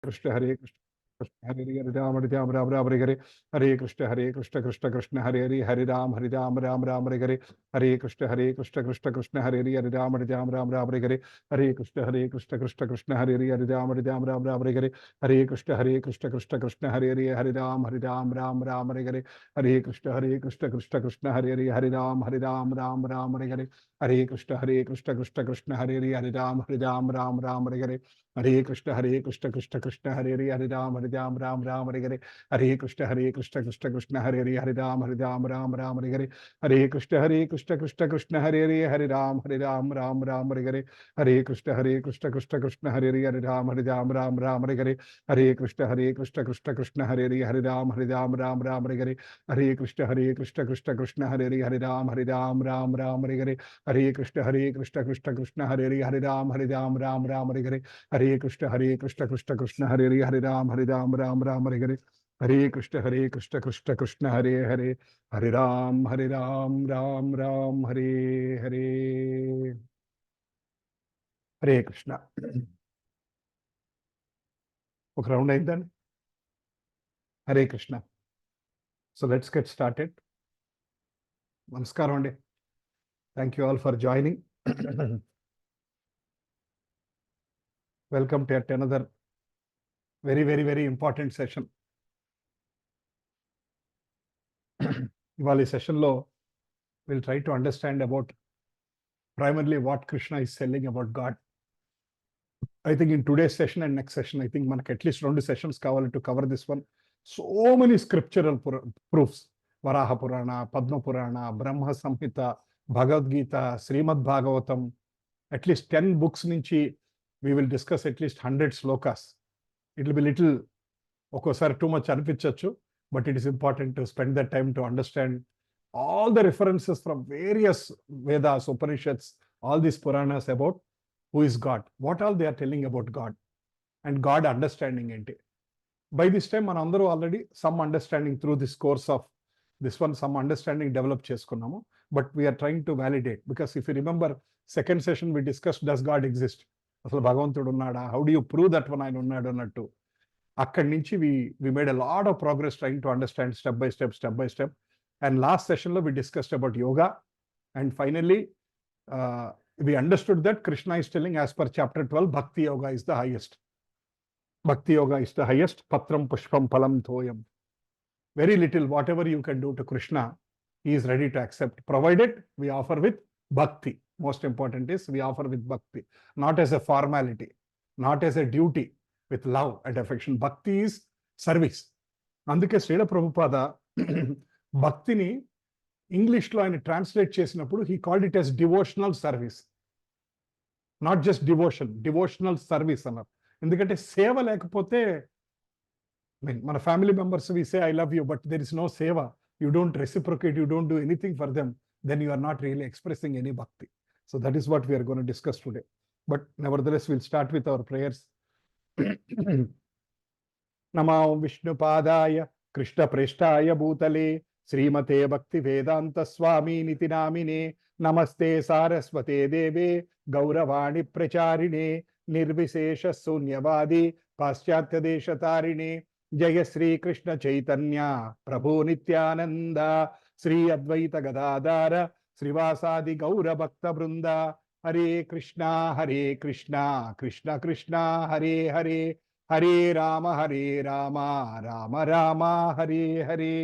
Krishna Hare Krishna Hare Ram Hare Ram Ram Ram Hare Hare Krishna Krishna Krishna Hare Hare Ram Ram Ram Hare Hare Krishna Krishna Krishna Hare Hare Ram Ram Ram Hare Hare Krishna Krishna Krishna Hare Hare Ram Ram Ram Hare Hare Krishna Krishna Krishna Hare Hare Ram Ram Ram Hare Hare Krishna Krishna Krishna Hare Hare Ram Ram Ram Hare Hare Krishna Krishna Krishna Hare Hare Ram Ram Hare Hare Krishna Krishna Krishna Hare Hare Ram Ram Hare Hare Krishna Krishna Krishna Hare Hare Ram Ram Hare Hare Krishna Krishna Krishna Hare Hare Ram Ram Hare Hare Krishna Krishna Krishna Hare Hare Ram Ram Hare Hare Krishna Krishna Krishna Hare Hare Ram Ram Hare Hare Krishna Krishna Krishna Hare Hare Ram Ram Hare Hare Krishna Krishna Krishna Hare Hare Ram Ram Hare Hare Krishna Krishna Krishna Hare Hare Ram Ram Hare Hare Krishna Krishna Krishna Hare Hare Hare Ram Ram Hare Hare Hare Krishna. ఒక round అయిందండి. Hare Krishna. So let's get started. నమస్కారం అండి. Thank you all for joining. Welcome to yet another very important session. ఇవాళ ఈ సెషన్లో will try to understand about primarily what Krishna is telling about God. I think in today's session and next session, I think మనకు at least 2 sessions కావాలి to cover this one. So many scriptural proofs. వరాహ పురాణ, పద్మ పురాణ, బ్రహ్మ సంహిత, భగవద్గీత, శ్రీమద్ Bhagavatam, at least 10 books నుంచి we will discuss at least 100 slokas. It will be little, ఒక్కోసారి too much అనిపించవచ్చు, but it is important to spend that time to understand all the references from various Vedas, Upanishads, all these Puranas about who is God, what all they are telling about God, and God understanding enti. By this time manandaru already some understanding through this course of this one, some understanding develop cheskunnamu, but we are trying to validate, because if you remember second session we discussed, does God exist, asalu bhagavantudu unnada, how do you prove that one ayana unnadu annattu. Akkadi nunchi we made a lot of progress trying to understand step by step. And last session we discussed about yoga, and finally we understood that Krishna is telling, as per chapter 12, Bhakti Yoga is the highest. Bhakti Yoga is the highest. Patram Pushpam Phalam Thoyam. Very little, whatever you can do to Krishna, he is ready to accept, provided we offer with Bhakti. Most important is we offer with Bhakti, not as a formality, not as a duty, with love and affection. Bhakti is service. Anduke Srila Prabhupada భక్తిని ఇంగ్లీష్లో ఆయన translate చేసినప్పుడు he called it as devotional service, not just devotional service అన్నారు. ఎందుకంటే సేవ లేకపోతే, మన family members we say I love you, but there is no seva, you don't reciprocate, you don't do anything for them, then you are not really expressing any bhakti. So that is what we are going to discuss today. But nevertheless we'll start with our prayers. Namo Vishnu Padaya Krishna Preshtaya Bhutale Srimate Bhakti Vedanta Swami Niti Namine Namaste Saraswate Deve Gauravani Pracharine Nirvishesha Sunyavadi Paschatya Deshatarine Jaya Sri Krishna Chaitanya Prabhu Nityananda Sri Advaita Gadadara Srivasadi Gaura Bhakta Brunda Hare Krishna Krishna Krishna Hare Hare Hare Rama Rama Rama Hare Hare.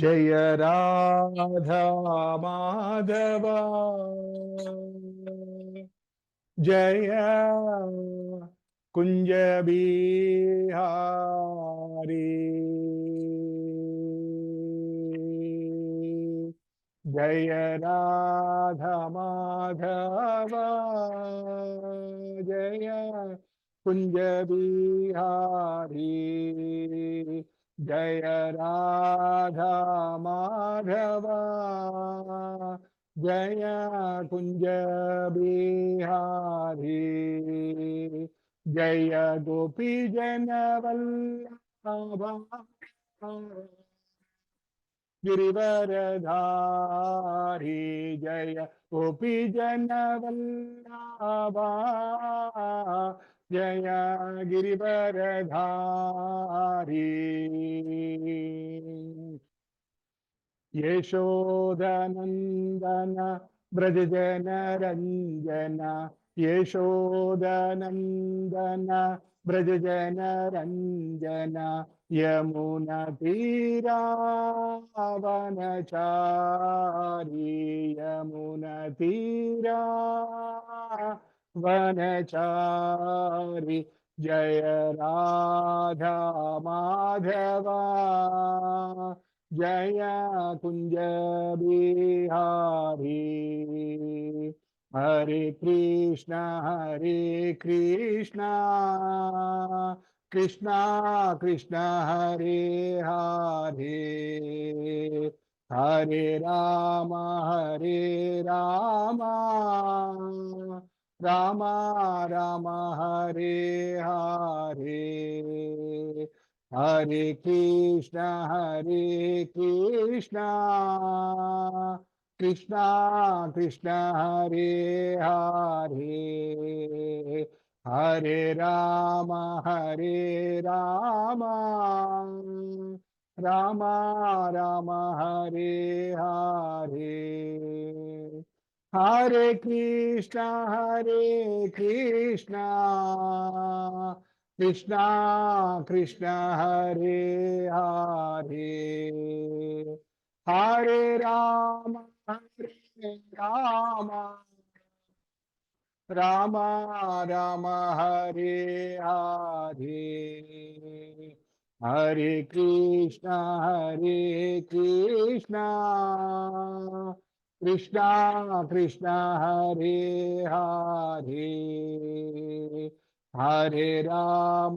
Jaya Radha Madhava Jaya Kunja Bihari Jaya Radha Madhava Jaya Kunja Bihari Jaya Radha Madhava Jaya Kunja Bihari Jaya Gopi Jana Vallabha Girivaradhari Jaya Gopi Jana Vallabha जय गिरिवरधारी यशोदनन्दन व्रजजनरञ्जन यशोदनन्दन व्रजजनरञ्जन यमुनतीरावनचारी यमुनतीरावनचारी जय राधा माधवा जय कुंज बिहारी हरे कृष्णा कृष्णा कृष्णा हरे हरे हरे राम राम राम हरे हरे हरे कृष्णा कृष्णा कृष्णा हरे हरे हरे राम राम राम हरे हरे हरे कृष्णा कृष्णा कृष्णा हरे हरे हरे राम राम राम हरे हरे हरे कृष्णा कृष्णा कृष्णा हरे हरे हरे राम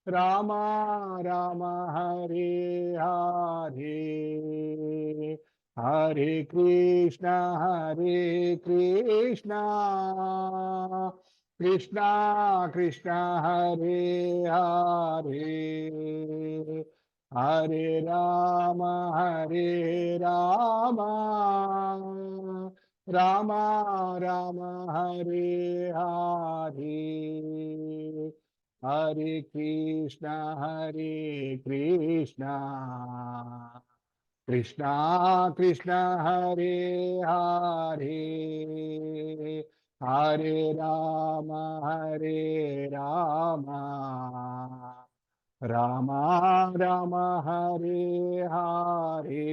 राम राम हरे हरे हरे कृष्णा कृष्णा कृष्णा हरे हरे हरे राम राम राम हरे हरे हरे कृष्णा कृष्णा कृष्णा हरे हरे हरे राम राम राम हरे हरे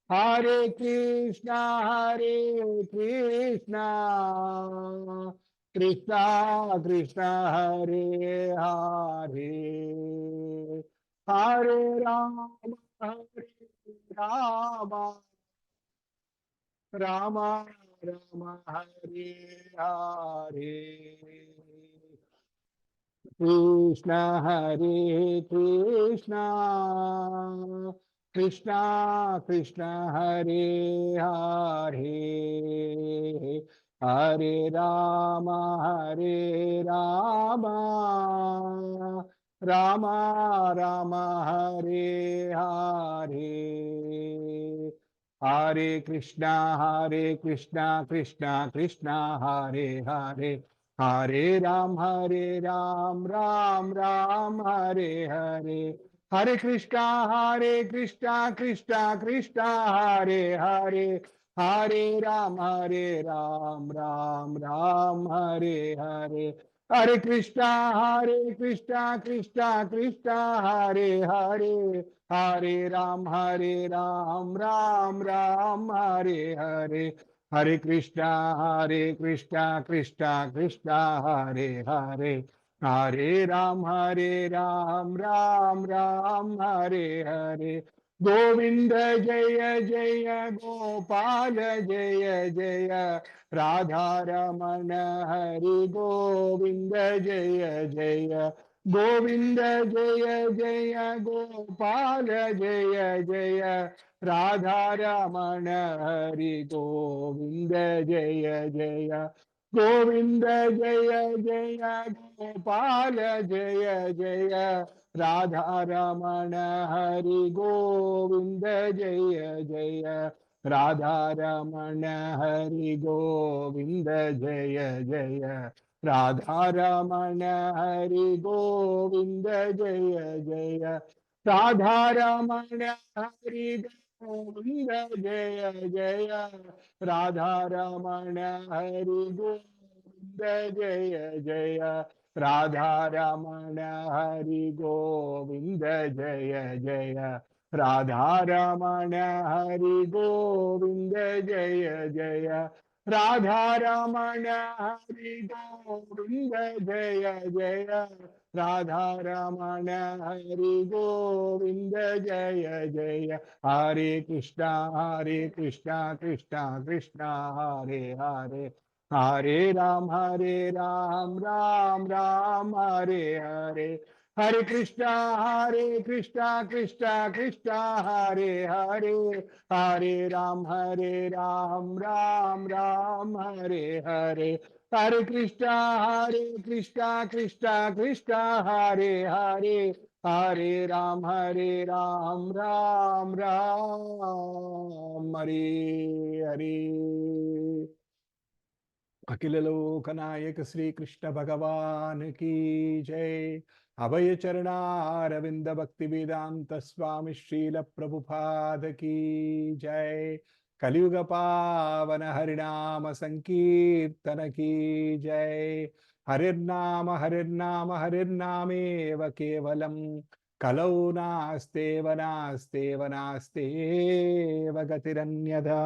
हरे कृष्णा कृष्णा कृष्णा कृष्णा हरे हरे हरे राम राम राम राम हरे हरे कृष्ण कृष्णा कृष्णा हरे हरे हरे राम राम राम हरे हरे हरे कृष्णा कृष्णा कृष्णा हरे हरे हरे राम राम राम हरे हरे हरे कृष्णा कृष्णा हरे हरे हरे राम राम राम हरे हरे हरे कृष्णा हरे हरे हरे राम राम राम हरे हरे हरे कृष्णा कृष्णा हरे हरे हरे राम राम राम हरे हरे गोविंद जय जय गोपाल जय जय राधा रमण हरि गोविंद जय जय गोविंद जय जय गोपाल जय जय राधा रमण हरि गोविंद जय जय गोविंद जय जय गोपाल जय जय राधा रमण हरि गोविंद जय जय राधा रमण हरि गोविंद जय जय, राधा रमण हरि गोविंद जय जय, राधा रमण हरि गोविंद जय जय, राधा रमण हरि गोविंद जय जय, राधा रमण हरि गोविंद जय जय, राधा रमण हरि गोविंद जय जय, राधा रमण हरि गोविंद जय जय, राधा रमण हरि गोविंद जय जय, हरे कृष्णा कृष्णा कृष्णा हरे हरे, हरे राम राम राम हरे हरे, हरे कृष्णा कृष्णा कृष्णा हरे हरे, हरे राम राम राम हरे हरे, हरे कृष्णा कृष्णा कृष्णा हरे हरे, हरे राम राम राम हरे हरे। अखिल लोकनायक श्री कृष्ण भगवान की जय। अभय चरणारविंद भक्ति वेदांत स्वामी श्रील प्रभुपाद की जय। कलियुग पावन हरिनाम संकीर्तन की जय। हरिर्नाम हरिर्नाम हरिर्नामेव केवलम, कलौ नास्तेव नास्तेव नास्तेव गतिरन्यथा।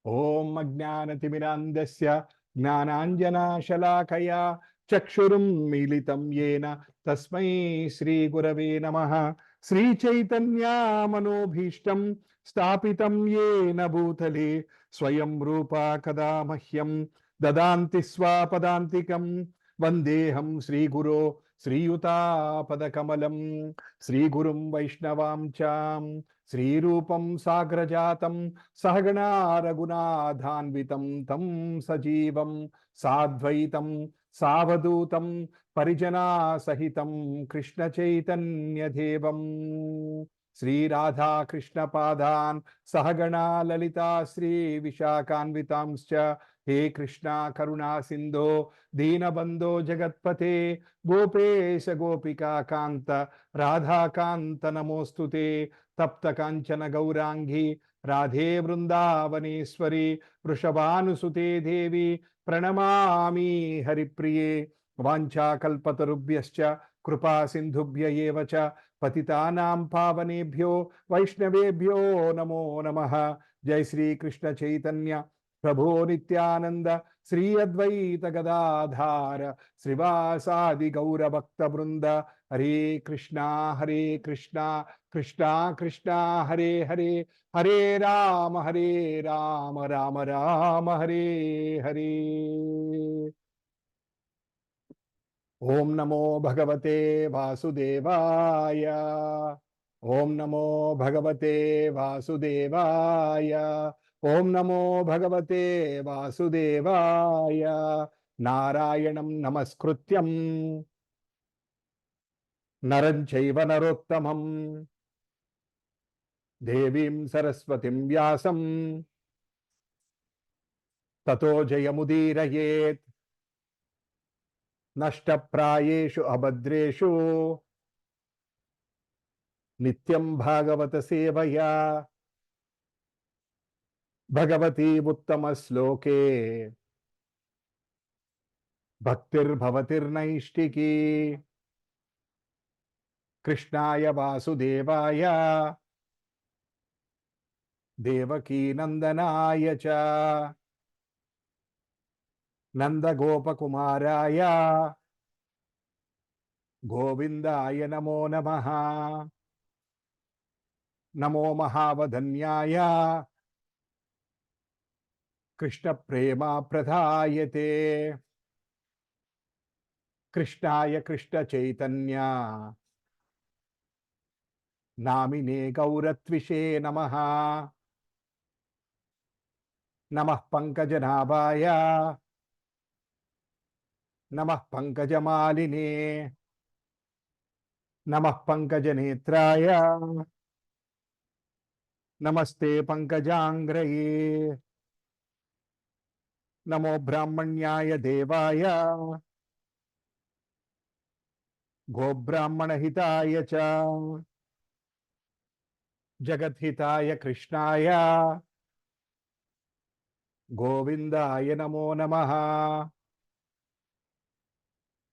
ओम अज्ञानतिमिरान्धस्य ज्ञानाञ्जनशलाकया चक्षुरुन्मीलितं येन तस्मै श्रीगुरवे नमः। श्रीचैतन्यमनोभीष्टं स्थापितं येन भूतले स्वयं रूपा कदा मह्यं ददान्ति स्वापदान्तिकं। वन्देऽहं श्रीगुरो श्रीयुतापदकमलं, श्रीगुरुं वैष्णवां च श्रीरूपं साग्रजातं सहगणा रघुनाथान्वितं तं सजीवं साद्वैतं सावधूतं परिजना सहितं कृष्ण चैतन्य देवं श्री राधा कृष्ण पादान् सहगणा ललिता श्री विशाखान्वितांश्च। हे कृष्णा करुणा सिंधो दीनबंधो जगत्पते गोपेश गोपिका कांत राधा कांत नमोस्तुते। तप्त कांचन गौरांगी राधे वृंदावनेश्वरी वृषभानुसुते देवी प्रणमामि हरिप्रिये। वाञ्छाकल्पतरुभ्यश्च कृपा सिन्धुभ्य एव च पतितानां पावनेभ्यो वैष्णवेभ्यो नमो नमः। जय श्री कृष्ण चैतन्य प्रभो नित्यानंद श्री अद्वैत गदाधार श्रीवासादि गौर भक्त वृंद। हरे कृष्णा कृष्णा कृष्णा हरे हरे, हरे राम राम राम हरे हरे। ओम नमो भगवते वासुदेवाय, ओम नमो भगवते वासुदेवाय, ओम नमो भगवते वासुदेवाय। नारायणं नमस्कृत्यं नरं चैव नरोत्तमं देवीं सरस्वतीं व्यासं ततो जयमुदीरयेत्। नष्टप्रायेषु अभद्रेषु नित्यं भागवत सेवया भगवती उत्तम श्लोके भक्तिर्भवतिर्नैष्टिकी। कृष्णाय वासुदेवाय देवकी नंदनाय च नंदगोपकुमाराय गोविंदाय नमो नमः। नमो महावदन्याय कृष्ण प्रेमा प्रदायते। कृष्णाय कृष्ण चैतन्य नामिने गौरत्विषे नमः। नमः पंकजनाभाय नमः पंकजमालिने नमः पंकजनेत्राय నమస్తే పంకజాంగ్రయే నమో బ్రాహ్మణ్యాయ దేవాయ గోబ్రాహ్మణహితాయ చ జగద్హితాయ కృష్ణాయ గోవిందాయ నమో నమః.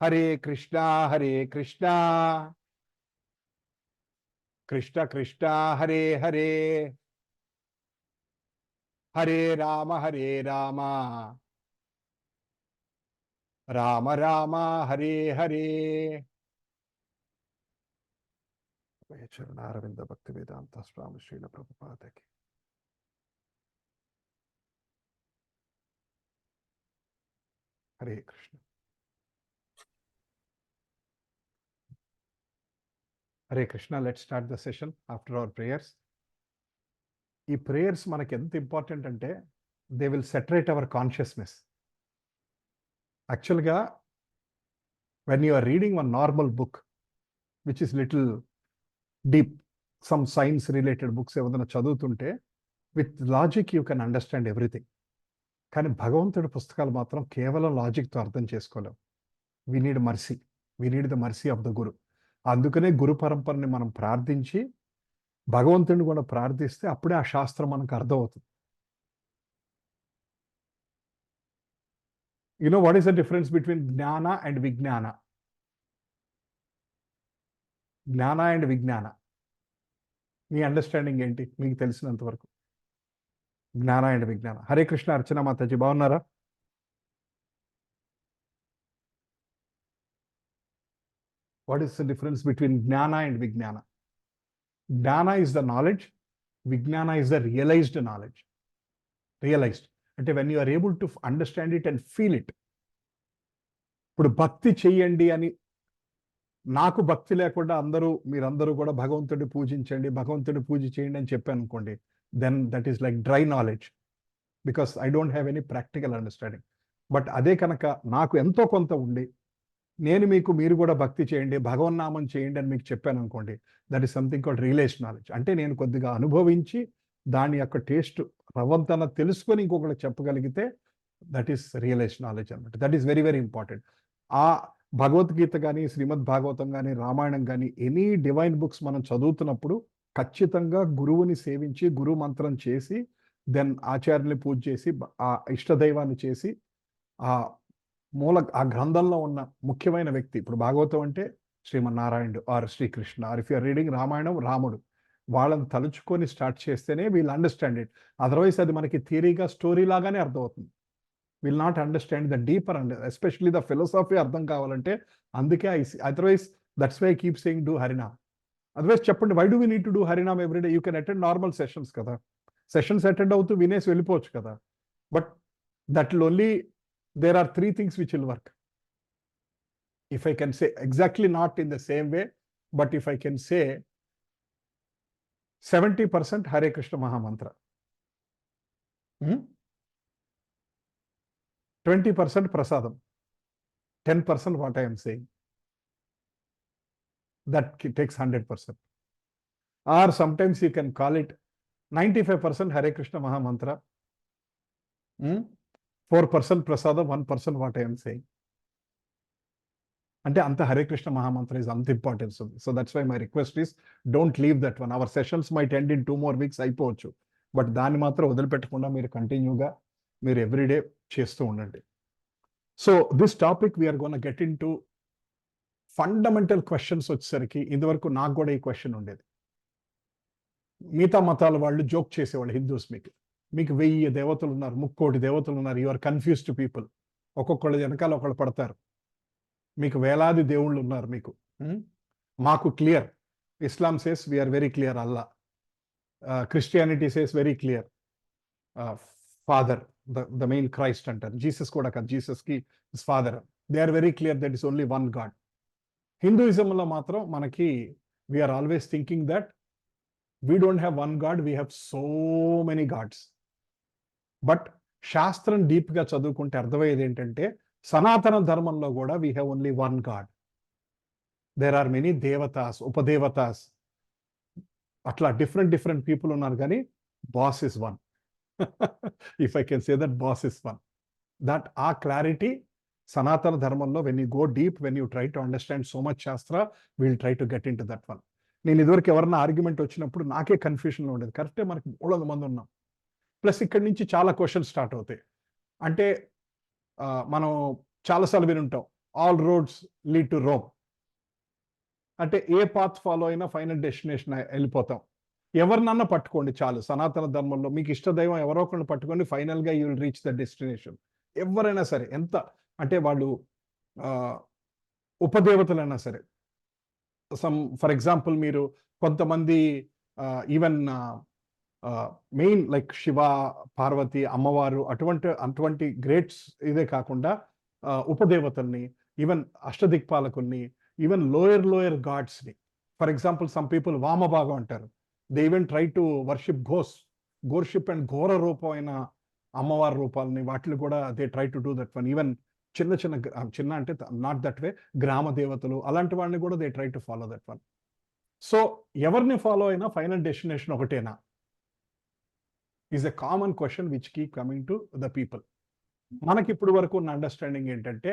హరే కృష్ణ కృష్ణ కృష్ణ హరే హరే, హరే రామ రామ రామ హరే హరే. చరణారవింద భక్తి వేదాంత స్వామి శ్రీల ప్రభుపాదకి. Hare Krishna. Hare Krishna. Let's start the session after our prayers. ఈ ప్రేయర్స్ మనకి ఎంత ఇంపార్టెంట్ అంటే they will saturate our consciousness. యాక్చువల్గా when you are reading one normal book which is little deep, some science related books ఏదైనా చదువుతుంటే with logic you can understand everything. కానీ భగవంతుడి పుస్తకాలు మాత్రం కేవలం లాజిక్తో అర్థం చేసుకోలేం. We need mercy, we need the mercy of the గురు. అందుకనే గురు పరంపరని మనం ప్రార్థించి భగవంతుడిని కూడా ప్రార్థిస్తే అప్పుడే ఆ శాస్త్రం మనకు అర్థమవుతుంది. You know what is the difference between jnana and vijnana? జ్ఞాన అండ్ విజ్ఞాన మీ అండర్స్టాండింగ్ ఏంటి మీకు తెలిసినంత వరకు? జ్ఞాన అండ్ విజ్ఞాన. హరే కృష్ణ. అర్చన మాతాజీ బాగున్నారా? What is the difference between jnana and vijnana? Jnana is the knowledge, vijnana is the realised knowledge. Realised అంటే when you are able to understand it and feel it. ఇప్పుడు భక్తి చెయ్యండి అని, నాకు భక్తి లేకుండా మీరందరూ కూడా భగవంతుడిని పూజించండి, భగవంతుడిని పూజ చేయండి అని చెప్పాను అనుకోండి, then that is like dry knowledge, because I don't have any practical understanding. But అదే కనుక నాకు ఎంతో కొంత ఉండి మీరు కూడా భక్తి చేయండి, భగవన్నామం చేయండి అని మీకు చెప్పాను అనుకోండి, that is something called realised knowledge. అంటే నేను కొద్దిగా అనుభవించి దాని యొక్క టేస్ట్ రవ్వంతన తెలుసుకొని ఇంకొకరికి చెప్పగలిగితే దట్ ఈస్ రియలైజ్డ్ నాలెడ్జ్ అనమాట. That is very very important. ఆ భగవద్గీత కానీ, శ్రీమద్ భాగవతం కానీ, రామాయణం కానీ, ఎనీ డివైన్ బుక్స్ మనం చదువుతున్నప్పుడు ఖచ్చితంగా గురువుని సేవించి గురు మంత్రం చేసి దెన్ ఆచార్యుని పూజ చేసి ఆ ఇష్టదైవాన్ని చేసి ఆ గ్రంథంలో ఉన్న ముఖ్యమైన వ్యక్తి, ఇప్పుడు భాగవతం అంటే శ్రీమన్నారాయణుడు or Srikrishna, or if you're reading Ramayanam రాముడు, వాళ్ళని తలుచుకొని స్టార్ట్ చేస్తేనే వీల్ అండర్స్టాండ్ ఇట్. అదర్వైజ్ అది మనకి థియరీగా స్టోరీ లాగానే అర్థమవుతుంది. Will not understand the deeper and especially the philosophy అర్థం కావాలంటే. అందుకే otherwise that's why keep saying do harinam. Otherwise చెప్పండి, why do we need to do harinam everyday? You can attend normal sessions కదా, sessions attend అవుతూ వినేసి వెళ్ళిపోవచ్చు కదా. But that will only, there are three things which will work. If I can say exactly not in the same way, but if I can say 70% Hare Krishna Mahamantra, 20% Prasadam, 10% what I am saying, that takes 100%. Or sometimes you can call it 95% Hare Krishna Mahamantra, 4% Prasadam, 1% what I am saying. అంటే అంత హరే కృష్ణ మహామంత్ర is అంత importance ఉంది. So that's why my request is don't leave that one. Our sessions might end in 2 more weeks అయిపోవచ్చు, but దాన్ని మాత్రం వదిలిపెట్టకుండా మీరు కంటిన్యూగా మీరు ఎవ్రీడే చేస్తూ ఉండండి. So this topic we're gonna get in to fundamental questions. వచ్చేసరికి ఇంతవరకు నాకు కూడా ఈ క్వశ్చన్ ఉండేది. మిగతా మతాల వాళ్ళు జోక్ చేసేవాళ్ళు, హిందూస్ మీకు 1000 దేవతలు ఉన్నారు, 3 కోటి దేవతలు ఉన్నారు, యు ఆర్ కన్ఫ్యూజ్డ్ పీపుల్. ఒక్కొక్కళ్ళు వెనకాల ఒకళ్ళు పడతారు. మీకు వేలాది దేవుళ్ళు ఉన్నారు. మాకు clear. Islam says we're very clear Allah. Christianity says very clear father, the main Christ అంటారు. జీసస్ కూడా కాదు, జీసస్కి is father. They are very clear that is only one God. హిందూయిజంలో మాత్రం మనకి we're always thinking that we don't have one God, we have so many gods. But శాస్త్రం డీప్గా చదువుకుంటే అర్థమయ్యేది ఏంటంటే సనాతన ధర్మంలో కూడా we have only one God. There are many దేవతాస్, ఉపదేవతాస్, అట్లా డిఫరెంట్ పీపుల్ ఉన్నారు. కానీ boss is one. If I can say that boss is one. That ఆ క్లారిటీ సనాతన ధర్మంలో when you go deep, when you try to understand so much shastra, will try to get in to that one. నేను ఇదివరకు ఎవరన్నా argument వచ్చినప్పుడు నాకే కన్ఫ్యూషన్లో ఉండేది. కరెక్టే, మనకి 300 మంది ఉన్నాం, ప్లస్ ఇక్కడి నుంచి చాలా క్వశ్చన్స్ స్టార్ట్ అవుతాయి. అంటే మనం చాలాసార్లు వినుంటాం, all roads lead to Rome. అంటే ఏ పాత్ ఫాలో అయినా ఫైనల్ డెస్టినేషన్ వెళ్ళిపోతాం. ఎవరినన్నా పట్టుకోండి చాలు, సనాతన ధర్మంలో మీకు ఇష్ట దైవం ఎవరో ఒకరిని పట్టుకోండి, ఫైనల్గా you will reach the destination. ఎవరైనా సరే, ఎంత అంటే వాళ్ళు ఉపదేవతలైనా సరే. ఫర్ ఎగ్జాంపుల్ మీరు కొంతమంది even main like Shiva, Parvathi, అమ్మవారు, అటువంటి గ్రేట్స్ ఇదే కాకుండా ఉపదేవతల్ని, ఈవెన్ అష్టదిక్పాలకుల్ని, ఈవెన్ లోయర్ గాడ్స్ని. ఫర్ ఎగ్జాంపుల్ సమ్ పీపుల్ వామభాగం అంటారు. They even try to worship గోర్షిప్ అండ్ ఘోర రూపమైన అమ్మవారి రూపాలని, వాటిని కూడా they try to do that one. Even చిన్న అంటే నాట్ దట్ వే, గ్రామ దేవతలు అలాంటి వాడిని కూడా they try to follow that one. So ఎవరిని ఫాలో అయినా ఫైనల్ డెస్టినేషన్ ఒకటేనా is a common question which keep coming to the people. మనకి ఇప్పుడు వరకు ఉన్న అండర్స్టాండింగ్ ఏంటంటే,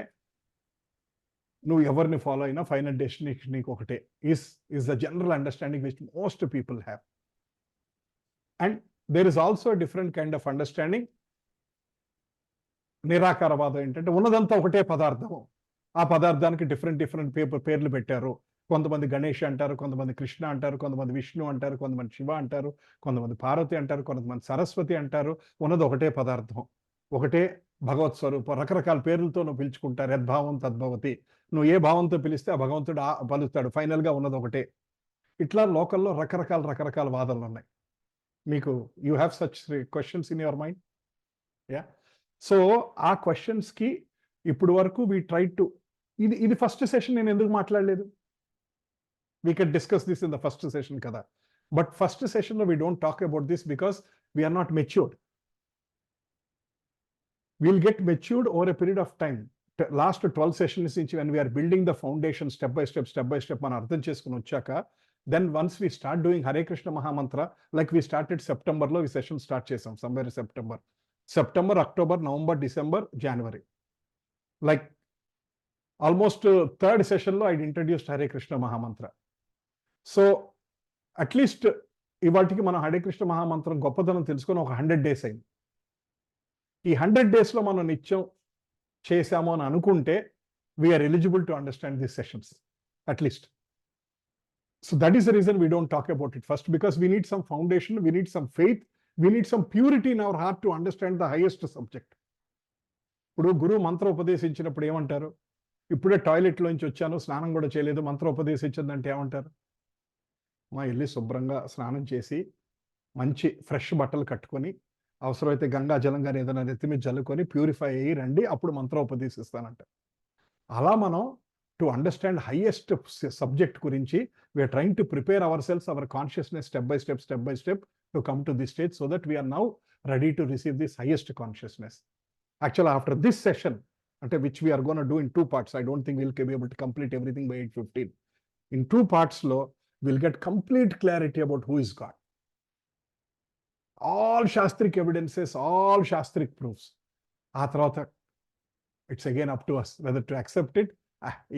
నువ్వు ఎవరిని ఫాలో అయినా ఫైనల్ డెస్టినేషన్ నీకు ఒకటే is the general understanding which most people have. And there is also different kind of understanding. నిరాకారవాదం ఏంటంటే ఉన్నదంతా ఒకటే పదార్థం, ఆ పదార్థానికి డిఫరెంట్ పేర్లు పెట్టారు. కొంతమంది గణేష్ అంటారు, కొంతమంది కృష్ణ అంటారు, కొంతమంది విష్ణు అంటారు, కొంతమంది శివ అంటారు, కొంతమంది పార్వతి అంటారు, కొంతమంది సరస్వతి అంటారు. ఉన్నది ఒకటే పదార్థం, ఒకటే భగవత్ స్వరూపం. రకరకాల పేర్లతో నువ్వు పిలుచుకుంటారు. యద్భావం తద్భవతి. నువ్వు ఏ భావంతో పిలిస్తే ఆ భగవంతుడు పలుకుతాడు. ఫైనల్గా ఉన్నది ఒకటే. ఇట్లా లోకల్లో రకరకాల వాదనలు ఉన్నాయి. మీకు you have such questions in your mind? Yeah. So ఆ క్వశ్చన్స్కి ఇప్పుడు వరకు వీ ట్రై టు, ఇది ఫస్ట్ సెషన్, నేను ఎందుకు మాట్లాడలేదు? We can discuss this in the first session kada. But first session we don't talk about this because we are not matured. We'll get matured over a period of time. Last 12 sessions when we are building the foundation step by step man ardham cheskoni vachaka, then once we start doing Hare Krishna Mahamantra, like we started September lo, we session start chesam somewhere September, October, November, December, January. Like almost third session lo I introduced Hare Krishna Mahamantra. So at least ఇవాటికి మనం హరే కృష్ణ మహామంత్రం గొప్పతనం తెలుసుకొని ఒక 100 days అయింది. ఈ 100 daysలో మనం నిత్యం చేశాము అని అనుకుంటే we're eligible to understand these sessions at least. So that is the reason we don't talk about it first, because we need some foundation, we need some faith, we need some purity in our heart to understand the highest subject. ఇప్పుడు గురువు మంత్రం ఉపదేశించినప్పుడు ఏమంటారు? ఇప్పుడే టాయిలెట్లోంచి వచ్చాను, స్నానం కూడా చేయలేదు, మంత్రం ఉపదేశించిందంటే ఏమంటారు? మా వెళ్ళి శుభ్రంగా స్నానం చేసి మంచి ఫ్రెష్ బట్టలు కట్టుకొని అవసరమైతే గంగా జలం కానీ ఏదైనా నెత్తి మీద జల్లుకొని ప్యూరిఫై అయ్యి రండి, అప్పుడు మంత్రం ఉపదేశిస్తానంట. అలా మనం టు అండర్స్టాండ్ హైయెస్ట్ సబ్జెక్ట్ గురించి we're trying to prepare our selves, our consciousness step by step to come to this stage so that we're now ready to receive this highest consciousness. Actual after this session, అంటే which we're gonna do in 2 parts, I don't think we'll be able to complete everything by 8:15. In 2 parts లో we'll get complete clarity about who is God. All Shastric evidences, all Shastric proofs. ఆ తర్వాత it's again up to us whether to accept it.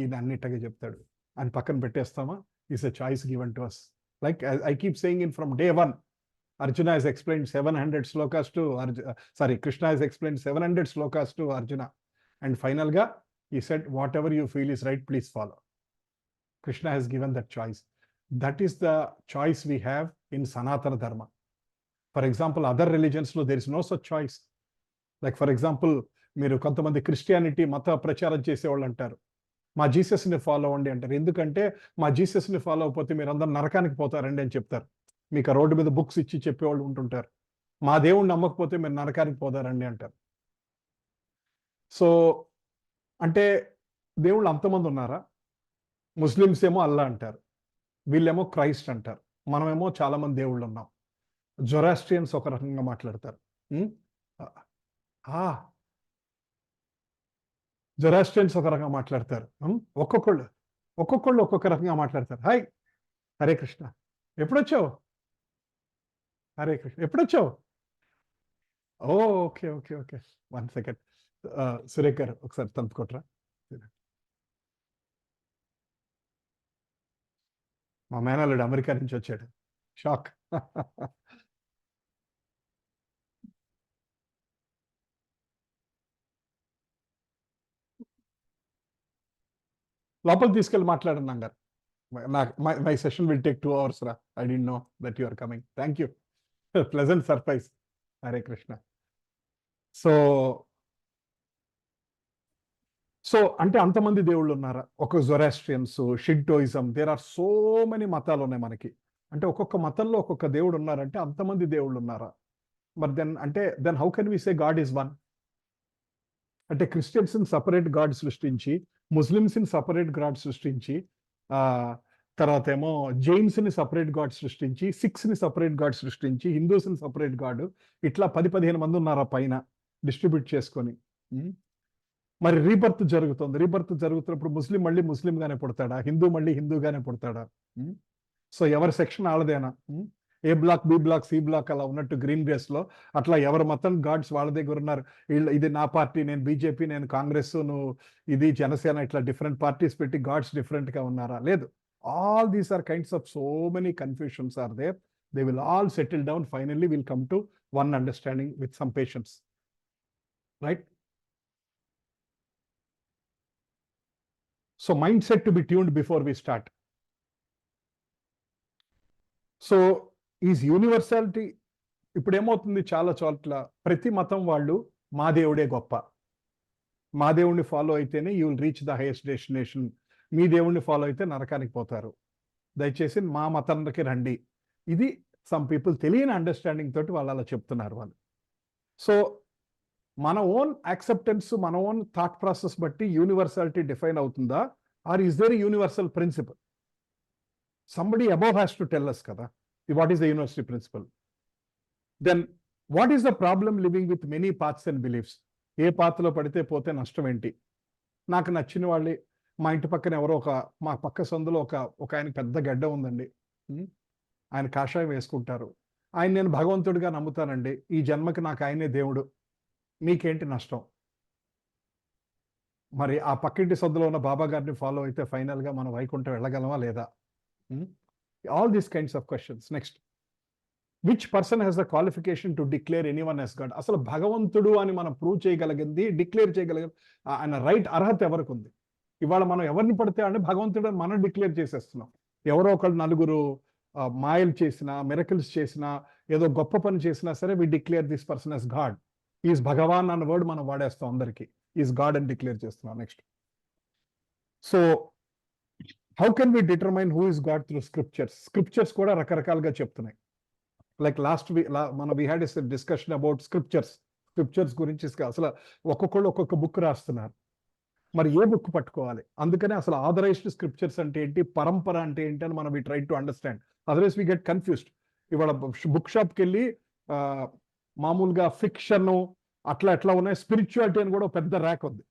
ఇది అన్నిట్టగా చెప్తాడు అని పక్కన పెట్టేస్తామా? Is a choice given to us. Like I keep saying in from day 1, Arjuna has explained 700 slokas to Krishna has explained 700 slokas to Arjuna. And finally, he said, whatever you feel is right, please follow. Krishna has given that choice. That is the choice we have in Sanatana Dharma. For example, other religions, there is no such choice. Like for example, మీరు కొంతమంది Christianity మత ప్రచారం చేసేవాళ్ళు అంటారు, మా జీసస్ని follow అవ్వండి అంటారు. ఎందుకంటే మా జీసస్ని ఫాలో అయిపోతే మీరు అందరూ నరకానికి పోతారండి అని చెప్తారు. మీకు ఆ రోడ్డు మీద బుక్స్ ఇచ్చి చెప్పేవాళ్ళు ఉంటుంటారు. మా దేవుణ్ణి నమ్మకపోతే మీరు నరకానికి పోతారండి అంటారు. సో అంటే దేవుళ్ళు అంతమంది ఉన్నారా? ముస్లిమ్స్ ఏమో అల్లా అంటారు, వీళ్ళేమో క్రైస్ట్ అంటారు, మనమేమో చాలా మంది దేవుళ్ళు ఉన్నాం. జొరాస్ట్రియన్స్ ఒక రకంగా మాట్లాడతారు, జొరాస్ట్రియన్స్ ఒక రకంగా మాట్లాడతారు, ఒక్కొక్కళ్ళు ఒక్కొక్క రకంగా మాట్లాడతారు. హాయ్ హరే కృష్ణ, ఎప్పుడొచ్చావు? హరే కృష్ణ. ఎప్పుడొచ్చావు? ఓ, okay okay okay. 1 second. Surekha గారు ఒకసారి తలుపు కొట్టరా. మా మేనల్లుడు అమెరికా నుంచి వచ్చాడు. షాక్. లోపల తీసుకెళ్ళి మాట్లాడన్నాం గారు. My session will take 2 hours రా. I don't know that you are coming. Thank you. Pleasant surprise. Hare Krishna. So so అంటే అంతమంది దేవుళ్ళు ఉన్నారా? ఒక Zoroastrians, Shintoism, there are so many మతాలు ఉన్నాయి మనకి. అంటే ఒక్కొక్క మతంలో ఒక్కొక్క దేవుడు ఉన్నారంటే అంతమంది దేవుళ్ళు ఉన్నారా? మరి then how can we say God is one? అంటే క్రిస్టియన్స్ ని సపరేట్ గాడ్ సృష్టించి, ముస్లిమ్స్ ని సపరేట్ గాడ్ సృష్టించి, ఆ తర్వాత ఏమో జైన్స్ ని సపరేట్ గాడ్ సృష్టించి, సిక్స్ ని సపరేట్ గాడ్ సృష్టించి, హిందూస్ ని సపరేట్ గాడ్, ఇట్లా 10-15 మంది ఉన్నారా పైన డిస్ట్రిబ్యూట్ చేసుకొని. మరి రీబర్త్ జరుగుతుంది. రీబర్త్ జరుగుతున్నప్పుడు ముస్లిం మళ్ళీ ముస్లింగానే పుడతాడా? హిందూ మళ్ళీ హిందూగానే పుడతాడా? సో ఎవరి సెక్షన్ ఆడదేనా? A block, B block, C block అలా ఉన్నట్టు గ్రీన్ బేస్ లో అట్లా ఎవరి మతం గాడ్స్ వాళ్ళ దగ్గర ఉన్నారు. ఇది నా పార్టీ, నేను బీజేపీ, నేను కాంగ్రెస్, నువ్వు ఇది జనసేన, ఇట్లా డిఫరెంట్ పార్టీస్ పెట్టి గాడ్స్ డిఫరెంట్ గా ఉన్నారా? లేదు. All these are kinds of so many confusions are there. They will all settle down. Finally will come to one understanding with some patience. Right? So mindset to be tuned before we start. So is universality. ఇప్పుడు ఏమవుతుంది, చాలా చోట్ల ప్రతి మతం వాళ్ళు మా దేవుడే గొప్ప, మా దేవుడిని ఫాలో అయితేనే you will reach the highest destination, మీ దేవుడిని ఫాలో అయితే నరకానికి పోతారు, దయచేసి మా మతానికి రండి. ఇది సమ్ పీపుల్ తెలియని అండర్స్టాండింగ్ తోటి వాళ్ళు అలా చెప్తున్నారు వాళ్ళు. సో మన ఓన్ యాక్సెప్టెన్స్, మన ఓన్ థాట్ ప్రాసెస్ బట్టి యూనివర్సాలిటీ డిఫైన్ అవుతుందా, or is there universal principle? Somebody above has to tell us kada what is the universal principle. Then what is the problem living with many paths and beliefs? ఏ పాత్రలో పడితే పోతే నష్టం ఏంటి? నాకు నచ్చిన వాళ్ళే, మా ఇంటి పక్కన ఎవరో మా పక్క సందులో ఒక ఆయన పెద్ద గడ్డ ఉందండి, ఆయన కాషాయం వేసుకుంటారు, ఆయన నేను భగవంతుడిగా నమ్ముతానండి, ఈ జన్మకి నాకు ఆయనే దేవుడు, మీకేంటి నష్టం? మరి ఆ పక్కింటి సందులో ఉన్న బాబా గారిని ఫాలో అయితే ఫైనల్ గా మనం వైకుంఠం వెళ్ళగలమా లేదా? All these kinds of questions. Next, which person has the qualification to declare anyone as God? అసలు భగవంతుడు అని మనం ప్రూవ్ చేయగలిగింది, డిక్లేర్ చేయగలిగింది ఆయన రైట్, అర్హత ఎవరికి ఉంది? ఇవాళ మనం ఎవరిని పడితే అంటే భగవంతుడు అని మనం డిక్లేర్ చేసేస్తున్నాం. ఎవరో ఒకళ్ళు నలుగురు మాయలు చేసినా, మిరకిల్స్ చేసినా, ఏదో గొప్ప పని చేసినా సరే we declare this person as God. Is భగవాన్ అన్న వర్డ్ మనం వాడేస్తాం అందరికీ, ఈజ్ గాడ్ అని డిక్లేర్ చేస్తున్నాం. Next, so how can we determine who is God through scriptures? Scriptures కూడా రకరకాలుగా చెప్తున్నాయి. Like we had a discussion about scriptures గురించి. అసలు ఒక్కొక్కళ్ళు ఒక్కొక్క బుక్ రాస్తున్నారు, మరి ఏ బుక్ పట్టుకోవాలి? అందుకనే అసలు ఆథరైజ్డ్ స్క్రిప్చర్స్ అంటే ఏంటి, పరంపర అంటే ఏంటి అని మనం we try to understand, otherwise we get confused. ఇవాళ బుక్ షాప్కి వెళ్ళి మామూలుగా ఫిక్షన్ అట్లా ఉన్నాయి, స్పిరిచువాలిటీ అని కూడా పెద్ద ర్యాక్ ఉంది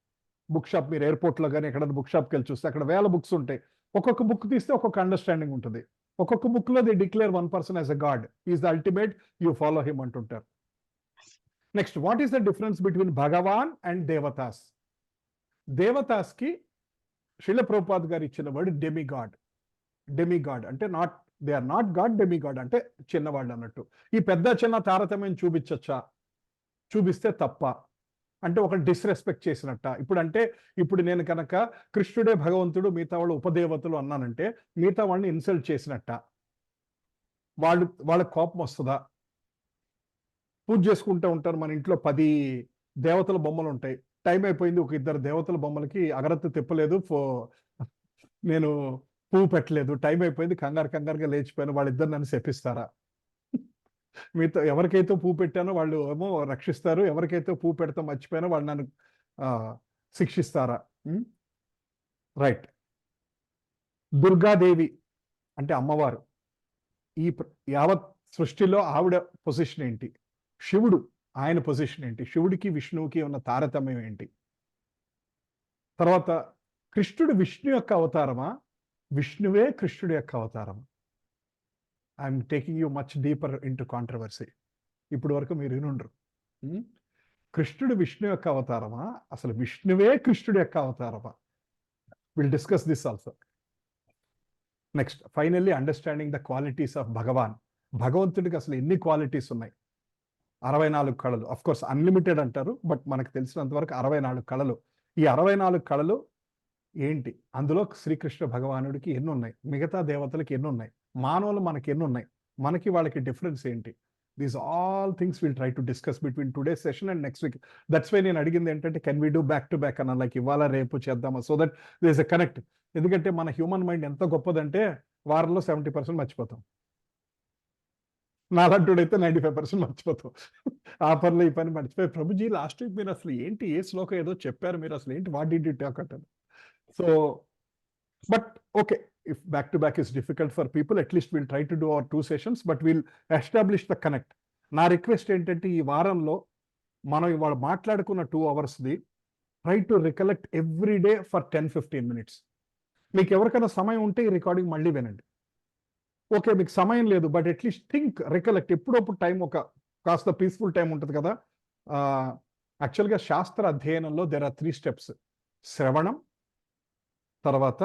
బుక్ షాప్. మీరు ఎయిర్పోర్ట్లో కానీ ఎక్కడైనా బుక్ షాప్కి వెళ్ళి చూస్తే అక్కడ వేల బుక్స్ ఉంటాయి. ఒక్కొక్క బుక్ తీస్తే ఒక్కొక్క అండర్స్టాండింగ్ ఉంటుంది. ఒక్కొక్క బుక్ లో they declare one person as a god, is the ultimate, you follow him అంటుంటారు. Next, what is the difference between Bhagavan and devatas? దేవతాస్ కి శ్రీల ప్రభుపాద్ గారు ఇచ్చిన వర్డ్ డెమిగాడ్. డెమిగాడ్ అంటే they are not god, demigod అంటే చిన్నవాళ్ళు అన్నట్టు. ఈ పెద్ద చిన్న తారతమ్యం చూపించచ్చా? చూపిస్తే తప్ప, అంటే ఒక డిస్రెస్పెక్ట్ చేసినట్ట. ఇప్పుడు నేను కనుక కృష్ణుడే భగవంతుడు, మిగతా వాళ్ళు ఉపదేవతలు అన్నానంటే మిగతా వాళ్ళని ఇన్సల్ట్ చేసినట్ట. వాళ్ళ కోపం వస్తుందా? పూజ చేసుకుంటూ ఉంటారు, మన ఇంట్లో 10 దేవతల బొమ్మలు ఉంటాయి, టైం అయిపోయింది, ఒక 2 దేవతల బొమ్మలకి అగరత్తు తిప్పలేదు, నేను పువ్వు పెట్టలేదు, టైం అయిపోయింది, కంగారుగా లేచిపోయాను, వాళ్ళిద్దరు నన్ను శపిస్తారా? మీతో ఎవరికైతే పువ్వు పెట్టానో వాళ్ళు ఏమో రక్షిస్తారు, ఎవరికైతే పువ్వు పెడతా మర్చిపోయానో వాళ్ళు నన్ను శిక్షిస్తారా? రైట్. దుర్గాదేవి అంటే అమ్మవారు, ఈ యావత్ సృష్టిలో ఆవిడ పొజిషన్ ఏంటి? శివుడు ఆయన పొజిషన్ ఏంటి? శివుడికి విష్ణువుకి ఉన్న తారతమ్యం ఏంటి? తర్వాత కృష్ణుడు విష్ణు యొక్క అవతారమా, విష్ణువే కృష్ణుడి యొక్క అవతారమా? I'm taking you much deeper into controversy. ఇప్పుడు వరకు మీరు వినుండ్రు. కృష్ణుడు విష్ణు యొక్క అవతారమా, అసలు విష్ణువే కృష్ణుడు యొక్క అవతారమా? Will discuss this also. Next, finally understanding the qualities of Bhagavan. భగవంతుడికి అసలు ఎన్ని క్వాలిటీస్ ఉన్నాయి? 64 కళలు. అఫ్ కోర్స్ అన్లిమిటెడ్ అంటారు, బట్ మనకు తెలిసినంత వరకు 64 కళలు. ఈ 64 కళలు ఏంటి? అందులో శ్రీకృష్ణ భగవానుడికి ఎన్ని ఉన్నాయి, మిగతా దేవతలకి ఎన్ని ఉన్నాయి, మానవులు మనకి ఎన్ని ఉన్నాయి, మనకి వాళ్ళకి డిఫరెన్స్ ఏంటి? These all things will try to discuss between today session and next week. That's why నేను అడిగింది ఏంటంటే, can we do back to back అన్న, లైక్ ఇవాళ రేపు చేద్దామా, so that this is a connect. ఎందుకంటే మన హ్యూమన్ మైండ్ ఎంత గొప్పదంటే వారంలో 70% మర్చిపోతాం. నాలంటోడైతే 95% మర్చిపోతాం. ఆ పనిలో ఈ పని మర్చిపోయి, ప్రభుజీ లాస్ట్ వీక్ మీరు అసలు ఏంటి, ఏ శ్లోకం ఏదో చెప్పారు, మీరు అసలు ఏంటి, వాట్ డిడ్ యు టాక్ అంటారు. So but okay, if back to back is difficult for people, at least we'll try to do our 2 sessions, but we'll establish the connect. నా రిక్వెస్ట్ ఏంటంటే, ఈ వారంలో మనం ఇవాళ మాట్లాడుకున్న 2 అవర్స్ది try to recollect every day for 10-15 minutes. మీకు ఎవరికైనా సమయం ఉంటే ఈ రికార్డింగ్ మళ్ళీ వినండి. ఓకే, మీకు సమయం లేదు, బట్ అట్లీస్ట్ థింక్, రికలెక్ట్. ఎప్పుడప్పుడు టైం, ఒక కాస్త పీస్ఫుల్ టైం ఉంటుంది కదా. యాక్చువల్గా శాస్త్ర అధ్యయనంలో దెర్ ఆర్ 3 steps. శ్రవణం, తర్వాత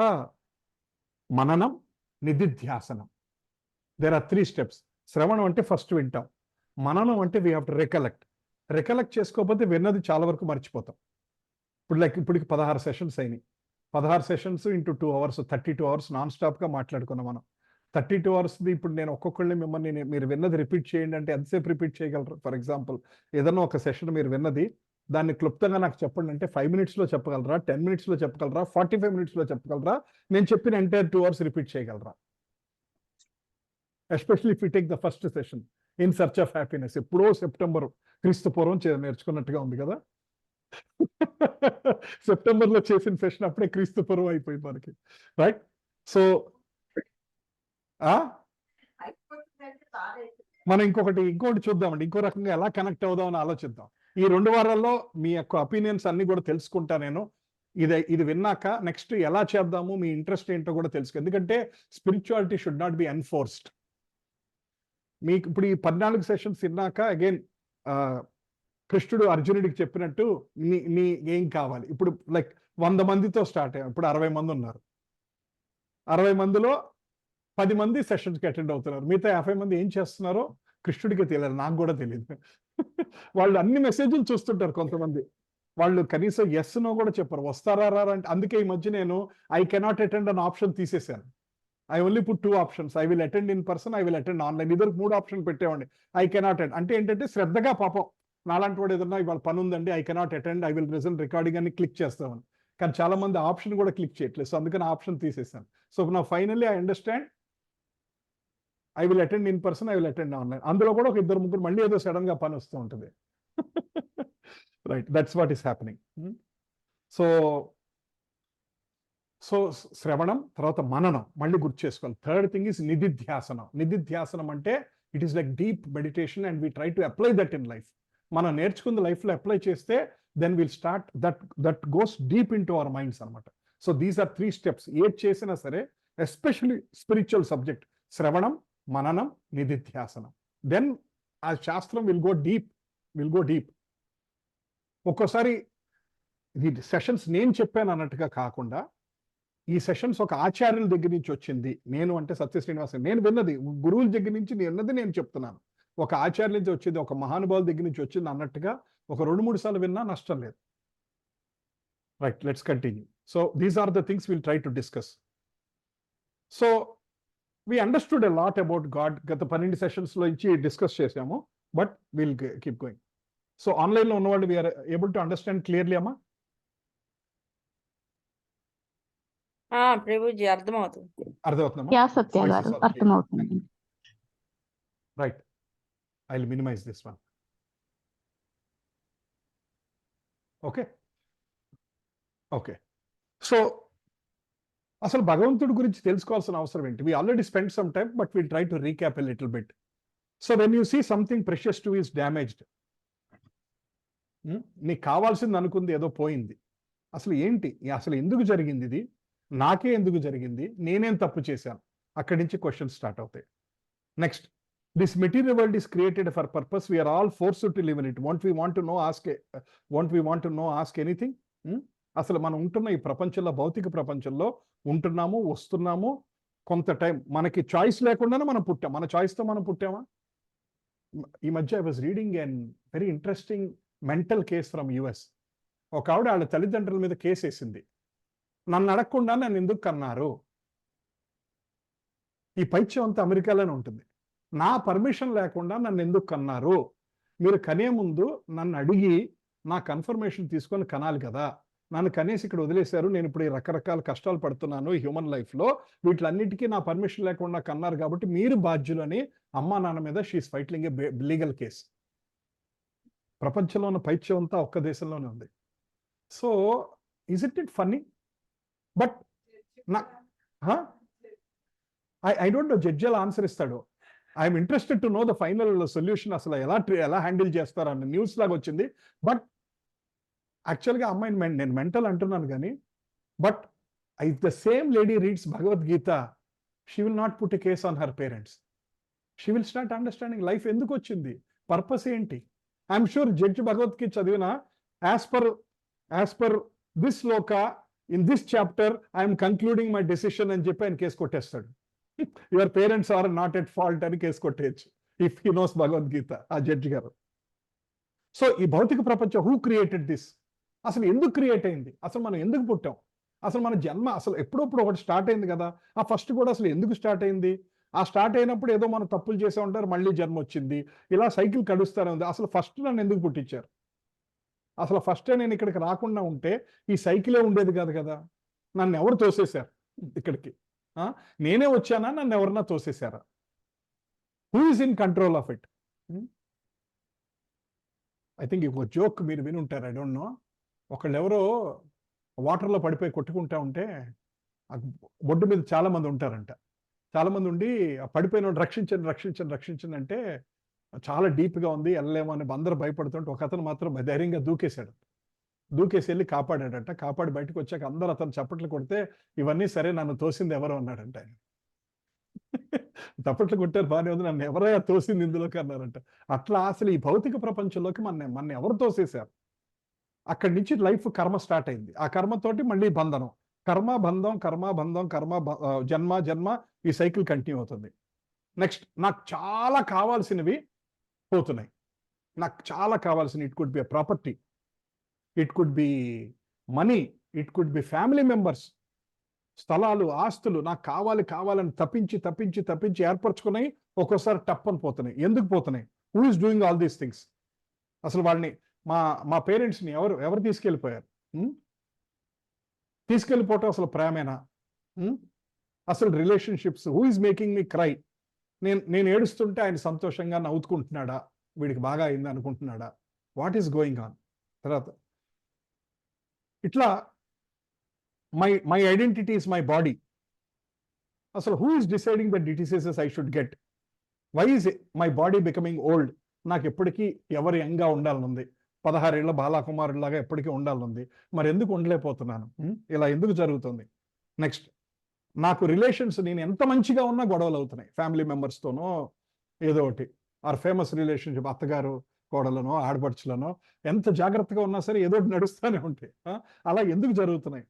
మననం, నిధిధ్యాసనం. There are 3 steps. శ్రవణం అంటే ఫస్ట్ వింటాం, మననం అంటే we have to recollect. Recollect చేసుకోకపోతే విన్నది చాలా వరకు మర్చిపోతాం. ఇప్పటికి 16 సెషన్స్ అయినాయి. 16 సెషన్స్ ఇంటూ 2 hours, 32 hours నాన్ స్టాప్గా మాట్లాడుకున్నాం మనం. 32 hours ఇప్పుడు నేను ఒక్కొక్కళ్ళని మిమ్మల్ని మీరు విన్నది రిపీట్ చేయండి అంటే ఎంతసేపు రిపీట్ చేయగలరు? ఫర్ ఎగ్జాంపుల్, ఏదన్నా ఒక సెషన్ మీరు విన్నది దాన్ని క్లుప్తంగా నాకు చెప్పండి అంటే 5 minutesలో చెప్పగలరా, 10 minutesలో చెప్పగలరా, 45 minutesలో చెప్పగలరా, నేను చెప్పిన ఎంటైర్ 2 hours రిపీట్ చేయగలరా? Especially if you take the first session, in search of happiness, ఎప్పుడో సెప్టెంబర్ క్రీస్తు పూర్వం నేర్చుకున్నట్టుగా ఉంది కదా. సెప్టెంబర్లో చేసిన సెషన్ అప్పుడే క్రీస్తు పూర్వం అయిపోయింది మనకి, రైట్? సో మనం ఇంకొకటి చూద్దామండి, ఇంకో రకంగా ఎలా కనెక్ట్ అవుదామని ఆలోచిద్దాం. ఈ 2 వారాల్లో మీ యొక్క ఒపీనియన్స్ అన్ని కూడా తెలుసుకుంటా నేను. ఇది విన్నాక నెక్స్ట్ ఎలా చేద్దాము, మీ ఇంట్రెస్ట్ ఏంటో కూడా తెలుసుకో. ఎందుకంటే spirituality should not be enforced. మీకు ఇప్పుడు ఈ 14 సెషన్స్ విన్నాక అగైన్ కృష్ణుడు అర్జునుడికి చెప్పినట్టు నీ ఏం కావాలి, ఇప్పుడు లైక్ 100 మందితో స్టార్ట్ అయ్యాం, ఇప్పుడు 60 మంది ఉన్నారు. 60 మందిలో 10 మంది సెషన్స్కి అటెండ్ అవుతున్నారు. మిగతా 50 మంది ఏం చేస్తున్నారో కృష్ణుడికి తెలియదు, నాకు కూడా తెలియదు. వాళ్ళు అన్ని మెసేజ్లు చూస్తుంటారు. కొంతమంది వాళ్ళు కనీసం ఎస్ నో కూడా చెప్పరు, వస్తారా రారా అంటే. అందుకే ఈ మధ్య నేను I cannot attend an option తీసేశాను. I only put 2 options. I will attend in person, I will attend online. ఇద్దరు 3 options పెట్టేవాడి. ఐ కెనాట్ అటెండ్ అంటే ఏంటంటే శ్రద్ధగా, పాపం నాలాంటి వాడు ఏదన్నా ఇవాళ పని ఉందండి, I cannot attend, I will risen recording అని క్లిక్ చేస్తామని. కానీ చాలా మంది ఆప్షన్ కూడా క్లిక్ చేయట్లేదు. సో అందుకని ఆప్షన్ తీసేసాను. సో నా finally I understand, I will attend in person, I will attend online. అందులో కూడా ఒక 2-3 మళ్ళీ ఏదో సడన్ గా పని వస్తూ ఉంటుంది. Right, that's what is happening. So శ్రవణం, తర్వాత మననం మళ్ళీ గుర్తు చేసుకోవాలి. థర్డ్ థింగ్ ఈస్ నిధిధ్యాసనం. నిధిధ్యాసనం అంటే it is like deep meditation and we try to apply that in life. మనం నేర్చుకుంది లైఫ్లో అప్లై చేస్తే then will start that goes deep into our minds అనమాట. So these are 3 steps. ఏది చేసినా సరే, ఎస్పెషల్లీ స్పిరిచువల్ సబ్జెక్ట్, శ్రవణం, మననం, నిధిధ్యాసనం. దెన్ ఆ శాస్త్రం విల్ గో డీప్. ఒక్కోసారి ఇది సెషన్స్ నేను చెప్పాను అన్నట్టుగా కాకుండా, ఈ సెషన్స్ ఒక ఆచార్యుల దగ్గర నుంచి వచ్చింది. నేను అంటే సత్య శ్రీనివాస, నేను విన్నది గురువుల దగ్గర నుంచి నేను చెప్తున్నాను. ఒక ఆచార్యుల నుంచి వచ్చింది, ఒక మహానుభావుల దగ్గర నుంచి వచ్చింది అన్నట్టుగా ఒక 2-3 సార్లు విన్నా నష్టం లేదు. Right, let's continue. So these are the things will try to discuss. So we understood a lot about God. గత 12 సెషన్స్లో నుంచి డిస్కస్ చేసాము, but will keep going. So ఆన్లైన్లో ఉన్నవాళ్ళు we're able to understand clearly అమ్మా? ప్రభుజీ అర్థమవుతుందమ్మా? అర్థమవుతుంది. Right, I will minimise this one. Okay. So అసలు భగవంతుడి గురించి తెలుసుకోవాల్సిన అవసరం ఏంటి? We already spend some time, but will try to recap a little bit. So when you see something precious to is damaged, నీకు కావాల్సింది అనుకుంది ఏదో పోయింది, అసలు ఏంటి, అసలు ఎందుకు జరిగింది ఇది, నాకే ఎందుకు జరిగింది, నేనేం తప్పు చేశాను, అక్కడి నుంచి క్వశ్చన్స్ స్టార్ట్ అవుతాయి. Next, this material world is created for purpose, we're all forced to live in it. Want we want to know ask anything. అసలు మనం ఉంటున్న ఈ ప్రపంచంలో, భౌతిక ప్రపంచంలో ఉంటున్నాము, వస్తున్నాము. కొంత టైం మనకి చాయిస్ లేకుండానే మనం పుట్టాం. మన చాయిస్తో మనం పుట్టామా? ఈ మధ్య I was reading and very interesting mental case from US. ఒక ఆవిడ వాళ్ళ తల్లిదండ్రుల మీద కేసు వేసింది. నన్ను అడగకుండా నన్ను ఎందుకు కన్నారు? ఈ పైత్యం అంతా అమెరికాలోనే ఉంటుంది. నా పర్మిషన్ లేకుండా నన్ను ఎందుకు కన్నారు? మీరు కనే ముందు నన్ను అడిగి నా కన్ఫర్మేషన్ తీసుకొని కనాలి కదా. నన్ను కనేసి ఇక్కడ వదిలేశారు. నేను ఇప్పుడు ఈ రకరకాల కష్టాలు పడుతున్నాను హ్యూమన్ లైఫ్లో. వీటిలన్నిటికీ నా పర్మిషన్ లేకుండా కన్నారు కాబట్టి మీరు బాధ్యులని అమ్మా నాన్న మీద she's fighting a legal case. ప్రపంచంలో ఉన్న పైత్యం అంతా ఒక్క దేశంలోనే ఉంది. So is it funny? But నా ఐ డోంట్ నో జడ్జి ఎలా ఆన్సర్ ఇస్తాడు. I'm interested to know the final solution. అసలు ఎలా హ్యాండిల్ చేస్తారో అన్న న్యూస్ లాగా వచ్చింది. బట్ యాక్చువల్గా అమ్మాయిని నేను మెంటల్ అంటున్నాను కానీ, but if the same lady reads Bhagavad Gita, she will not put a case on her parents. She will start understanding life ఎందుకు వచ్చింది, పర్పస్ ఏంటి. ఐఎమ్ షూర్ జడ్జి భగవద్గీత చదివిన as per this shloka in this chapter I'm concluding my decision అని చెప్పి ఆయన case కొట్టేస్తాడు. Your parents are not at fault అని case కొట్టేయచ్చు ఇఫ్ హీ నోస్ భగవద్గీత, ఆ జడ్జి గారు. సో ఈ భౌతిక ప్రపంచం, హూ క్రియేటెడ్ దిస్? అసలు ఎందుకు క్రియేట్ అయింది? అసలు మనం ఎందుకు పుట్టాం? అసలు మన జన్మ అసలు ఎప్పుడప్పుడు ఒకటి స్టార్ట్ అయింది కదా. ఆ ఫస్ట్ కూడా అసలు ఎందుకు స్టార్ట్ అయింది? ఆ స్టార్ట్ అయినప్పుడు ఏదో మనం తప్పులు చేసే ఉంటారు, మళ్ళీ జన్మ వచ్చింది, ఇలా సైకిల్ కడుస్తూనే ఉంది. అసలు ఫస్ట్ నన్ను ఎందుకు పుట్టించారు? అసలు ఫస్టే నేను ఇక్కడికి రాకుండా ఉంటే ఈ సైకిలే ఉండేది కాదు కదా. నన్ను ఎవరు తోసేశారు ఇక్కడికి? నేనే వచ్చానా, నన్ను ఎవరన్నా తోసేశారా? Who is in control of it? I think ఒక జోక్ మీరు విని ఉంటారు, ఐ డోంట్ నో. ఒకళ్ళు ఎవరో వాటర్లో పడిపోయి కొట్టుకుంటా ఉంటే బొడ్డు మీద చాలా మంది ఉంటారంట. చాలా మంది ఉండి ఆ పడిపోయిన రక్షించండి అంటే చాలా డీప్గా ఉంది, వెళ్ళలేమో అని అందరూ భయపడుతుంటే ఒక అతను మాత్రం ధైర్యంగా దూకేశాడు. దూకేసి వెళ్ళి కాపాడాడంట. కాపాడి బయటకు వచ్చాక అందరూ అతను చప్పట్లు కొడితే, ఇవన్నీ సరే, నన్ను తోసింది ఎవరో అన్నాడంట ఆయన. చప్పట్లు కొట్టారు, బాగానే ఉంది, నన్ను ఎవరైనా తోసింది ఇందులోకి అన్నారంట. అట్లా అసలు ఈ భౌతిక ప్రపంచంలోకి మన ఎవరు తోసేశారు? అక్కడి నుంచి లైఫ్ కర్మ స్టార్ట్ అయింది. ఆ కర్మతోటి మళ్ళీ బంధనం, జన్మ ఈ సైకిల్ కంటిన్యూ అవుతుంది. నెక్స్ట్, నాకు చాలా కావాల్సినవి పోతున్నాయి. నాకు చాలా కావాల్సినవి, it could be property, it could be money, it could be family members, స్థలాలు, ఆస్తులు నాకు కావాలని తప్పించి ఏర్పరచుకున్నాయి. ఒక్కోసారి టప్పని పోతున్నాయి. ఎందుకు పోతున్నాయి? Who is doing all these things? అసలు వాళ్ళని, మా పేరెంట్స్ని ఎవరు తీసుకెళ్ళిపోయారు? తీసుకెళ్ళిపోవటం అసలు ప్రేమేనా? అసలు relationships, who is making me cry? నేను ఏడుస్తుంటే ఆయన సంతోషంగా నవ్వుకుంటున్నాడా? వీడికి బాగా అయింది అనుకుంటున్నాడా? What is going on? తర్వాత ఇట్లా my identity is my body. అసలు who is deciding the diseases I should get? Why is my body becoming old? నాకు ఎప్పటికీ ఎవరు యంగ్గా ఉండాలనుంది, 16 ఏళ్ల బాలాకుమారులాగా ఎప్పటికీ ఉండాలనుంది. మరి ఎందుకు ఉండలేకపోతున్నాను? ఇలా ఎందుకు జరుగుతుంది? నెక్స్ట్, నాకు రిలేషన్స్, నేను ఎంత మంచిగా ఉన్నా గొడవలు అవుతున్నాయి ఫ్యామిలీ మెంబర్స్తోనో, ఏదో ఒకటి. ఆర్ ఫేమస్ రిలేషన్షిప్, అత్తగారు కోడలనో ఆడపడుచులనో ఎంత జాగ్రత్తగా ఉన్నా సరే ఏదో ఒకటి నడుస్తూనే ఉంటాయి. అలా ఎందుకు జరుగుతున్నాయి?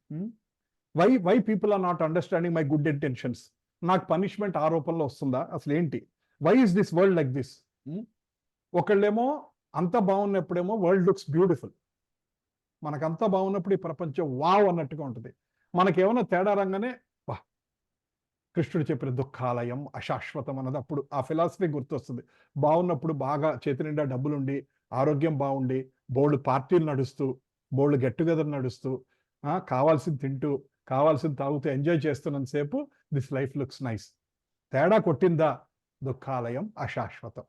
Why people are not understanding my good intentions? నాకు పనిష్మెంట్ ఆ రూపంలో వస్తుందా? అసలు ఏంటి? Why is this world like this? ఒకళ్ళేమో అంతా బాగున్నప్పుడేమో వరల్డ్ లుక్స్ బ్యూటిఫుల్. మనకంతా బాగున్నప్పుడు ఈ ప్రపంచం వావ్ అన్నట్టుగా ఉంటుంది. మనకేమైనా తేడా రంగానే కృష్ణుడు చెప్పిన దుఃఖాలయం అశాశ్వతం అన్నది అప్పుడు ఆ ఫిలాసఫీ గుర్తొస్తుంది. బాగున్నప్పుడు బాగా చేతి నిండా డబ్బులుండి, ఆరోగ్యం బాగుండి, బోల్డ్ పార్టీలు నడుస్తూ, బోల్డ్ గెట్ టుగెదర్ నడుస్తూ, కావాల్సింది తింటూ, కావాల్సింది తాగుతూ ఎంజాయ్ చేస్తున్నంతసేపు దిస్ లైఫ్ లుక్స్ నైస్. తేడా కొట్టిందా? దుఃఖాలయం అశాశ్వతం.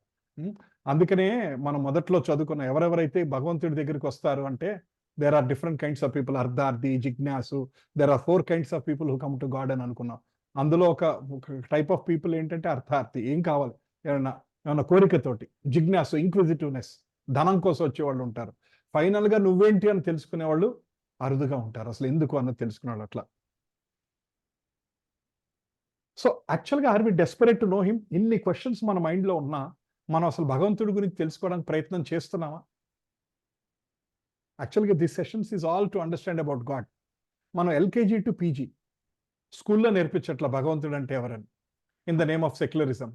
అందుకనే మనం మొదట్లో చదువుకున్న ఎవరెవరైతే భగవంతుడి దగ్గరికి వస్తారు అంటే, there are different kinds of people. అర్ధార్థి, జిజ్ఞాసు, there are 4 kinds of people who come to god అని అనుకున్నాం. అందులో ఒక టైప్ ఆఫ్ పీపుల్ ఏంటంటే అర్థార్థి, ఏం కావాలి, ఏమన్నా కోరికతోటి. జిజ్ఞాసు, ఇంక్విజిటివ్నెస్, ధనం కోసం వచ్చేవాళ్ళు ఉంటారు. ఫైనల్గా నువ్వేంటి అని తెలుసుకునే వాళ్ళు అరుదుగా ఉంటారు. అసలు ఎందుకు అన్నది తెలుసుకునే వాళ్ళు. అట్లా సో యాక్చువల్గా are we desperate to know him? ఇన్ని క్వశ్చన్స్ మన మైండ్లో ఉన్నా మనం అసలు భగవంతుడి గురించి తెలుసుకోవడానికి ప్రయత్నం చేస్తున్నామా? యాక్చువల్గా this sessions is all to understand about God. మనం ఎల్కేజీ టు పీజీ స్కూల్లో నేర్పించట్ల భగవంతుడు అంటే ఎవరని, in the name of secularism.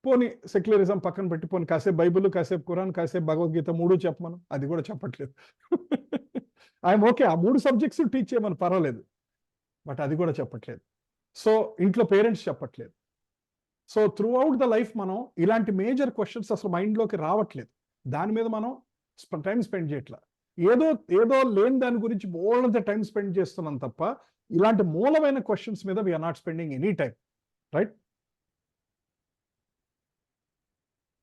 పోనీ సెక్యులరిజం పక్కన పెట్టి పోనీ కాసేపు బైబిల్, కాసేపు ఖురాన్, కాసేపు భగవద్గీత 3 చెప్పమను, అది కూడా చెప్పట్లేదు. ఐఎమ్ ఓకే, ఆ 3 సబ్జెక్ట్స్ టీచ్ చేయమని పర్వాలేదు, బట్ అది కూడా చెప్పట్లేదు. సో ఇంట్లో పేరెంట్స్ చెప్పట్లేదు. So through out the life మనం ఇలాంటి మేజర్ క్వశ్చన్స్ అసలు మైండ్లోకి రావట్లేదు. దాని మీద మనం టైం స్పెండ్ చేయట్లా. ఏదో ఏదో లేని దాని గురించి బోల్డంత టైం స్పెండ్ చేస్తున్నాం తప్ప ఇలాంటి మూలమైన క్వశ్చన్స్ మీద we're not spending any time, right?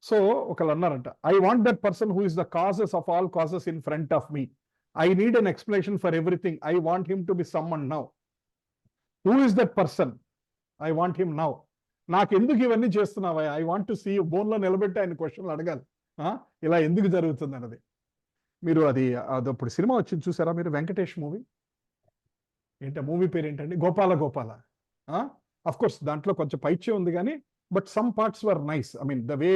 So ఒకళ్ళు అన్నారంట, I want that person who is the causes of all causes in front of me. I need an explanation for everything. I want him to be summon now. Who is that person? I want him now. నాకెందుకు ఇవన్నీ చేస్తున్నావా? I want to see బోన్లో నిలబెట్టి ఆయన క్వశ్చన్లు అడగాలి, ఇలా ఎందుకు జరుగుతుంది అన్నది. మీరు అదప్పుడు సినిమా వచ్చింది చూసారా మీరు, వెంకటేష్ మూవీ? ఏంటి మూవీ పేరు ఏంటండి? గోపాల గోపాల. అఫ్ కోర్స్ దాంట్లో కొంచెం పైచ్యం ఉంది కానీ but some parts were nice. I mean the way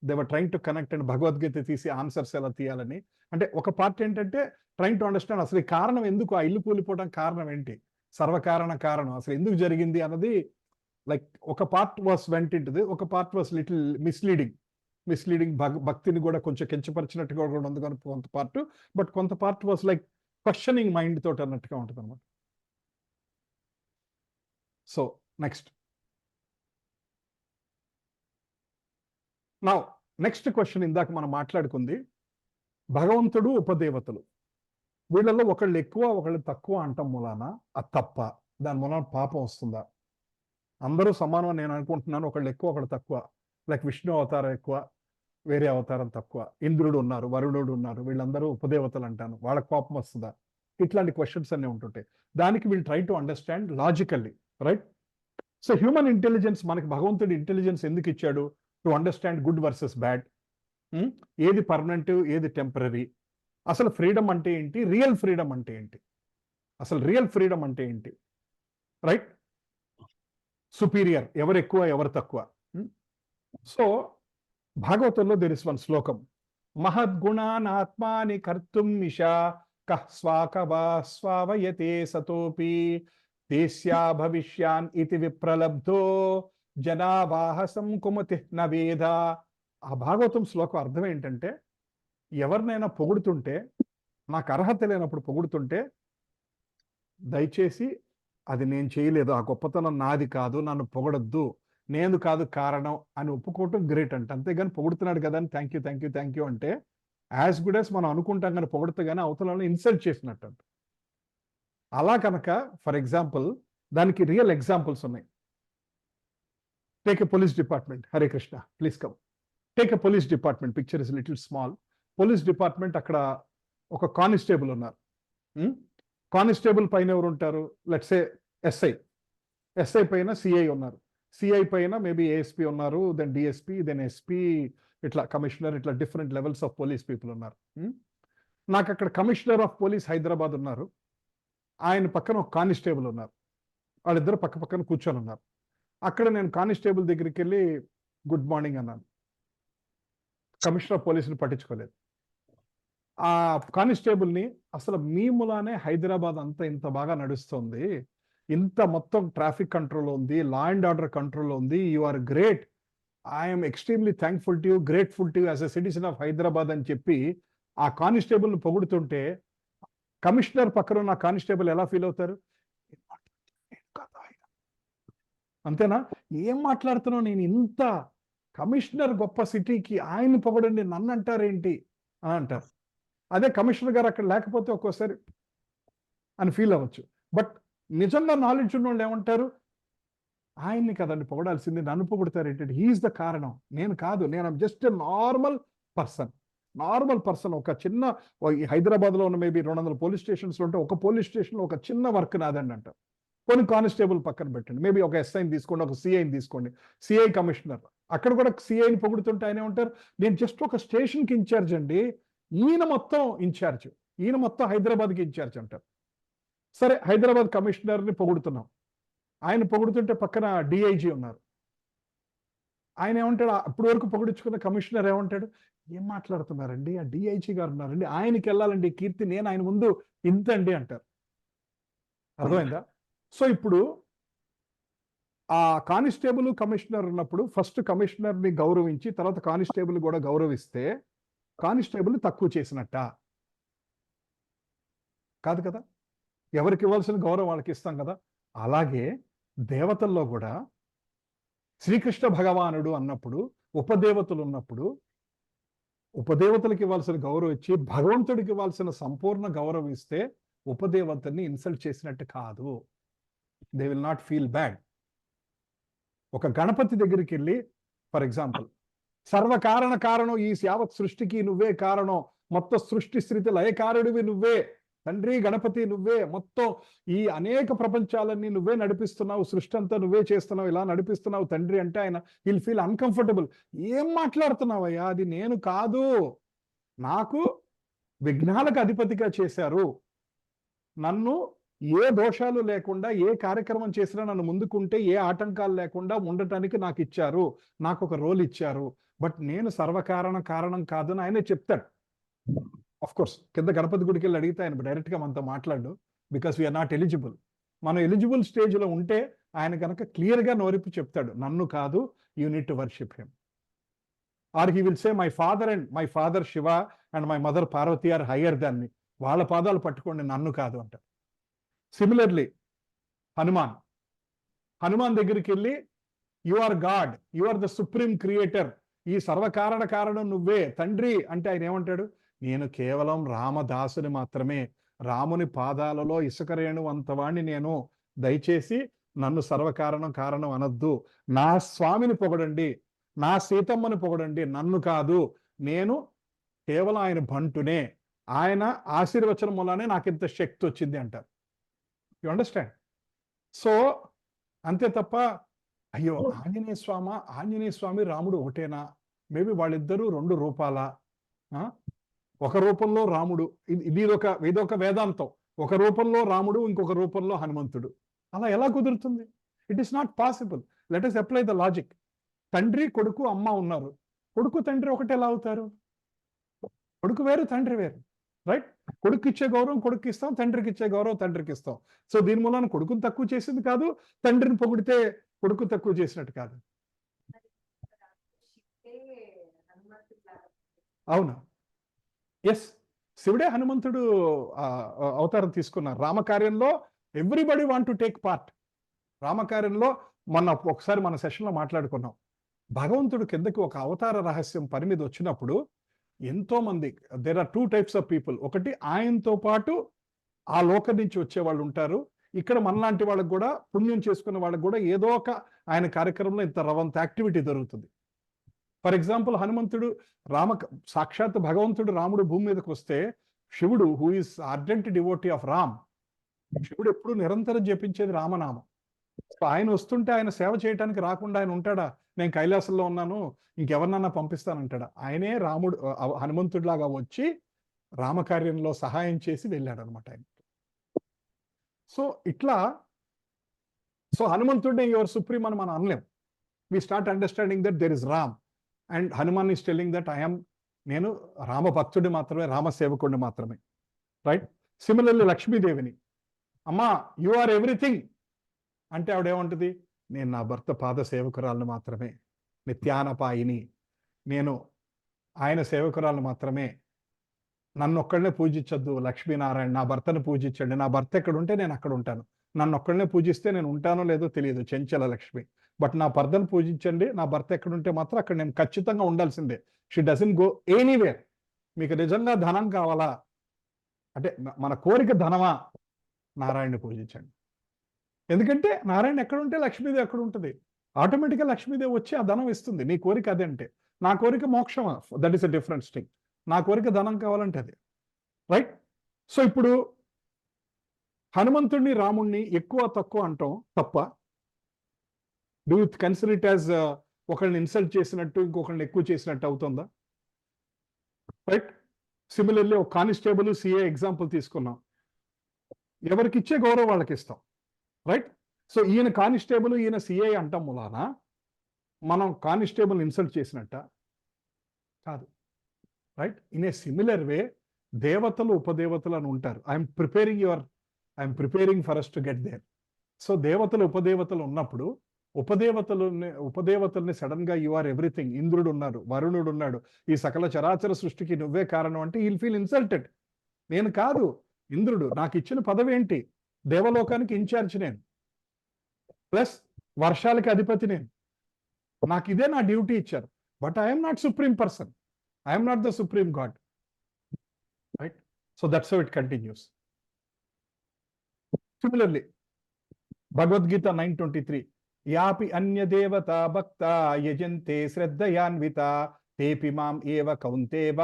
they were trying to connect and Bhagavad Gita తీసి ఆన్సర్స్ ఎలా తీయాలని. అంటే ఒక పార్ట్ ఏంటంటే ట్రైంగ్ టు అండర్స్టాండ్ అసలు ఈ కారణం ఎందుకు, ఆ ఇల్లు కూలిపోవడం కారణం ఏంటి, సర్వకారణ కారణం అసలు ఎందుకు జరిగింది అన్నది. లైక్ ఒక పార్ట్ వాస్ వెంట్ ఇంటుది, ఒక పార్ట్ వాస్ లిటిల్ మిస్లీడింగ్ భక్తిని కూడా కొంచెం కించపరిచినట్టుగా కూడా ఉంది కొంత పార్ట్. బట్ కొంత part was like questioning mind తోటి అన్నట్టుగా ఉంటుంది అనమాట. సో నెక్స్ట్ నా నెక్స్ట్ క్వశ్చన్, ఇందాక మనం మాట్లాడుకుంది భగవంతుడు, ఉపదేవతలు, వీళ్ళల్లో ఒకళ్ళు ఎక్కువ ఒకళ్ళు తక్కువ అంటాం మూలాన అది తప్ప, దాని మూలాన పాపం వస్తుందా? అందరూ సమానం అని నేను అనుకుంటున్నాను. ఒకళ్ళు ఎక్కువ ఒకళ్ళు తక్కువ. లైక్ విష్ణు అవతారం ఎక్కువ, వేరే అవతారం తక్కువ. ఇంద్రుడు ఉన్నారు, వరుణుడు ఉన్నారు, వీళ్ళందరూ ఉపదేవతలు అంటాను, వాళ్ళకి కోపం వస్తుందా? ఇట్లాంటి క్వశ్చన్స్ అన్నీ ఉంటుంటాయి. దానికి వీళ్ళు try to understand logically, right? So human intelligence, మనకి భగవంతుడి ఇంటెలిజెన్స్ ఎందుకు ఇచ్చాడు? To understand good versus bad, ఏది పర్మనెంట్ ఏది టెంపరీ, అసలు ఫ్రీడమ్ అంటే ఏంటి, రియల్ ఫ్రీడమ్ అంటే ఏంటి, అసలు రియల్ ఫ్రీడమ్ అంటే ఏంటి, రైట్? సుపీరియర్, ఎవరు ఎక్కువ ఎవరు తక్కువ. సో భాగవతంలో దేర్ ఇస్ వన్ శ్లోకం, మహద్గుణానాత్మాని కర్తుం నిశా కః స్వావయతే సతోపి దేశ్యా భవిష్యాన్ ఇతి విప్రలబ్ధో జనావాహసం కుమతి నవేద. ఆ భాగవతం శ్లోకం అర్థం ఏంటంటే, ఎవరినైనా పొగుడుతుంటే, నాకు అర్హత లేనప్పుడు పొగుడుతుంటే దయచేసి అది నేను చేయలేదు, ఆ గొప్పతనం నాది కాదు, నన్ను పొగడొద్దు, నేను కాదు కారణం అని ఒప్పుకోవటం గ్రేట్ అంట. అంతేగాని పొగుడుతున్నాడు కదా అని థ్యాంక్ యూ అంటే యాజ్ గుడ్ యాజ్ మనం అనుకుంటాం కానీ పొగుడుతూ కానీ అవతలను ఇన్సల్ట్ చేసినట్టు అంట. అలా కనుక ఫర్ ఎగ్జాంపుల్ దానికి రియల్ ఎగ్జాంపుల్స్ ఉన్నాయి. Take a police department. Hare Krishna, please come. Take a police department, picture is little small. Police department, అక్కడ ఒక కానిస్టేబుల్ ఉన్నారు. కానిస్టేబుల్ పైన ఎవరు ఉంటారు? లెట్స్ ఏ ఎస్ఐ పైన సిఐ ఉన్నారు, సిఐ పైన మేబీ ఏఎస్పీ ఉన్నారు, దెన్ డిఎస్పీ, దెన్ ఎస్పీ, ఇట్లా కమిషనర్, ఇట్లా different levels of police people ఉన్నారు. నాకు అక్కడ కమిషనర్ ఆఫ్ పోలీస్ హైదరాబాద్ ఉన్నారు, ఆయన పక్కన ఒక కానిస్టేబుల్ ఉన్నారు, వాళ్ళిద్దరు పక్క పక్కన కూర్చొని ఉన్నారు. అక్కడ నేను కానిస్టేబుల్ దగ్గరికి వెళ్ళి గుడ్ మార్నింగ్ అన్నాను, కమిషనర్ ఆఫ్ పోలీసుని పట్టించుకోలేదు. ఆ కానిస్టేబుల్ని అసలు మీ మూలానే హైదరాబాద్ అంతా ఇంత బాగా నడుస్తుంది, ఇంత మొత్తం ట్రాఫిక్ కంట్రోల్ ఉంది, లా అండ్ ఆర్డర్ కంట్రోల్ ఉంది, you are great, I'm extremely thankful to you, grateful to you as a citizen of Hyderabad అని చెప్పి ఆ కానిస్టేబుల్ని పొగుడుతుంటే కమిషనర్ పక్కన ఉన్న కానిస్టేబుల్ ఎలా ఫీల్ అవుతారు? అంతేనా? ఏం మాట్లాడుతున్నావు, నేను ఇంత కమిషనర్ గొప్ప సిటీకి ఆయన పొగడండి నన్ను అంటారేంటి అని అంటారు. అదే కమిషనర్ గారు అక్కడ లేకపోతే ఒక్కోసారి అని ఫీల్ అవ్వచ్చు. బట్ నిజంగా నాలెడ్జ్ ఉన్న వాళ్ళు ఏమంటారు? ఆయన్ని కదండి పొగడాల్సింది, నన్ను పొగుడతారు ఏంటంటే హీఈస్ ద కారణం, నేను కాదు, నేను జస్ట్ నార్మల్ పర్సన్. ఒక చిన్న హైదరాబాద్లో ఉన్న మేబీ 200 పోలీస్ స్టేషన్స్లో ఉంటే ఒక పోలీస్ స్టేషన్లో ఒక చిన్న వర్క్ నాదండి అంటారు. కొన్ని కానిస్టేబుల్ పక్కన పెట్టండి, మేబీ ఒక ఎస్ఐని తీసుకోండి, ఒక సిఐని తీసుకోండి, సిఐ కమిషనర్, అక్కడ కూడా సిఐని పొగుడుతుంటే ఆయన ఉంటారు, నేను జస్ట్ ఒక స్టేషన్కి ఇన్ఛార్జ్ అండి, ఈయన మొత్తం ఇన్ఛార్జ్, ఈయన మొత్తం హైదరాబాద్కి ఇన్ఛార్జ్ అంటారు. సరే, హైదరాబాద్ కమిషనర్ని పొగుడుతున్నాం, ఆయన పొగుడుతుంటే పక్కన డిఐజీ ఉన్నారు. ఆయన ఏమంటాడు, అప్పటి వరకు పొగిడించుకున్న కమిషనర్ ఏమంటాడు, ఏం మాట్లాడుతున్నారండి, ఆ డిఐజీ గారు ఉన్నారండి, ఆయనకి వెళ్ళాలండి కీర్తి, నేను ఆయన ముందు ఇంతండి అంటారు. అర్థమైందా? సో ఇప్పుడు ఆ కానిస్టేబుల్ కమిషనర్ ఉన్నప్పుడు ఫస్ట్ కమిషనర్ ని గౌరవించి తర్వాత కానిస్టేబుల్ కూడా గౌరవిస్తే కానిస్టేబుల్ తక్కువ చేసినట్ట కాదు కదా? ఎవరికి ఇవ్వాల్సిన గౌరవం వాళ్ళకి ఇస్తాం కదా. అలాగే దేవతల్లో కూడా శ్రీకృష్ణ భగవానుడు అన్నప్పుడు ఉపదేవతలు ఉన్నప్పుడు ఉపదేవతలకు ఇవ్వాల్సిన గౌరవం ఇచ్చి భగవంతుడికి ఇవ్వాల్సిన సంపూర్ణ గౌరవం ఇస్తే ఉపదేవతల్ని ఇన్సల్ట్ చేసినట్టు కాదు. They will not feel bad. ఒక గణపతి దగ్గరికి వెళ్ళి ఫర్ ఎగ్జాంపుల్, సర్వకారణ కారణం ఈ యావత్ సృష్టికి నువ్వే కారణం, మొత్తం సృష్టి స్థితి లయకారుడివి నువ్వే తండ్రి, గణపతి నువ్వే, మొత్తం ఈ అనేక ప్రపంచాలన్నీ నువ్వే నడిపిస్తున్నావు, సృష్టి అంతా నువ్వే చేస్తున్నావు, ఇలా నడిపిస్తున్నావు తండ్రి అంటే ఆయన విల్ ఫీల్ అన్కంఫర్టబుల్. ఏం మాట్లాడుతున్నావయ్యా, అది నేను కాదు, నాకు విఘ్నాలకు అధిపతిగా చేశారు, నన్ను ఏ దోషాలు లేకుండా ఏ కార్యక్రమం చేసినా నన్ను ముందుకుంటే ఏ ఆటంకాలు లేకుండా ఉండటానికి నాకు ఇచ్చారు, నాకు ఒక రోల్ ఇచ్చారు, బట్ నేను కారణం కాదని ఆయనే చెప్తాడు. ఆఫ్ కోర్స్ కింద గణపతి గుడికి వెళ్ళి అడిగితే ఆయన డైరెక్ట్ గా మనతో మాట్లాడు, బికాస్ వీఆర్ నాట్ ఎలిజిబుల్. మనం ఎలిజిబుల్ స్టేజ్ లో ఉంటే ఆయన కనుక క్లియర్ గా నోరిప్పి చెప్తాడు, నన్ను కాదు, you need to worship him. Or he will say my father Shiva and my mother Parvati are higher than me, వాళ్ళ పాదాలు పట్టుకోండి, నన్ను కాదు అంటారు. సిమిలర్లీ హనుమాన్ దగ్గరికి వెళ్ళి you are God, you are the supreme creator, ఈ కారణం నువ్వే తండ్రి అంటే ఆయన ఏమంటాడు, నేను కేవలం రామదాసుని మాత్రమే, రాముని పాదాలలో ఇసుక రేణు అంతవాణ్ణి నేను, దయచేసి నన్ను కారణం అనొద్దు, నా స్వామిని పొగడండి, నా సీతమ్మని పొగడండి, నన్ను కాదు, నేను కేవలం ఆయన బంటునే, ఆయన ఆశీర్వచనం వల్లనే నాకు ఇంత శక్తి వచ్చింది అంటారు. You understand? సో అంతే తప్ప అయ్యో ఆంజనేయ స్వామి రాముడు ఒకటేనా, మేబీ వాళ్ళిద్దరూ రెండు రూపాల, ఒక రూపంలో రాముడు, ఇదొక వేదాంతం, ఒక రూపంలో రాముడు ఇంకొక రూపంలో హనుమంతుడు, అలా ఎలా కుదురుతుంది? It is not possible. Let us apply the logic. తండ్రి కొడుకు అమ్మ ఉన్నారు, కొడుకు తండ్రి ఒకటి ఎలా అవుతారు? కొడుకు వేరు తండ్రి వేరు, రైట్? కొడుకు ఇచ్చే గౌరవం కొడుకు ఇస్తాం, తండ్రికి ఇచ్చే గౌరవం తండ్రికి ఇస్తాం. సో దీని మూలాన కొడుకుని తక్కువ చేసింది కాదు, తండ్రిని పొగిడితే కొడుకు తక్కువ చేసినట్టు కాదు. అవునా? ఎస్, శివుడే హనుమంతుడు అవతారం తీసుకున్నారు రామకార్యంలో. Everybody want to take part. రామకార్యంలో ఒకసారి మన సెషన్లో మాట్లాడుకున్నాం, భగవంతుడు కిందకి ఒక అవతార రహస్యం పని మీద వచ్చినప్పుడు ఎంతో మంది, there are 2 types of people. ఒకటి ఆయనతో పాటు ఆ లోకం నుంచి వచ్చే వాళ్ళు ఉంటారు, ఇక్కడ మనలాంటి వాళ్ళకి కూడా పుణ్యం చేసుకున్న వాళ్ళకి కూడా ఏదో ఒక ఆయన కార్యక్రమంలో ఇంత రవంత యాక్టివిటీ జరుగుతుంది. ఫర్ ఎగ్జాంపుల్ హనుమంతుడు సాక్షాత్ భగవంతుడు రాముడు భూమి మీదకి వస్తే శివుడు who is ardent devotee of Ram, శివుడు ఎప్పుడు నిరంతరం జపించేది రామనామం. ఆయన వస్తుంటే ఆయన సేవ చేయడానికి రాకుండా ఆయన ఉంటాడా, నేను కైలాసంలో ఉన్నాను ఇంకెవరినన్నా పంపిస్తానంటాడా? ఆయనే రాముడు హనుమంతుడిలాగా వచ్చి రామకార్యంలో సహాయం చేసి వెళ్ళాడు అనమాట ఆయన. సో ఇట్లా హనుమంతుడిని యువర్ సుప్రీం అని మనం అనలేం. We start understanding that there is Ram and Hanuman is telling that నేను రామ భక్తుడి మాత్రమే, రామ సేవకుడిని మాత్రమే, రైట్? సిమిలర్లీ లక్ష్మీదేవిని, అమ్మా యు ఆర్ ఎవ్రీథింగ్ అంటే ఆవిడేమంటుంది, నేను నా భర్త పాద సేవకురాలను మాత్రమే, నిత్యానపాయిని, నేను ఆయన సేవకురాలను మాత్రమే, నన్ను ఒక్కడనే పూజించొద్దు లక్ష్మీనారాయణ, నా భర్తను పూజించండి, నా భర్త ఎక్కడ ఉంటే నేను అక్కడ ఉంటాను, నన్ను ఒక్కడనే పూజిస్తే నేను ఉంటానో లేదో తెలియదు చెంచల లక్ష్మి, బట్ నా భర్తను పూజించండి, నా భర్త ఎక్కడ ఉంటే మాత్రం అక్కడ నేను ఖచ్చితంగా ఉండాల్సిందే, షీ డజంట్ గో ఎనీవేర్. మీకు నిజంగా ధనం కావాలా అంటే మన కోరిక ధనమా, నారాయణని పూజించండి, ఎందుకంటే నారాయణ ఎక్కడ ఉంటే లక్ష్మీదేవి ఎక్కడ ఉంటుంది, ఆటోమేటిక్గా లక్ష్మీదేవి వచ్చి ఆ ధనం ఇస్తుంది. నీ కోరిక అదే అంటే, నా కోరిక మోక్షమా, that is a different thing, నా కోరిక ధనం కావాలంటే అది, రైట్? సో ఇప్పుడు హనుమంతుడిని రాముణ్ణి ఎక్కువ తక్కువ అంటాం తప్ప, do you consider it as ఒకళ్ళని ఇన్సల్ట్ చేసినట్టు ఇంకొకళ్ళని ఎక్కువ చేసినట్టు అవుతుందా? రైట్? సిమిలర్లీ ఒక కానిస్టేబుల్ సిఏ ఎగ్జాంపుల్ తీసుకున్నాం, ఎవరికి ఇచ్చే గౌరవం వాళ్ళకి ఇస్తాం, రైట్? సో ఈయన కానిస్టేబుల్, ఈయన సిఐ అంటాం మూలాన మనం కానిస్టేబుల్ ఇన్సల్ట్ చేసినట్ట కాదు. రైట్? ఇన్ ఏ సిమిలర్ వే దేవతలు ఉపదేవతలు అని ఉంటారు. I'm preparing for us to get there. So దేవతలు ఉపదేవతలు ఉన్నప్పుడు ఉపదేవతల్ని సడన్ గా యు ఆర్ ఎవ్రీథింగ్, ఇంద్రుడు ఉన్నారు, వరుణుడు ఉన్నాడు, ఈ సకల చరాచర సృష్టికి నువ్వే కారణం అంటే హీల్ ఫీల్ ఇన్సల్టెడ్. నేను కాదు ఇంద్రుడు, నాకు ఇచ్చిన పదవి ఏంటి? దేవలోకానికి ఇన్ఛార్జ్ నేను, ప్లస్ వర్షాలకి అధిపతి నేను, నాకు ఇదే నా డ్యూటీ ఇచ్చారు. But I'm not supreme person, I'm not the supreme God. Right? So that's how it continues. Similarly Bhagavad Gita 9:23, యాపి అన్య దేవత భక్త యజంతే శ్రద్ధయాన్విత తేపి మాం ఏవ కౌంతేవ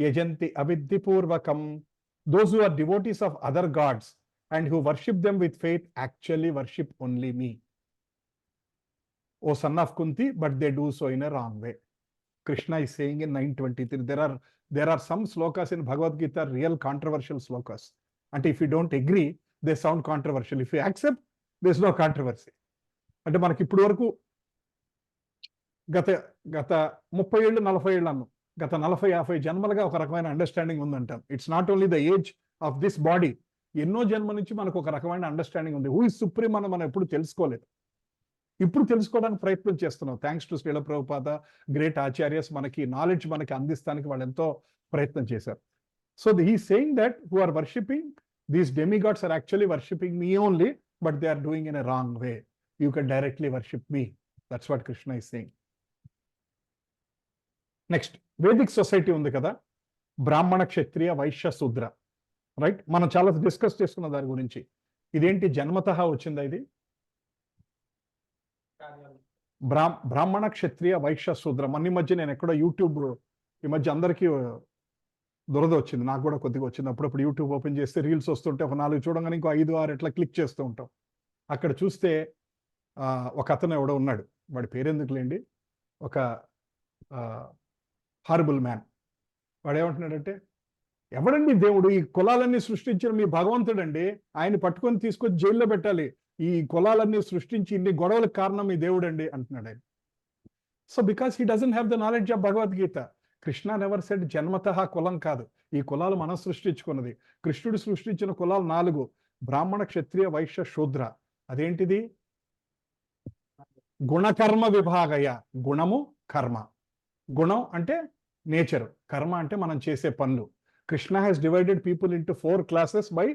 యజంతి అవిద్ధి పూర్వకం. Those who are devotees of other gods and who worship them with faith actually worship only me. O son of Kunti, but they do so in a wrong way. Krishna is saying in 9:23. There are some slokas in Bhagavad Gita, real controversial slokas. And if you don't agree, they sound controversial. If you accept, there's no controversy. అంటే మనకి ఇప్పుడు వరకు గత 30 ఏళ్ళు 40 ఏళ్ళు అన్నాం, గత 40-50 జన్మలుగా ఒక రకమైన అండర్స్టాండింగ్ ఉందంటాం. It's not only the age of this body, ఎన్నో జన్మ నుంచి మనకు ఒక రకమైన అండర్స్టాండింగ్ ఉంది. హూ ఇస్ సుప్రీం అని మనం ఎప్పుడు తెలుసుకోలేదు, ఇప్పుడు తెలుసుకోవడానికి ప్రయత్నం చేస్తున్నాం. Thanks to Srila Prabhupada, great acharyas మనకి నాలెడ్జ్ మనకి అందిస్తానికి వాళ్ళు ఎంతో ప్రయత్నం చేశారు. So he saying that who are worshipping these demigods are actually worshipping me only, but they are doing in a wrong way. You can directly worship me. That's what Krishna is saying. Next, Vedic society ఉంది కదా, బ్రాహ్మణ, క్షత్రియ, వైశ్య, శూద్ర. Right? మనం చాలా discuss చేసుకున్న దాని గురించి. ఇదేంటి జన్మతః వచ్చిందా? ఇది బ్రాహ్మణ, క్షత్రియ, వైశ్య, శూద్ర. మన ఈ మధ్య నేను ఎక్కడో యూట్యూబ్, ఈ మధ్య అందరికీ దురద వచ్చింది, నాకు కూడా కొద్దిగా వచ్చింది. అప్పుడప్పుడు యూట్యూబ్ ఓపెన్ చేస్తే రీల్స్ వస్తుంటే ఒక 4 చూడంగానే ఇంకో 5-6 ఎట్లా క్లిక్ చేస్తూ ఉంటాం. అక్కడ చూస్తే ఒక అతను ఎవడో ఉన్నాడు, వాడి పేరెందుకు లేండి, ఒక హారబుల్ మ్యాన్. వాడు ఏమంటున్నాడంటే, ఎవడండి దేవుడు? ఈ కులాలన్నీ సృష్టించిన మీ భగవంతుడండి, ఆయన పట్టుకొని తీసుకొచ్చి జైల్లో పెట్టాలి, ఈ కులాలన్నీ సృష్టించి ఇన్ని గొడవలకు కారణం మీ దేవుడు అండి అంటున్నాడు ఆయన. So because he doesn't have the knowledge of Bhagavad Gita. Krishna never said జన్మతః కులం కాదు, ఈ కులాలు మనం సృష్టించుకున్నది. కృష్ణుడు సృష్టించిన కులాలు 4: బ్రాహ్మణ, క్షత్రియ, వైశ్య, శూద్ర. అదేంటిది? గుణకర్మ విభాగయ. గుణము, కర్మ. గుణం అంటే నేచర్, కర్మ అంటే మనం చేసే పనులు. Krishna has divided people into 4 classes by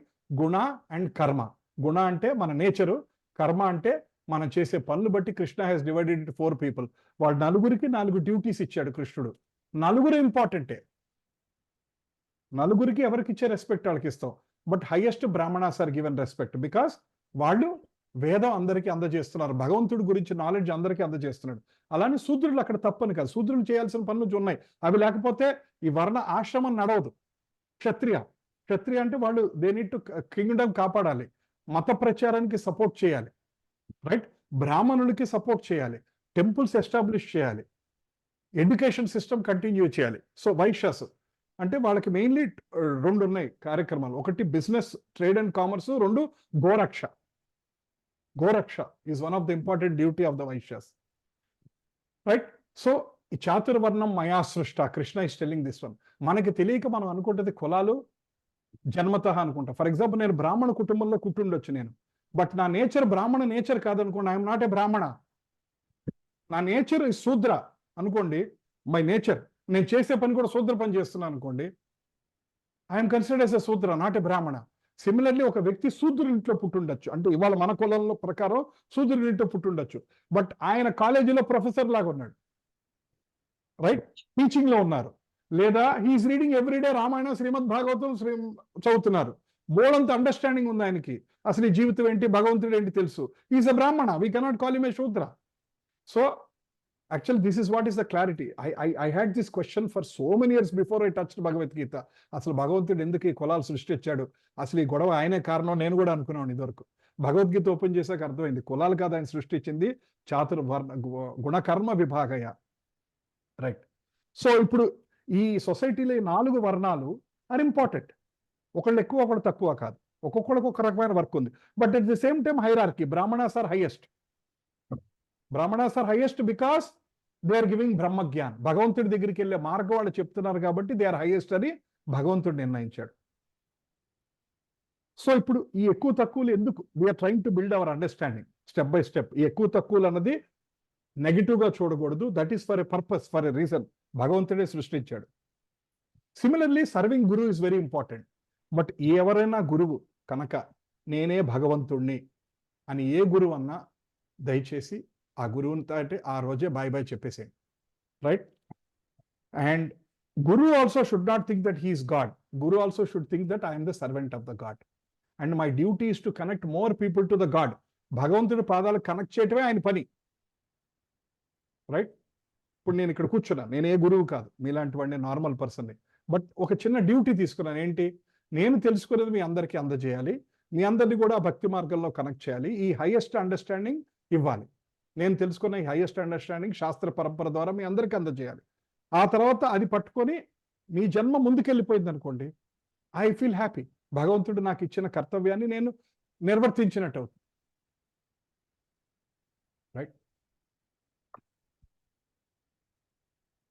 Guna and కర్మ. గుణ అంటే మన నేచరు, కర్మ అంటే మనం చేసే పనులు బట్టి Krishna has divided into 4 people. వాళ్ళు 4 4 డ్యూటీస్ ఇచ్చాడు కృష్ణుడు. 4 ఇంపార్టెంటే, 4 ఎవరికి ఇచ్చే రెస్పెక్ట్ వాళ్ళకి ఇస్తాం. But highest Brahmanas are given respect because వాళ్ళు వేదం అందరికీ అందజేస్తున్నారు, భగవంతుడి గురించి నాలెడ్జ్ అందరికీ అందజేస్తున్నాడు. అలానే శూద్రులు అక్కడ తప్పని కాదు, శూద్రులు చేయాల్సిన పనులు ఉన్నాయి, అవి లేకపోతే ఈ వర్ణ ఆశ్రమం నడవదు. క్షత్రియ అంటే వాళ్ళు దే నీడ్ టు కింగ్డమ్ కాపాడాలి, మత ప్రచారానికి సపోర్ట్ చేయాలి. రైట్? బ్రాహ్మణులకి సపోర్ట్ చేయాలి, టెంపుల్స్ ఎస్టాబ్లిష్ చేయాలి, ఎడ్యుకేషన్ సిస్టమ్ కంటిన్యూ చేయాలి. సో వైశ్యాస్ అంటే వాళ్ళకి మెయిన్లీ 2 ఉన్నాయి కార్యక్రమాలు. ఒకటి బిజినెస్, ట్రేడ్ అండ్ కామర్స్. 2 గోరక్ష. Goraksha is one of the important duty of the Vaishyas. Right? So ఈ చాతుర్వర్ణం మయా సృష్ట, Krishna is telling this one. మనకి తెలియక మనం అనుకుంటుంది కులాలు జన్మతః అనుకుంటా. ఫర్ ఎగ్జాంపుల్, నేను బ్రాహ్మణ కుటుంబంలో పుట్టుండొచ్చు నేను, బట్ నా నేచర్ బ్రాహ్మణ నేచర్ కాదనుకోండి, ఐఎమ్ నాట్ ఏ బ్రాహ్మణ. నా నేచర్ ఇస్ శూద్ర అనుకోండి, మై నేచర్, నేను చేసే పని కూడా శూద్ర పని చేస్తున్నాను అనుకోండి, ఐఎమ్ కన్సిడర్డ్ ఎస్ ఎ శూద్ర, నాట్ ఏ బ్రాహ్మణ. సిమిలర్లీ ఒక వ్యక్తి శూద్రుడి ఇంట్లో పుట్టుండొచ్చు, అంటే ఇవాళ మన కులంలో ప్రకారం శూద్రుడి ఇంట్లో పుట్టుండొచ్చు, బట్ ఆయన కాలేజీలో ప్రొఫెసర్ లాగా ఉన్నాడు. రైట్? టీచింగ్ లో ఉన్నారు. లేదా హీఈస్ రీడింగ్ ఎవ్రీడే రామాయణం, శ్రీమద్ భాగవతం చదువుతున్నారు, బోర్డంత అండర్స్టాండింగ్ ఉంది ఆయనకి, అసలు ఈ జీవితం ఏంటి, భగవంతుడు ఏంటి తెలుసు. Is a Brahmana, we cannot call him a Shudra. So actually this is what is the clarity. I had this question for so many years before I touched Bhagavad Gita. అసలు భగవంతుడు ఎందుకు ఈ కులాలు సృష్టించాడు, అసలు ఈ గొడవ ఆయనే కారణం నేను కూడా అనుకున్నాను ఇదివరకు. భగవద్గీత ఓపెన్ చేశాక అర్థమైంది, కులాలు కాదు ఆయన సృష్టించింది, గుణకర్మ విభాగయ. రైట్? సో ఇప్పుడు ఈ సొసైటీలో 4 వర్ణాలు ఆర్ ఇంపార్టెంట్. ఒకళ్ళు ఎక్కువ ఒకళ్ళు తక్కువ కాదు. ఒక్కొక్కడికి ఒక రకమైన వర్క్ ఉంది. But at the same time hierarchy, Brahmanas are highest. Brahmanas are highest because they are giving Brahmagyan. భగవంతుడి దగ్గరికి వెళ్ళే మార్గం వాళ్ళు చెప్తున్నారు కాబట్టి దే ఆర్ హైయెస్ట్ అని భగవంతుడు నిర్ణయించాడు. సో ఇప్పుడు ఈ ఎక్కువ తక్కువలు ఎందుకు? We're trying to build our understanding step by step. ఈ ఎక్కువ తక్కువలు అన్నది నెగిటివ్ గా చూడకూడదు. That is for a purpose, for a reason. భగవంతుడే సృష్టించాడు. Similarly serving guru is very important. But ఎవరైనా గురువు కనుక నేనే భగవంతుణ్ణి అని ఏ గురువు అన్నా దయచేసి ఆ గురువునితో అంటే ఆ రోజే బాయ్ బాయ్ చెప్పేసేయండి, right? And Guru also should not think that he is God. Guru also should think that I am the servant of the God. And my duty is to connect more people to the God. భగవంతుడి పాదాలు connect చేయటమే ఆయన పని, right? ఇప్పుడు నేను ఇక్కడ కూర్చున్నాను, నేను ఏ గురువు కాదు, మీలాంటి వాడిని నార్మల్ పర్సన్ని. బట్ ఒక చిన్న డ్యూటీ తీసుకున్నాను. ఏంటి? నేను తెలుసుకునేది మీ అందరికీ అందజేయాలి, మీ అందరినీ కూడా భక్తి మార్గంలో కనెక్ట్ చేయాలి, ఈ హైయెస్ట్ అండర్స్టాండింగ్ ఇవ్వాలి. నేను తెలుసుకున్న ఈ హైయెస్ట్ అండర్స్టాండింగ్ శాస్త్ర పరంపర ద్వారా మీ అందరికీ అందజేయాలి. ఆ తర్వాత అది పట్టుకొని మీ జన్మ ముందుకెళ్ళిపోయింది అనుకోండి, ఐ ఫీల్ హ్యాపీ. భగవంతుడు నాకు ఇచ్చిన కర్తవ్యాన్ని నేను నిర్వర్తించినట్టు అవుతుంది, right?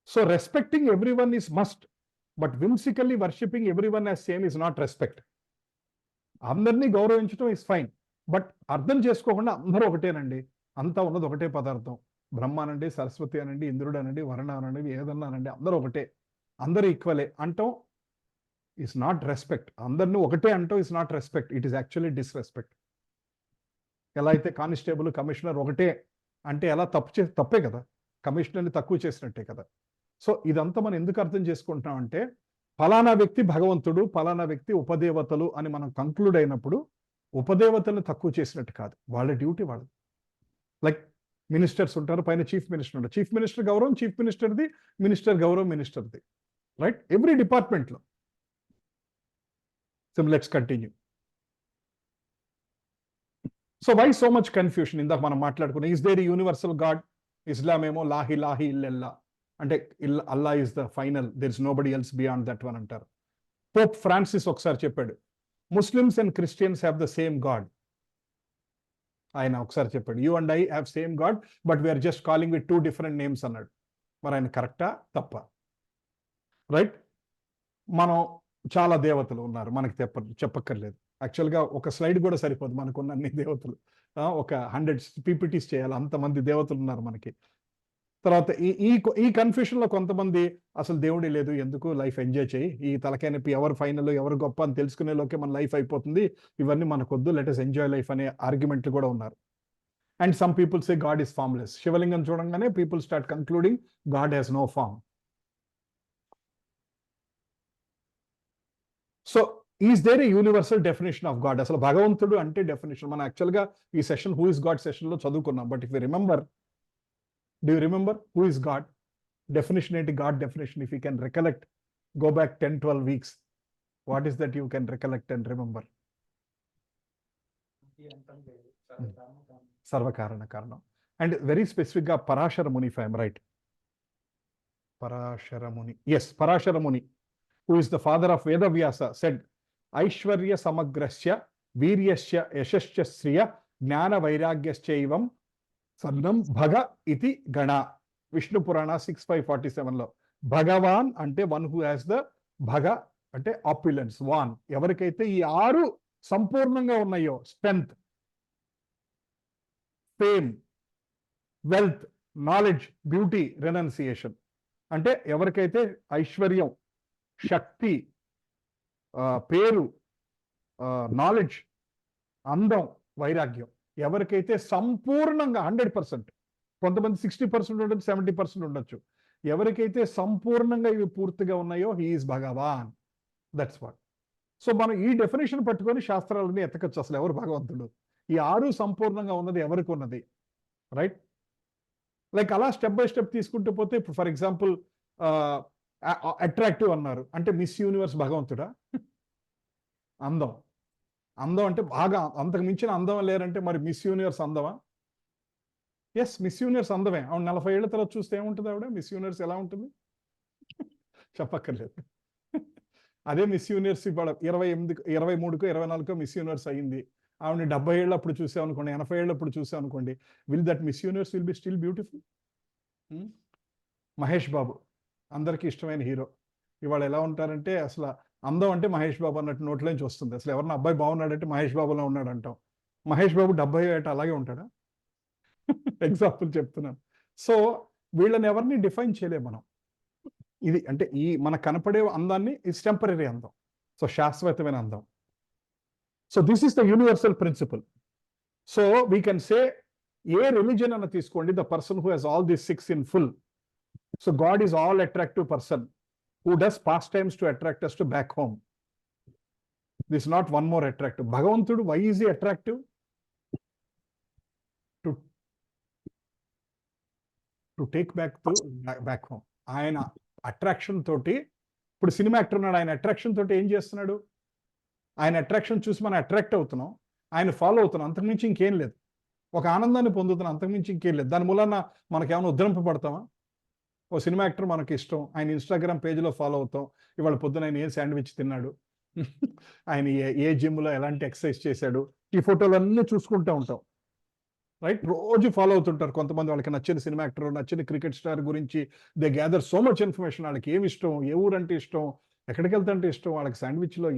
So respecting every one is must, but whimsically worshipping every one as same is not respect. అందరినీ గౌరవించడం ఇస్ ఫైన్, బట్ అర్థం చేసుకోకుండా అందరూ ఒకటేనండి, అంతా ఉన్నది ఒకటే పదార్థం, బ్రహ్మ అనండి, సరస్వతి అనండి, ఇంద్రుడు అనండి, వరుణ అనండి, ఏదన్నా అనండి, అందరూ ఒకటే, అందరూ ఈక్వలే అంటాం ఇస్ నాట్ రెస్పెక్ట్. అందరినీ ఒకటే అంటాం is not respect, it is actually disrespect. ఎలా అయితే కానిస్టేబుల్ కమిషనర్ ఒకటే అంటే ఎలా తప్పే కదా, కమిషనర్ని తక్కువ చేసినట్టే కదా. సో ఇదంతా మనం ఎందుకు అర్థం చేసుకుంటున్నాం అంటే, ఫలానా వ్యక్తి భగవంతుడు, ఫలానా వ్యక్తి ఉపదేవతలు అని మనం కంక్లూడ్ అయినప్పుడు ఉపదేవతలను తక్కువ చేసినట్టు కాదు, వాళ్ళ డ్యూటీ వాళ్ళు. లైక్ మినిస్టర్స్ ఉంటారు, పైన చీఫ్ మినిస్టర్ ఉంటారు, చీఫ్ మినిస్టర్ గౌరవం చీఫ్ మినిస్టర్ది, మినిస్టర్ గౌరవం మినిస్టర్ది, రైట్? ఎవ్రీ డిపార్ట్మెంట్లో. So let's continue. So why so much confusion? ఇందాక మనం మాట్లాడుకున్నాం, ఈజ్ దేర్ యూనివర్సల్ గాడ్? ఇస్లాం ఏమో లాహి లాహి ఇల్లెల్లా అంటే Allah is the final, there is nobody else beyond that one అంటారు. పోప్ ఫ్రాన్సిస్ ఒకసారి చెప్పాడు, Muslims and Christians have the same god. ఆయన ఒకసారి చెప్పాడు, you and I have same God but we're just calling with 2 different names అన్నాడు. మరి ఆయన కరెక్టా తప్ప? రైట్? మనం చాలా దేవతలు ఉన్నారు, మనకి చెప్పక్కర్లేదు. యాక్చువల్గా ఒక స్లైడ్ కూడా సరిపోదు మనకున్న అన్ని దేవతలు, ఒక 100 PPTs చేయాలి, అంతమంది దేవతలు ఉన్నారు మనకి. తర్వాత ఈ కన్ఫ్యూషన్లో కొంతమంది అసలు దేవుడే లేదు, ఎందుకు లైఫ్ ఎంజాయ్ చేయి, ఈ తలకాయ నొప్పి ఎవరు ఫైనల్ ఎవరు గొప్ప అని తెలుసుకునేలోకే మన లైఫ్ అయిపోతుంది, ఇవన్నీ మనకొద్దు, లెట్ us ఎంజాయ్ లైఫ్ అనే ఆర్గ్యుమెంట్లు కూడా ఉన్నారు. And some people say God is formless. Shivalingam చూడంగానే people start concluding God has no form. So is there a universal definition of God? అసలు భగవంతుడు అంటే డెఫినేషన్ మనం యాక్చువల్గా ఈ సెషన్ హూ ఇస్ గాడ్ సెషన్లో చదువుకున్నాం. But if you remember, do you remember who is God? Definition ఏంటి? God definition, if you can recollect, go back 10-12 weeks. What is that you can recollect and remember? సర్వకారణ కారణం. And very specific గా పరాశర ముని, if I am right. Parashara Muni, yes, Parashara Muni, who is the father of Vedavyasa, said, Aishwarya సమగ్రస్య వీర్యస్య యశస్య Shriya జ్ఞాన వైరాగ్యశ్చైవం సన్నం భగ ఇతి గణ. విష్ణు పురాణ 6:547లో భగవాన్ అంటే one who has the, భగ అంటే ఆప్యులెన్స్, వాన్ ఎవరికైతే ఈ 6 సంపూర్ణంగా ఉన్నాయో, strength, fame, wealth, knowledge, beauty, renunciation, అంటే ఎవరికైతే ఐశ్వర్యం, శక్తి, పేరు, నాలెడ్జ్, అందం, వైరాగ్యం, ఎవరికైతే సంపూర్ణంగా 100%, కొంతమంది 60% ఉండొచ్చు, 70% ఉండొచ్చు, ఎవరికైతే సంపూర్ణంగా ఇవి పూర్తిగా ఉన్నాయో he is Bhagavan. That's what. So మనం ఈ డెఫినేషన్ పట్టుకొని శాస్త్రాలని ఎతకచ్చు, అసలు ఎవరు భగవంతుడు, ఈ 6 సంపూర్ణంగా ఉన్నది ఎవరికి ఉన్నది, రైట్? లైక్ అలా స్టెప్ బై స్టెప్ తీసుకుంటూ పోతే, ఇప్పుడు ఫర్ ఎగ్జాంపుల్ అట్రాక్టివ్ అన్నారు అంటే మిస్ యూనివర్స్ భగవంతుడా? అందం, అందం అంటే బాగా అంతకు మించిన అందం లేరంటే మరి మిస్ యూనివర్స్ అందమా? ఎస్, మిస్ యూనివర్స్ అందమే. ఆవిడ 40 ఏళ్ల తర్వాత చూస్తే ఏముంటుంది ఆవిడ? మిస్ యూనివర్స్ ఎలా ఉంటుంది చెప్పక్కర్లేదు. అదే మిస్ యూనివర్స్ ఇవాళ 28, 23కో 24కో మిస్ యూనివర్స్ అయ్యింది. ఆవిడని 70 ఏళ్ళు అప్పుడు చూసాం అనుకోండి, 80 ఏళ్ళు అప్పుడు చూసాం అనుకోండి, will that miss universe will be still beautiful? Mahesh Babu అందరికీ ఇష్టమైన హీరో. ఇవాళ ఎలా ఉంటారంటే అసలు అందం అంటే మహేష్ బాబు అన్నట్టు నోట్లోంచి వస్తుంది. అసలు ఎవరన్నా అబ్బాయి బాగున్నాడంటే మహేష్ బాబులో ఉన్నాడు అంటాం. మహేష్ బాబు 70 ఏట అలాగే ఉంటాడా? ఎగ్జాంపుల్ చెప్తున్నాను. సో వీళ్ళని ఎవరిని డిఫైన్ చేయలేము మనం. ఇది అంటే ఈ మన కనపడే అందాన్ని ఇస్ టెంపరీ అందం, సో శాశ్వతమైన అందం. So this is the universal principle. So we can say a religion అన్న తీసుకోండి, the person who has all this 6 in full. So God is all attractive person who does pastimes to attract us to back home. This is not one more attractive. Bhagavantudu, why is he attractive? To take back home. ఆయన attraction తోటి, ఇప్పుడు cinema actor ఉన్నాడు, ఆయన attraction తోటి ఏం చేస్తున్నాడు? ఆయన attraction చూసి మనం అట్రాక్ట్ అవుతున్నాం, ఆయన ఫాలో అవుతున్నాం, అంతకుమించి ఇంకేం లేదు. ఒక ఆనందాన్ని పొందుతున్నాం, అంతకుమించి ఇంకేం లేదు. దాని మూలన మనకేమైనా ఉద్ధరింపబడతామా? ఓ సినిమా యాక్టర్ మనకి ఇష్టం, ఆయన ఇన్స్టాగ్రామ్ పేజ్లో ఫాలో అవుతాం, ఇవాళ పొద్దున ఆయన ఏ శాండ్విచ్ తిన్నాడు, ఆయన ఏ జిమ్లో ఎలాంటి ఎక్సర్సైజ్ చేశాడు, ఈ ఫోటోలు అన్నీ చూసుకుంటూ ఉంటాం, రైట్? రోజు ఫాలో అవుతుంటారు కొంతమంది. వాళ్ళకి నచ్చిన సినిమా యాక్టర్, నచ్చిన క్రికెట్ స్టార్ గురించి they gather so much information. వాళ్ళకి ఏమి ఇష్టం, ఏ ఊరంటే ఇష్టం, ఎక్కడికి వెళ్తుంటే ఇష్టం, వాళ్ళకి శాండ్విచ్లో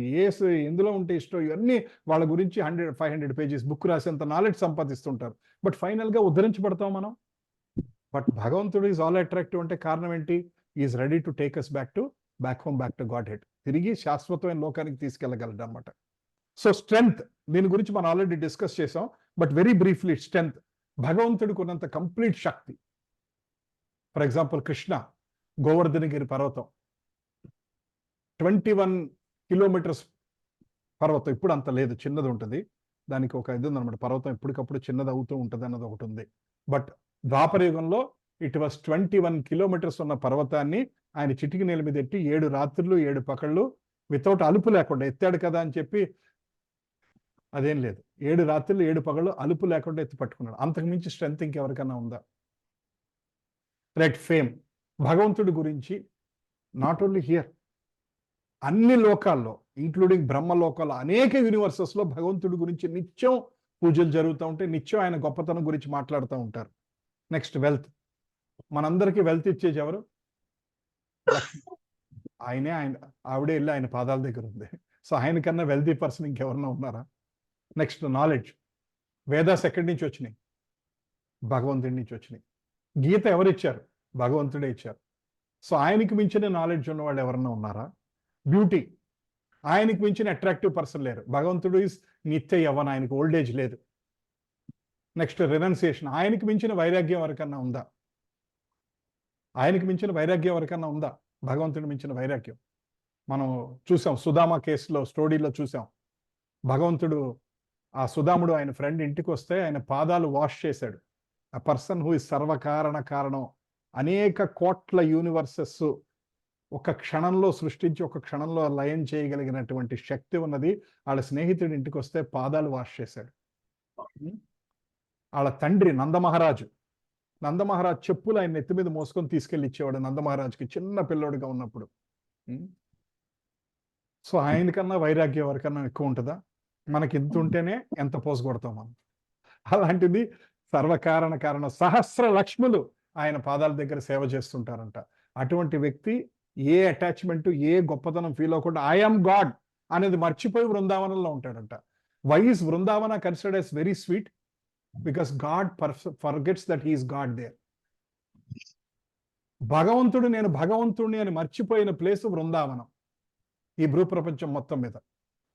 ఎందులో ఉంటే ఇష్టం, ఇవన్నీ వాళ్ళ గురించి 500 పేజెస్ బుక్ రాసేంత నాలెడ్జ్ సంపాదిస్తుంటారు. బట్ ఫైనల్గా ఉద్ధరించబడతాం మనం. బట్ భగవంతుడు ఈజ్ ఆల్ అట్రాక్టివ్ అంటే కారణం ఏంటి? Is ready to take us back home, back to Godhead హెడ్. తిరిగి శాశ్వతమైన లోకానికి తీసుకెళ్ళగలడు అనమాట. సో స్ట్రెంగ్త్, దీని గురించి మనం ఆల్రెడీ డిస్కస్ చేసాం, బట్ వెరీ బ్రీఫ్లీ స్ట్రెంగ్త్. భగవంతుడికి ఉన్నంత complete Shakti. For example Krishna Govardhanagiri పర్వతం 21 కిలోమీటర్స్ పర్వతం. ఇప్పుడు అంత లేదు, చిన్నది ఉంటుంది. దానికి ఒక ఇది ఉందన్నమాట, పర్వతం ఎప్పటికప్పుడు చిన్నది అవుతూ ఉంటుంది అన్నది ఒకటి ఉంది. బట్ ద్వాపరయుగంలో ఇట్ వాస్ 21 కిలోమీటర్స్ ఉన్న పర్వతాన్ని ఆయన చిటికి నేల మీద ఎట్టి 7 రాత్రులు 7 పకళ్ళు వితౌట్ అలుపు లేకుండా ఎత్తాడు కదా అని చెప్పి అదేం లేదు. 7 రాత్రులు 7 పగళ్ళు అలుపు లేకుండా ఎత్తి పట్టుకున్నాడు. అంతకు మించి స్ట్రెంత్ ఇంకెవరికన్నా ఉందా? రైట్. ఫేమ్. భగవంతుడి గురించి నాట్ ఓన్లీ హియర్, అన్ని లోకాల్లో ఇంక్లూడింగ్ బ్రహ్మలోకాల్లో అనేక యూనివర్సెస్లో భగవంతుడి గురించి నిత్యం పూజలు జరుగుతూ ఉంటాయి, నిత్యం ఆయన గొప్పతనం గురించి మాట్లాడుతూ ఉంటారు. Next wealth. మనందరికీ వెల్త్ ఇచ్చేది ఎవరు? ఆయనే. ఆవిడే వెళ్ళి ఆయన పాదాల దగ్గర ఉంది. సో ఆయన కన్నా వెల్తీ పర్సన్ ఇంకెవరన్నా ఉన్నారా? Next knowledge. వేదాస్ ఎక్కడి నుంచి వచ్చినాయి? భగవంతుడి నుంచి వచ్చినాయి. గీత ఎవరిచ్చారు? భగవంతుడే ఇచ్చారు. సో ఆయనకి మించిన నాలెడ్జ్ ఉన్నవాళ్ళు ఎవరన్నా ఉన్నారా? బ్యూటీ. ఆయనకి మించిన అట్రాక్టివ్ పర్సన్ లేరు. భగవంతుడు ఈజ్ నిత్య యవ్వన, ఆయనకి ఓల్డ్ ఏజ్ లేదు. Next renunciation. ఆయనకి మించిన వైరాగ్యం ఎవరికన్నా ఉందా? ఆయనకి మించిన వైరాగ్యం ఎవరికన్నా ఉందా? భగవంతుడి మించిన వైరాగ్యం మనం చూసాం, సుధామ కేసులో స్టోరీలో చూసాం. భగవంతుడు, ఆ సుధాముడు ఆయన ఫ్రెండ్ ఇంటికి వస్తే ఆయన పాదాలు వాష్ చేశాడు. ఆ పర్సన్ హూ ఇస్ సర్వకారణ కారణం, అనేక కోట్ల యూనివర్సెస్ ఒక క్షణంలో సృష్టించి ఒక క్షణంలో లయం చేయగలిగినటువంటి శక్తి ఉన్నది. వాళ్ళ స్నేహితుడి ఇంటికి వస్తే పాదాలు వాష్ చేశాడు. వాళ్ళ తండ్రి నందమహారాజు చెప్పులు ఆయన నెత్తి మీద మోసుకొని తీసుకెళ్ళి ఇచ్చేవాడు నందమహారాజుకి, చిన్న పిల్లోడిగా ఉన్నప్పుడు. సో ఆయనకన్నా వైరాగ్యం ఎవరికన్నా ఎక్కువ ఉంటుందా? మనకి ఇంత ఉంటేనే ఎంత పోసు కొడతాం మనం. అలాంటిది కారణం సహస్ర లక్ష్ములు ఆయన పాదాల దగ్గర సేవ చేస్తుంటారంట. అటువంటి వ్యక్తి ఏ అటాచ్మెంట్, ఏ గొప్పతనం ఫీల్ అవ్వకుండా ఐఎమ్ గాడ్ అనేది మర్చిపోయి బృందావనంలో ఉంటాడంట. Why is Vrindavan considered as very sweet? Because god forgets that he is god there. భగవంతుడు, నేను భగవంతుడిని అని మర్చిపోయిన ప్లేస్ బృందావనం ఈ భూప్రపంచం మొత్తం మీద.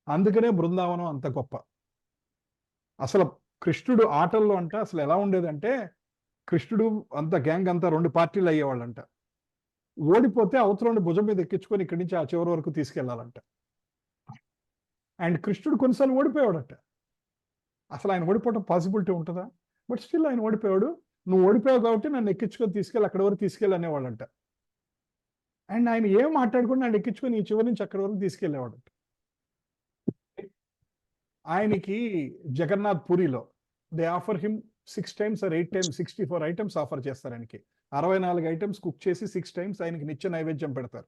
అందుకనే బృందావనం అంత గొప్ప. అసలు కృష్ణుడు ఆటల్లో అంట అసలు ఎలా ఉండేదంటే, కృష్ణుడు అంత గ్యాంగ్ అంతా 2 పార్టీలు అయ్యేవాళ్ళంట. ఓడిపోతే అవతలని భుజం మీద ఎక్కించుకొని ఇక్కడి నుంచి ఆ చివరి వరకు తీసుకెళ్లాలంట. అండ్ కృష్ణుడు కొన్నిసార్లు ఓడిపోయాడట. అసలు ఆయన ఓడిపోవడం పాసిబిలిటీ ఉంటుందా? బట్ స్టిల్ ఆయన ఓడిపోయాడు. నువ్వు ఓడిపోయావు కాబట్టి నన్ను ఎక్కించుకొని తీసుకెళ్ళి అక్కడి వరకు తీసుకెళ్ళి అనేవాళ్ళంట. అండ్ ఆయన ఏం మాట్లాడుకుని నన్ను ఎక్కించుకొని ఈ చివరి నుంచి అక్కడి వరకు తీసుకెళ్లేవాడంట. ఆయనకి జగన్నాథ్ పూరిలో they offer him 6 times or 8 times 64 items offer చేస్తారు ఆయనకి. 64 ఐటమ్స్ కుక్ చేసి 6 times ఆయనకి నిత్య నైవేద్యం పెడతారు.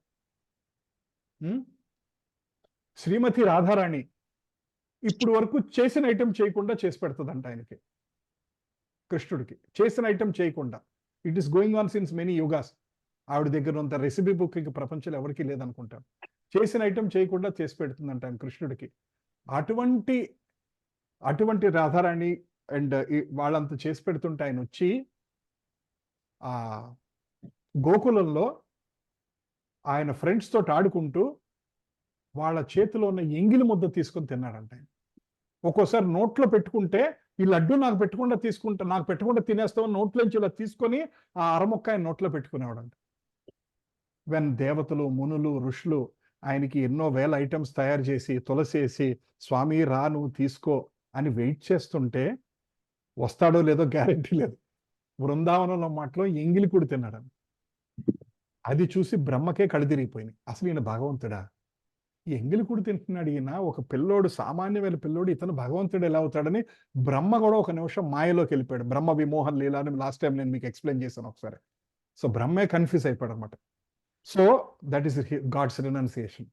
శ్రీమతి రాధారాణి ఇప్పుడు వరకు చేసిన ఐటెం చేయకుండా చేసి పెడుతుందంట ఆయనకి, కృష్ణుడికి చేసిన ఐటెం చేయకుండా. It is going on since many yugas. ఆవిడ దగ్గర అంత రెసిపీ బుక్ ఇంక ప్రపంచంలో ఎవరికీ లేదనుకుంటాను. చేసిన ఐటెం చేయకుండా చేసి పెడుతుందంట ఆయన కృష్ణుడికి. అటువంటి రాధారాణి అండ్ వాళ్ళంతా చేసి పెడుతుంటే ఆయన వచ్చి ఆ గోకులంలో ఆయన ఫ్రెండ్స్ తోటి ఆడుకుంటూ వాళ్ళ చేతిలో ఉన్న ఎంగిలి ముద్ద తీసుకొని తిన్నాడంట ఆయన. ఒక్కోసారి నోట్లో పెట్టుకుంటే ఈ లడ్డు నాకు పెట్టకుండా తినేస్తామని నోట్లోంచి ఇలా తీసుకొని ఆ అరమొక్క ఆయన నోట్లో పెట్టుకునేవాడంట. వెన్ దేవతలు, మునులు, ఋషులు ఆయనకి ఎన్నో వేల ఐటమ్స్ తయారు చేసి తులసేసి స్వామి రా నువ్వు తీసుకో అని వెయిట్ చేస్తుంటే వస్తాడో లేదో గ్యారెంటీ లేదు. బృందావనంలో మాటలో ఎంగిలి కూడా తిన్నాడని. అది చూసి బ్రహ్మకే కడిదిరిగిపోయింది. అసలు ఈయన భగవంతుడా, ఎంగిలి కూడా తింటున్నాడు ఈయన, ఒక పిల్లోడు, సామాన్యమైన పిల్లోడు, ఇతను భగవంతుడు ఎలా అవుతాడని బ్రహ్మ కూడా ఒక నిమిషం మాయలోకి వెళ్ళిపోయాడు. బ్రహ్మ విమోహన్ లీల అని లాస్ట్ టైం నేను మీకు ఎక్స్ప్లెయిన్ చేశాను ఒకసారి. సో బ్రహ్మే కన్ఫ్యూజ్ అయిపోయాడు అనమాట. So that is God's renunciation.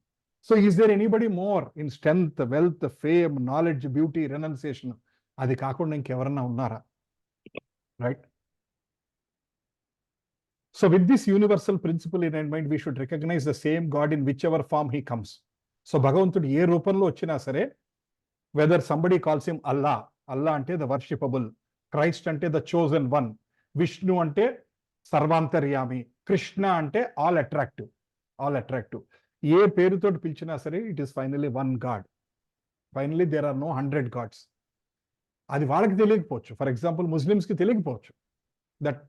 So is there anybody more in strength, wealth, fame, knowledge, beauty, renunciation? అది కాకుండా ఇంకెవరన్నా ఉన్నారా? Right. So with this universal principle in mind, we should recognize the same God in whichever form he comes. So భగవంతుడు ఏ రూపంలో వచ్చినా సరే, weather somebody calls him అల్లా, అల్లా అంటే the వర్షిపబుల్, Christ అంటే ద చోజన్ వన్, విష్ణు అంటే సర్వాంతర్యామి, కృష్ణ అంటే ఆల్ అట్రాక్టివ్. ఏ పేరుతో పిలిచినా సరే it is finally one God. Finally there are no 100 gods. అది వాళ్ళకి తెలియకపోవచ్చు. ఫర్ ఎగ్జాంపుల్ ముస్లిమ్స్కి తెలియకపోవచ్చు దట్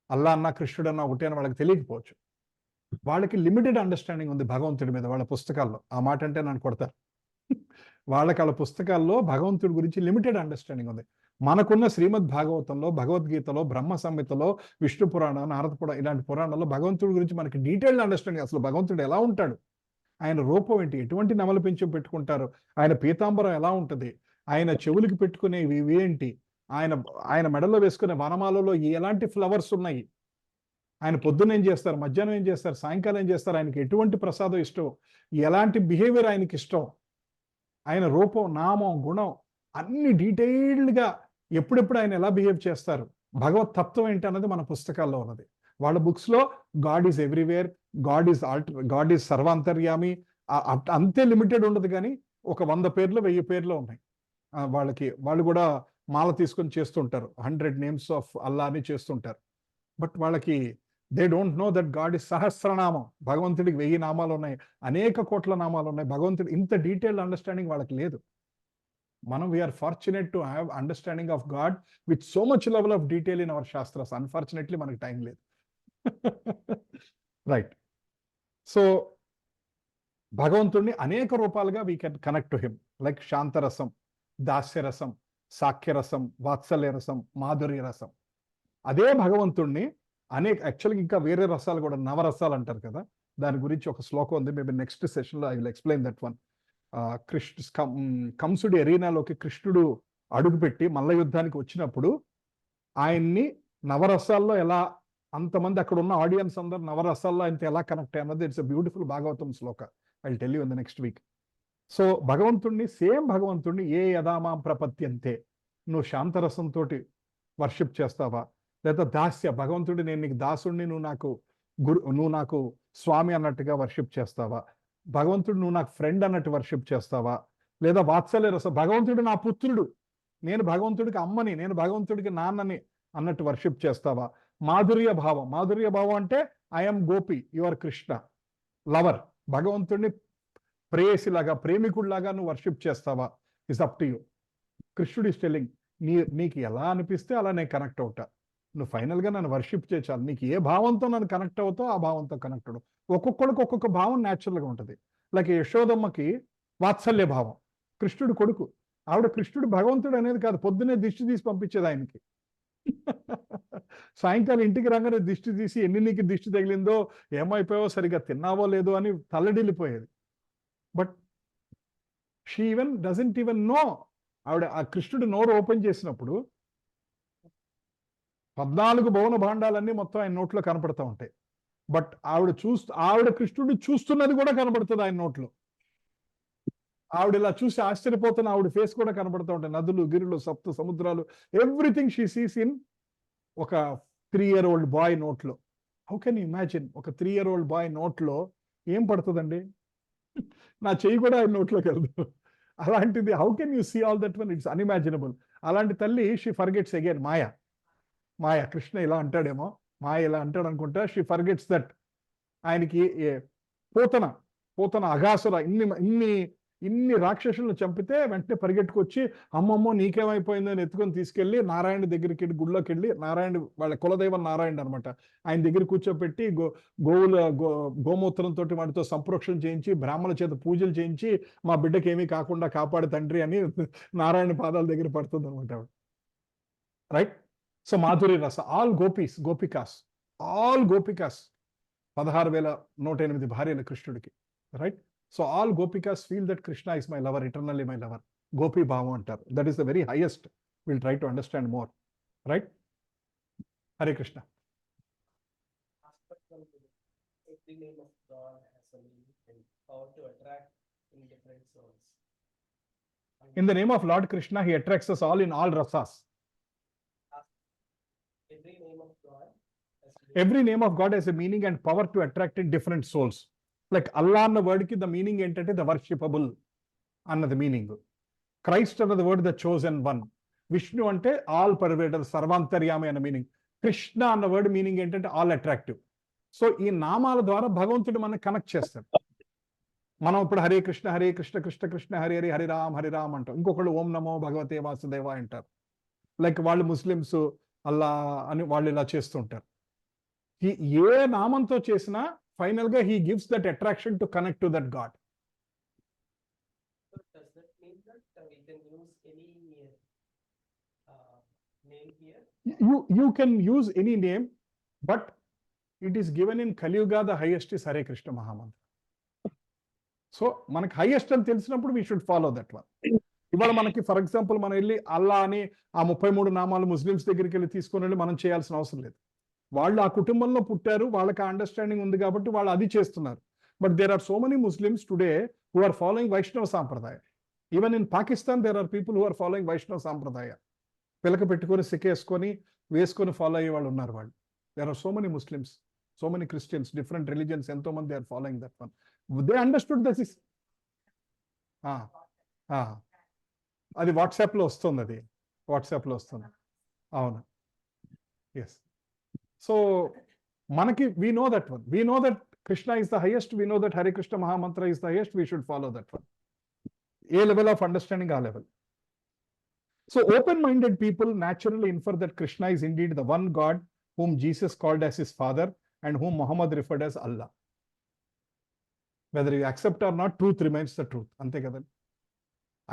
అల్లా అన్న కృష్ణుడు అన్న ఒకటే అని వాళ్ళకి తెలియకపోవచ్చు. వాళ్ళకి లిమిటెడ్ అండర్స్టాండింగ్ ఉంది భగవంతుడి మీద వాళ్ళ పుస్తకాల్లో. ఆ మాట అంటే నన్ను కొడతారు. వాళ్ళకి వాళ్ళ పుస్తకాల్లో భగవంతుడి గురించి లిమిటెడ్ అండర్స్టాండింగ్ ఉంది. మనకున్న శ్రీమద్ భాగవతంలో, భగవద్గీతలో, బ్రహ్మ సంహితలో, విష్ణు పురాణం, నారద పురాణం ఇలాంటి పురాణాల్లో భగవంతుడి గురించి మనకి డీటెయిల్డ్ అండర్స్టాండింగ్. అసలు భగవంతుడు ఎలా ఉంటాడు, ఆయన రూపం ఏంటి, ఎటువంటి నమల పెంచు పెట్టుకుంటారు, ఆయన పీతాంబరం ఎలా ఉంటుంది, ఆయన చెవులకి పెట్టుకునేవి ఏంటి, ఆయన మెడలో వేసుకునే వనమాలలో ఎలాంటి ఫ్లవర్స్ ఉన్నాయి, ఆయన పొద్దున్న ఏం చేస్తారు, మధ్యాహ్నం ఏం చేస్తారు, సాయంకాలం ఏం చేస్తారు, ఆయనకి ఎటువంటి ప్రసాదం ఇష్టం, ఎలాంటి బిహేవియర్ ఆయనకి ఇష్టం, ఆయన రూపం, నామం, గుణం అన్ని డీటెయిల్డ్గా ఎప్పుడెప్పుడు ఆయన ఎలా బిహేవ్ చేస్తారు, భగవత్ తత్వం ఏంటి అన్నది మన పుస్తకాల్లో ఉన్నది. వాళ్ళ బుక్స్లో God is everywhere, God is సర్వాంతర్యామి అంతే లిమిటెడ్ ఉండదు. కానీ ఒక 100 పేర్లు 1000 పేర్లు ఉన్నాయి వాళ్ళు కూడా మాల తీసుకొని చేస్తుంటారు. 100 నేమ్స్ ఆఫ్ అల్లా అని చేస్తుంటారు. బట్ వాళ్ళకి they don't know that God is Sahasranamam. భగవంతుడికి 1000 నామాలు ఉన్నాయి, అనేక కోట్ల నామాలు ఉన్నాయి. భగవంతుడి ఇంత డీటెయిల్డ్ అండర్స్టాండింగ్ వాళ్ళకి లేదు. మనం we're fortunate to have understanding of god with so much level of detail in our shastras. Unfortunately మనకి టైం లేదు. రైట్. సో భగవంతుడిని అనేక రూపాలుగా we can connect to him, like శాంతరసం, దాస్యరసం, సాఖ్యరసం, వాత్సల్యరసం, మాధుర్య రసం. అదే భగవంతుణ్ణి యాక్చువల్గా ఇంకా వేరే రసాలు కూడా, నవరసాలు అంటారు కదా, దాని గురించి ఒక శ్లోకం ఉంది. మేబీ నెక్స్ట్ సెషన్లో I will explain that one. కంసుడి ఎరీనాలోకి కృష్ణుడు అడుగుపెట్టి మల్ల యుద్ధానికి వచ్చినప్పుడు ఆయన్ని నవరసాల్లో ఎలా, అంతమంది అక్కడ ఉన్న ఆడియన్స్ అందరు నవరసాల్లో ఆయనతో ఎలా కనెక్ట్ అయ్యన్నది it's a beautiful Bhagavatam shloka. I will tell you in the next week. So భగవంతుణ్ణి, సేమ్ భగవంతుణ్ణి ఏ యథామాం ప్రపత్యంతే, నువ్వు తోటి వర్షిప్ చేస్తావా, లేదా దాస్య, భగవంతుడి నేను నీకు దాసుడిని, నువ్వు నాకు స్వామి అన్నట్టుగా వర్షిప్ చేస్తావా, భగవంతుడు నువ్వు నాకు ఫ్రెండ్ అన్నట్టు వర్షిప్ చేస్తావా, లేదా వాత్సల్య రసం, భగవంతుడు నా పుత్రుడు, నేను భగవంతుడికి అమ్మని, నేను భగవంతుడికి నాన్నని అన్నట్టు వర్షిప్ చేస్తావా, మాధుర్య భావం అంటే I'm Gopi, your Krishna lover, భగవంతుడిని ప్రేయసిలాగా, ప్రేమికుడిలాగా నువ్వు వర్షిప్ చేస్తావా, ఇస్ అప్ టు యూ. కృష్ణుడు ఇస్ టెల్లింగ్, నీకు ఎలా అనిపిస్తే అలా నేను కనెక్ట్ అవుతా, నువ్వు ఫైనల్గా నన్ను వర్షిప్ చేయాలి, నీకు ఏ భావంతో నన్ను కనెక్ట్ అవుతావు ఆ భావంతో కనెక్ట్ అవ్వడం. ఒక్కొక్కడికి ఒక్కొక్క భావం న్యాచురల్గా ఉంటుంది. లైక్ యశోదమ్మకి వాత్సల్య భావం, కృష్ణుడు కొడుకు, ఆవిడ కృష్ణుడు భగవంతుడు అనేది కాదు, పొద్దునే దిష్టి తీసి పంపించేది ఆయనకి. సాయంకాలం ఇంటికి రాగానే దిష్టి తీసి, నీకు దిష్టి తగిలిందో, ఏమైపోయావో, సరిగ్గా తిన్నావో లేదో అని తల్లడిల్లిపోయేది. But she doesn't even know. ఆవిడ ఆ కృష్ణుడు నోరు ఓపెన్ చేసినప్పుడు 14 భువన భాండాలన్నీ మొత్తం ఆయన నోట్లో కనపడతా ఉంటాయి. బట్ ఆవిడ కృష్ణుడు చూస్తున్నది కూడా కనపడుతుంది ఆయన నోట్లో. ఆవిడ ఇలా చూసి ఆశ్చర్యపోతున్న ఆవిడ ఫేస్ కూడా కనబడుతూ ఉంటాయి. నదులు, గిరులు, సప్త సముద్రాలు, ఎవ్రీథింగ్ షీ సీస్ ఇన్ ఒక 3-year-old బాయ్ నోట్లో. హౌ కెన్ యూ ఇమాజిన్ ఒక 3-year-old బాయ్ నోట్లో ఏం పడుతుందండి? నా చెయ్యి కూడా ఆయన నోట్లోకి వెళ్దు. అలాంటిది how can you see all that one? It's unimaginable. అలాంటి తల్లి షీ ఫర్గెట్స్ అగైన్ మాయ కృష్ణ ఇలా అంటాడేమో, మాయ ఇలా అంటాడు అనుకుంటా. షీ ఫర్గెట్స్ దట్ ఆయనకి పోతన అఘాసుర ఇన్ని రాక్షసులను చంపితే వెంటనే పరిగెట్టుకొచ్చి అమ్మమ్మో నీకేమైపోయిందని ఎత్తుకొని తీసుకెళ్లి నారాయణ దగ్గరికి వెళ్ళి, గుళ్ళోకి వెళ్ళి, నారాయణ వాళ్ళ కులదైవం నారాయణ అనమాట, ఆయన దగ్గర కూర్చోపెట్టి గోమూత్రంతో వాటితో సంప్రోక్షణ చేయించి, బ్రాహ్మణుల చేత పూజలు చేయించి, మా బిడ్డకి ఏమీ కాకుండా కాపాడు తండ్రి అని నారాయణ పాదాల దగ్గర పడుతుంది అనమాట. రైట్. సో మాధురి రస, ఆల్ గోపికాస్ 16,108 భార్యలు కృష్ణుడికి. Right. So all gopikas feel that Krishna is my lover, eternally my lover. Gopi భావం అంటారు. That is the very highest. Will try to understand more. Right. Hare Krishna. Every name of God has a meaning and power to attract in different souls. In the name of Lord Krishna, he attracts us all in all rasas. Every name of God has a meaning and power to attract in different souls. Like Allah అన్న word కి the meaning ఏంటంటే the worshipable అన్నది meaning. Christ అన్నది word the chosen one. Vishnu అంటే all పర్వేడర్, సర్వాంతర్యామి అన్న meaning. Krishna అన్న word meaning ఏంటంటే ఆల్ అట్రాక్టివ్. సో ఈ నామాల ద్వారా భగవంతుడు మనం కనెక్ట్ చేస్తాడు. మనం ఇప్పుడు హరే కృష్ణ కృష్ణ కృష్ణ హరి హరి హరి రామ్ అంటాం. ఇంకొకళ్ళు ఓం నమో భగవతే వాసుదేవ అంటారు. లైక్ వాళ్ళు ముస్లిమ్స్ అల్లా అని వాళ్ళు ఇలా చేస్తుంటారు. ఏ నామంతో చేసినా ఫైనల్ గా he gives that attraction to connect to that God. You can use any name, but it is given in Kaliyuga, the highest is Hare Krishna Mahamantra. So మనకి హైయెస్ట్ అని తెలిసినప్పుడు we should follow that one. ఇవాళ మనకి for example మనం వెళ్ళి అల్లా అని ఆ 33 నామాలు ముస్లిమ్స్ దగ్గరికి వెళ్ళి తీసుకొని వెళ్ళి మనం చేయాల్సిన అవసరం లేదు. వాళ్ళు ఆ కుటుంబంలో పుట్టారు, వాళ్ళకి ఆ అండర్స్టాండింగ్ ఉంది కాబట్టి వాళ్ళు అది చేస్తున్నారు. But there are so many Muslims today who are following Vaishnava సాంప్రదాయ. Even in Pakistan there are people who are following Vaishnava సాంప్రదాయ. పిలక పెట్టుకొని వేసుకొని ఫాలో అయ్యే వాళ్ళు ఉన్నారు. వాళ్ళు there are so many Muslims, so many Christians, different religions, ఎంతో మంది they are following that one. They understood that is అది వాట్సాప్లో వస్తుంది, అది వాట్సాప్లో వస్తుంది. అవును, ఎస్. సో మనకి we know that one, we know that Krishna is the highest, we know that Hare Krishna mahamantra is the highest, we should follow that one. ఏ level of understanding ఆ level. So open-minded people naturally infer that Krishna is indeed the one God whom Jesus called as his father and whom Muhammad referred as Allah. Whether you accept or not, truth remains the truth. Ante kada.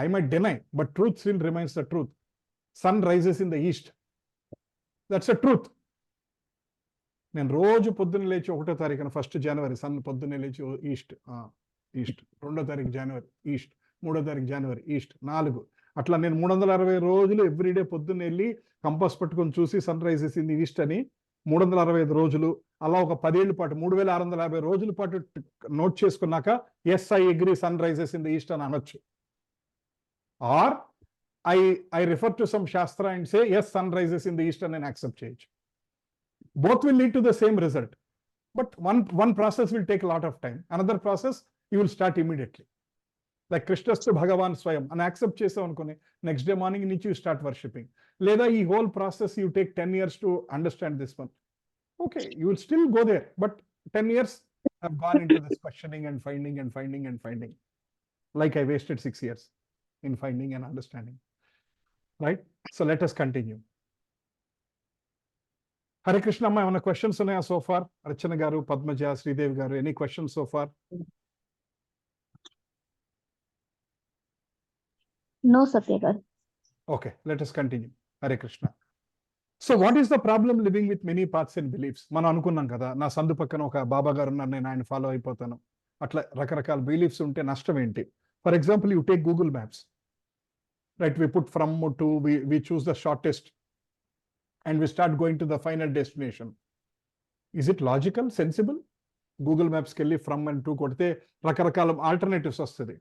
I might deny, but truth still remains the truth. Sun rises in the east. That's a truth. నేను రోజు పొద్దున్న లేచి 1వ తారీఖున 1st జనవరి sun పొద్దున్నే లేచి east, 2వ తారీఖు జనవరి ఈస్ట్, 3వ తారీఖు జనవరి ఈస్ట్, 4 అట్లా నేను 360 రోజులు ఎవ్రీడే పొద్దున్న వెళ్ళి కంపాస్ పట్టుకొని చూసి sun rises in the east అని 365 రోజులు అలా ఒక 10 ఏళ్ల పాటు 3650 రోజుల పాటు నోట్ చేసుకున్నాక yes I agree sun rises in the east అని అనొచ్చు. Or I refer to some shastra and say yes sun rises in the east అని నేను యాక్సెప్ట్ చేయొచ్చు. Both will lead to the same result, but one process will take a lot of time. Another process you will start immediately. Like కృష్ణస్తు భగవాన్ స్వయం అని accept చేసాం అనుకుని next day morning నుంచి యూ స్టార్ట్ వర్షిపింగ్. లేదా ఈ whole process you take 10 years to understand this one. Okay, you will still go there, but 10 years have gone into this questioning and finding. Like I wasted 6 years in finding and understanding. Right? So let us continue. Hare Krishna, amma ఏమైనా questions ఉన్నాయా so far? Archana garu, Padmaja, Sridevi garu, any questions so far? No, Satya. Okay, let us continue. Hare Krishna. So what is the problem living with many paths and beliefs? మనం అనుకున్నాం కదా, నా సందు పక్కన ఒక బాబా గారు ఉన్నారు, నేను ఆయన ఫాలో అయిపోతాను. అట్లా రకరకాల బిలీఫ్స్ ఉంటే నష్టం ఏంటి? For example, you take Google maps. Right, we put from to, we choose the shortest and we start going to the final destination. Is it logical, sensible? Google మ్యాప్స్కి వెళ్ళి ఫ్రమ్ అండ్ టు కొడితే రకరకాల alternatives వస్తుంది.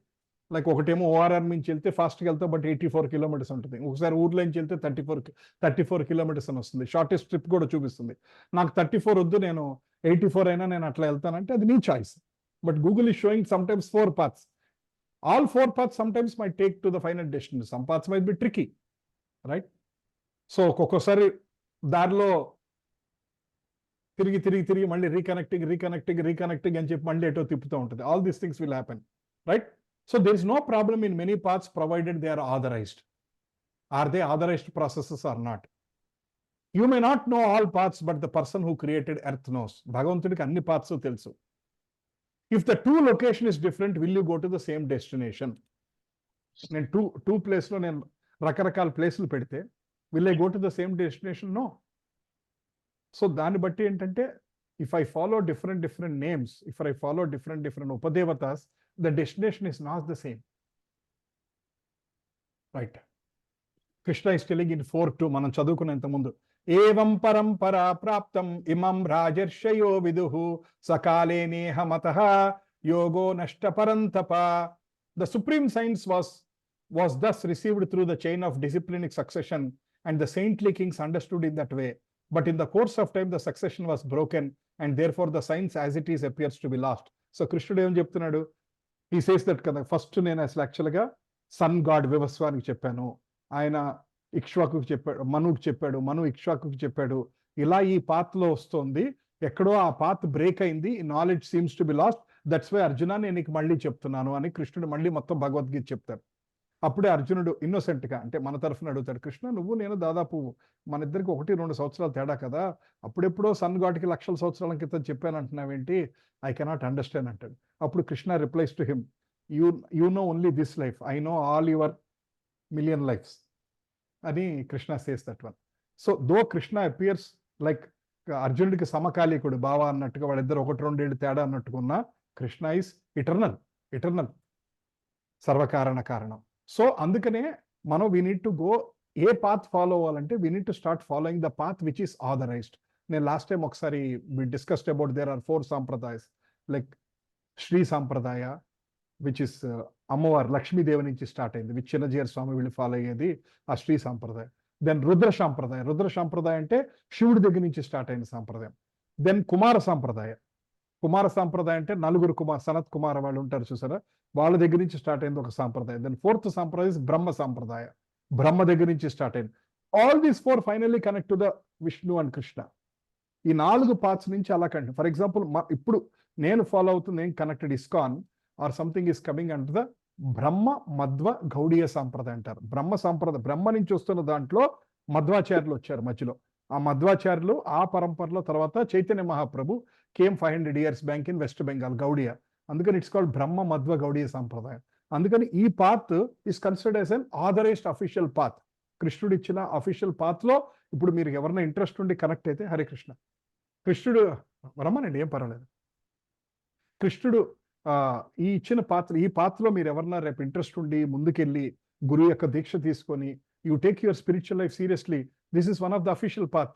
Like ఒకటేమో ORR నుంచి వెళ్తే ఫాస్ట్గా వెళ్తావు, బట్ 84 కిలోమీటర్స్ ఉంటుంది. ఒకసారి ఊర్లో నుంచి వెళ్తే 34 కిలోమీటర్స్ అని వస్తుంది. షార్టెస్ట్ ట్రిప్ కూడా చూపిస్తుంది. నాకు 34 వద్దు, నేను 84 అయినా నేను అట్లా వెళ్తానంటే అది నీ choice. But Google is showing some times 4 paths. All 4 paths sometimes might take to the final destination. Some paths might be tricky, right? So ఒక్కొక్కసారి దారిలో తిరిగి మళ్ళీ రీకనెక్టింగ్ అని చెప్పి మళ్ళీ ఎటో తిప్పుతూ ఉంటుంది. All these things will happen, right? So there is no problem in many paths provided they are authorised. Are they authorised processes are not? You may not know all paths, but the person who created earth knows. భగవంతుడికి అన్ని paths తెలుసు. If the two location is different, will you go to the same destination? నేను two ప్లేస్లో నేను రకరకాల ప్లేసులు పెడితే will I go to the same destination? No. So దాన్ని బట్టి ఏంటంటే, if I follow different names, if I follow different upadevatas, the destination is not the same, right? Krishna is telling in 4:2 మనం చదువుకునేంత ముందు, ఏవం పరంపరా ప్రాప్తం ఇమం రాజర్షయో విదుః సకాలే నేహ మతః యోగో నష్ట పరంతప. The supreme science was thus received through the chain of disciplinic succession, and the saintly kings understood in that way. But in the course of time, the succession was broken, and therefore the science as it is appears to be lost. So కృష్ణుడు ఏం చెప్తున్నాడు? He says that కదా, first నేను అసలు యాక్చువల్గా sun God వివస్వానికి చెప్పాను, ఆయన ఇక్ష్వాకుకి చెప్పాడు, మనుకి చెప్పాడు, మను ఇక్ష్వాకుకి చెప్పాడు. ఇలా ఈ పాత్లో వస్తుంది, ఎక్కడో ఆ పాత్ బ్రేక్ అయింది, knowledge seems to be lost, that's why Arjuna నేను నీకు మళ్ళీ చెప్తున్నాను అని కృష్ణుడు మళ్ళీ మొత్తం భగవద్గీత చెప్తారు. అప్పుడే అర్జునుడు innocent గా, అంటే మన తరఫున అడుగుతాడు, కృష్ణ నువ్వు నేను దాదాపు మన ఇద్దరికి 1-2 సంవత్సరాలు తేడా కదా, అప్పుడెప్పుడో సన్ గాడ్కి లక్షల సంవత్సరాల క్రితం చెప్పాను అంటున్నావేంటి? ఐ కెనాట్ అండర్స్టాండ్ అంటాడు. అప్పుడు Krishna replies to him, you know only this life, I know all your million lives అని Krishna says that one. So though Krishna appears like అర్జునుడికి సమకాలీకుడు బావ అన్నట్టుగా, వాళ్ళిద్దరు 1-2 ఏళ్ళు తేడా అన్నట్టుకున్నా, కృష్ణ ఈస్ ఇటర్నల్ సర్వకారణ కారణం. సో అందుకనే మనం వీ నీడ్ టు గో, ఏ పాత్ ఫాలో అవ్వాలంటే we need to start following the path which is authorized. నేను లాస్ట్ టైం ఒకసారి we discussed about there are 4 sampradayas, like Sri sampradaya which is అమ్మవారు లక్ష్మీదేవి నుంచి స్టార్ట్ అయింది, విచ్ చిన్నజీయర్ స్వామి వీళ్ళు ఫాలో అయ్యేది ఆ శ్రీ సాంప్రదాయం. దెన్ రుద్ర సాంప్రదాయం అంటే శివుడి దగ్గర నుంచి స్టార్ట్ అయిన సాంప్రదాయం. దెన్ కుమార సాంప్రదాయం అంటే నలుగురు సనత్ కుమార వాళ్ళు ఉంటారు చూసారా, వాళ్ళ దగ్గర నుంచి స్టార్ట్ అయింది ఒక సాంప్రదాయం. దెన్ 4th సాంప్రదాయం బ్రహ్మ సాంప్రదాయ, బ్రహ్మ దగ్గర నుంచి స్టార్ట్ అయింది. All these 4 finally connect to the Vishnu and Krishna. ఈ 4 పార్ట్స్ నుంచి అలా కంటే, ఫర్ ఎగ్జాంపుల్ ఇప్పుడు నేను ఫాలో అవుతుంది ఏం connected ISKCON or something is coming and the Brahma Madhva Gaudiya సాంప్రదాయం అంటారు. బ్రహ్మ నుంచి వస్తున్న దాంట్లో మధ్వాచార్యులు వచ్చారు మధ్యలో. ఆ మధ్వాచార్యులు ఆ పరంపరలో తర్వాత Chaitanya Mahaprabhu came 500 years back in West Bengal, Gaudiya. అందుకని ఇట్స్ కాల్డ్ బ్రహ్మ మధ్వ గౌడీయ సాంప్రదాయం. అందుకని ఈ path is considered as an authorized official path. కృష్ణుడు ఇచ్చిన అఫీషియల్ పాత్లో ఇప్పుడు మీరు ఎవరైనా ఇంట్రెస్ట్ ఉండి కనెక్ట్ అయితే, హరే కృష్ణ, కృష్ణుడు రమ్మనండి, ఏం పర్వాలేదు. కృష్ణుడు ఈ ఇచ్చిన ఈ పాత్రలో మీరు ఎవరన్నా రేపు ఇంట్రెస్ట్ ఉండి ముందుకెళ్ళి గురువు యొక్క దీక్ష తీసుకొని, you take your spiritual life seriously, this is one of the official path.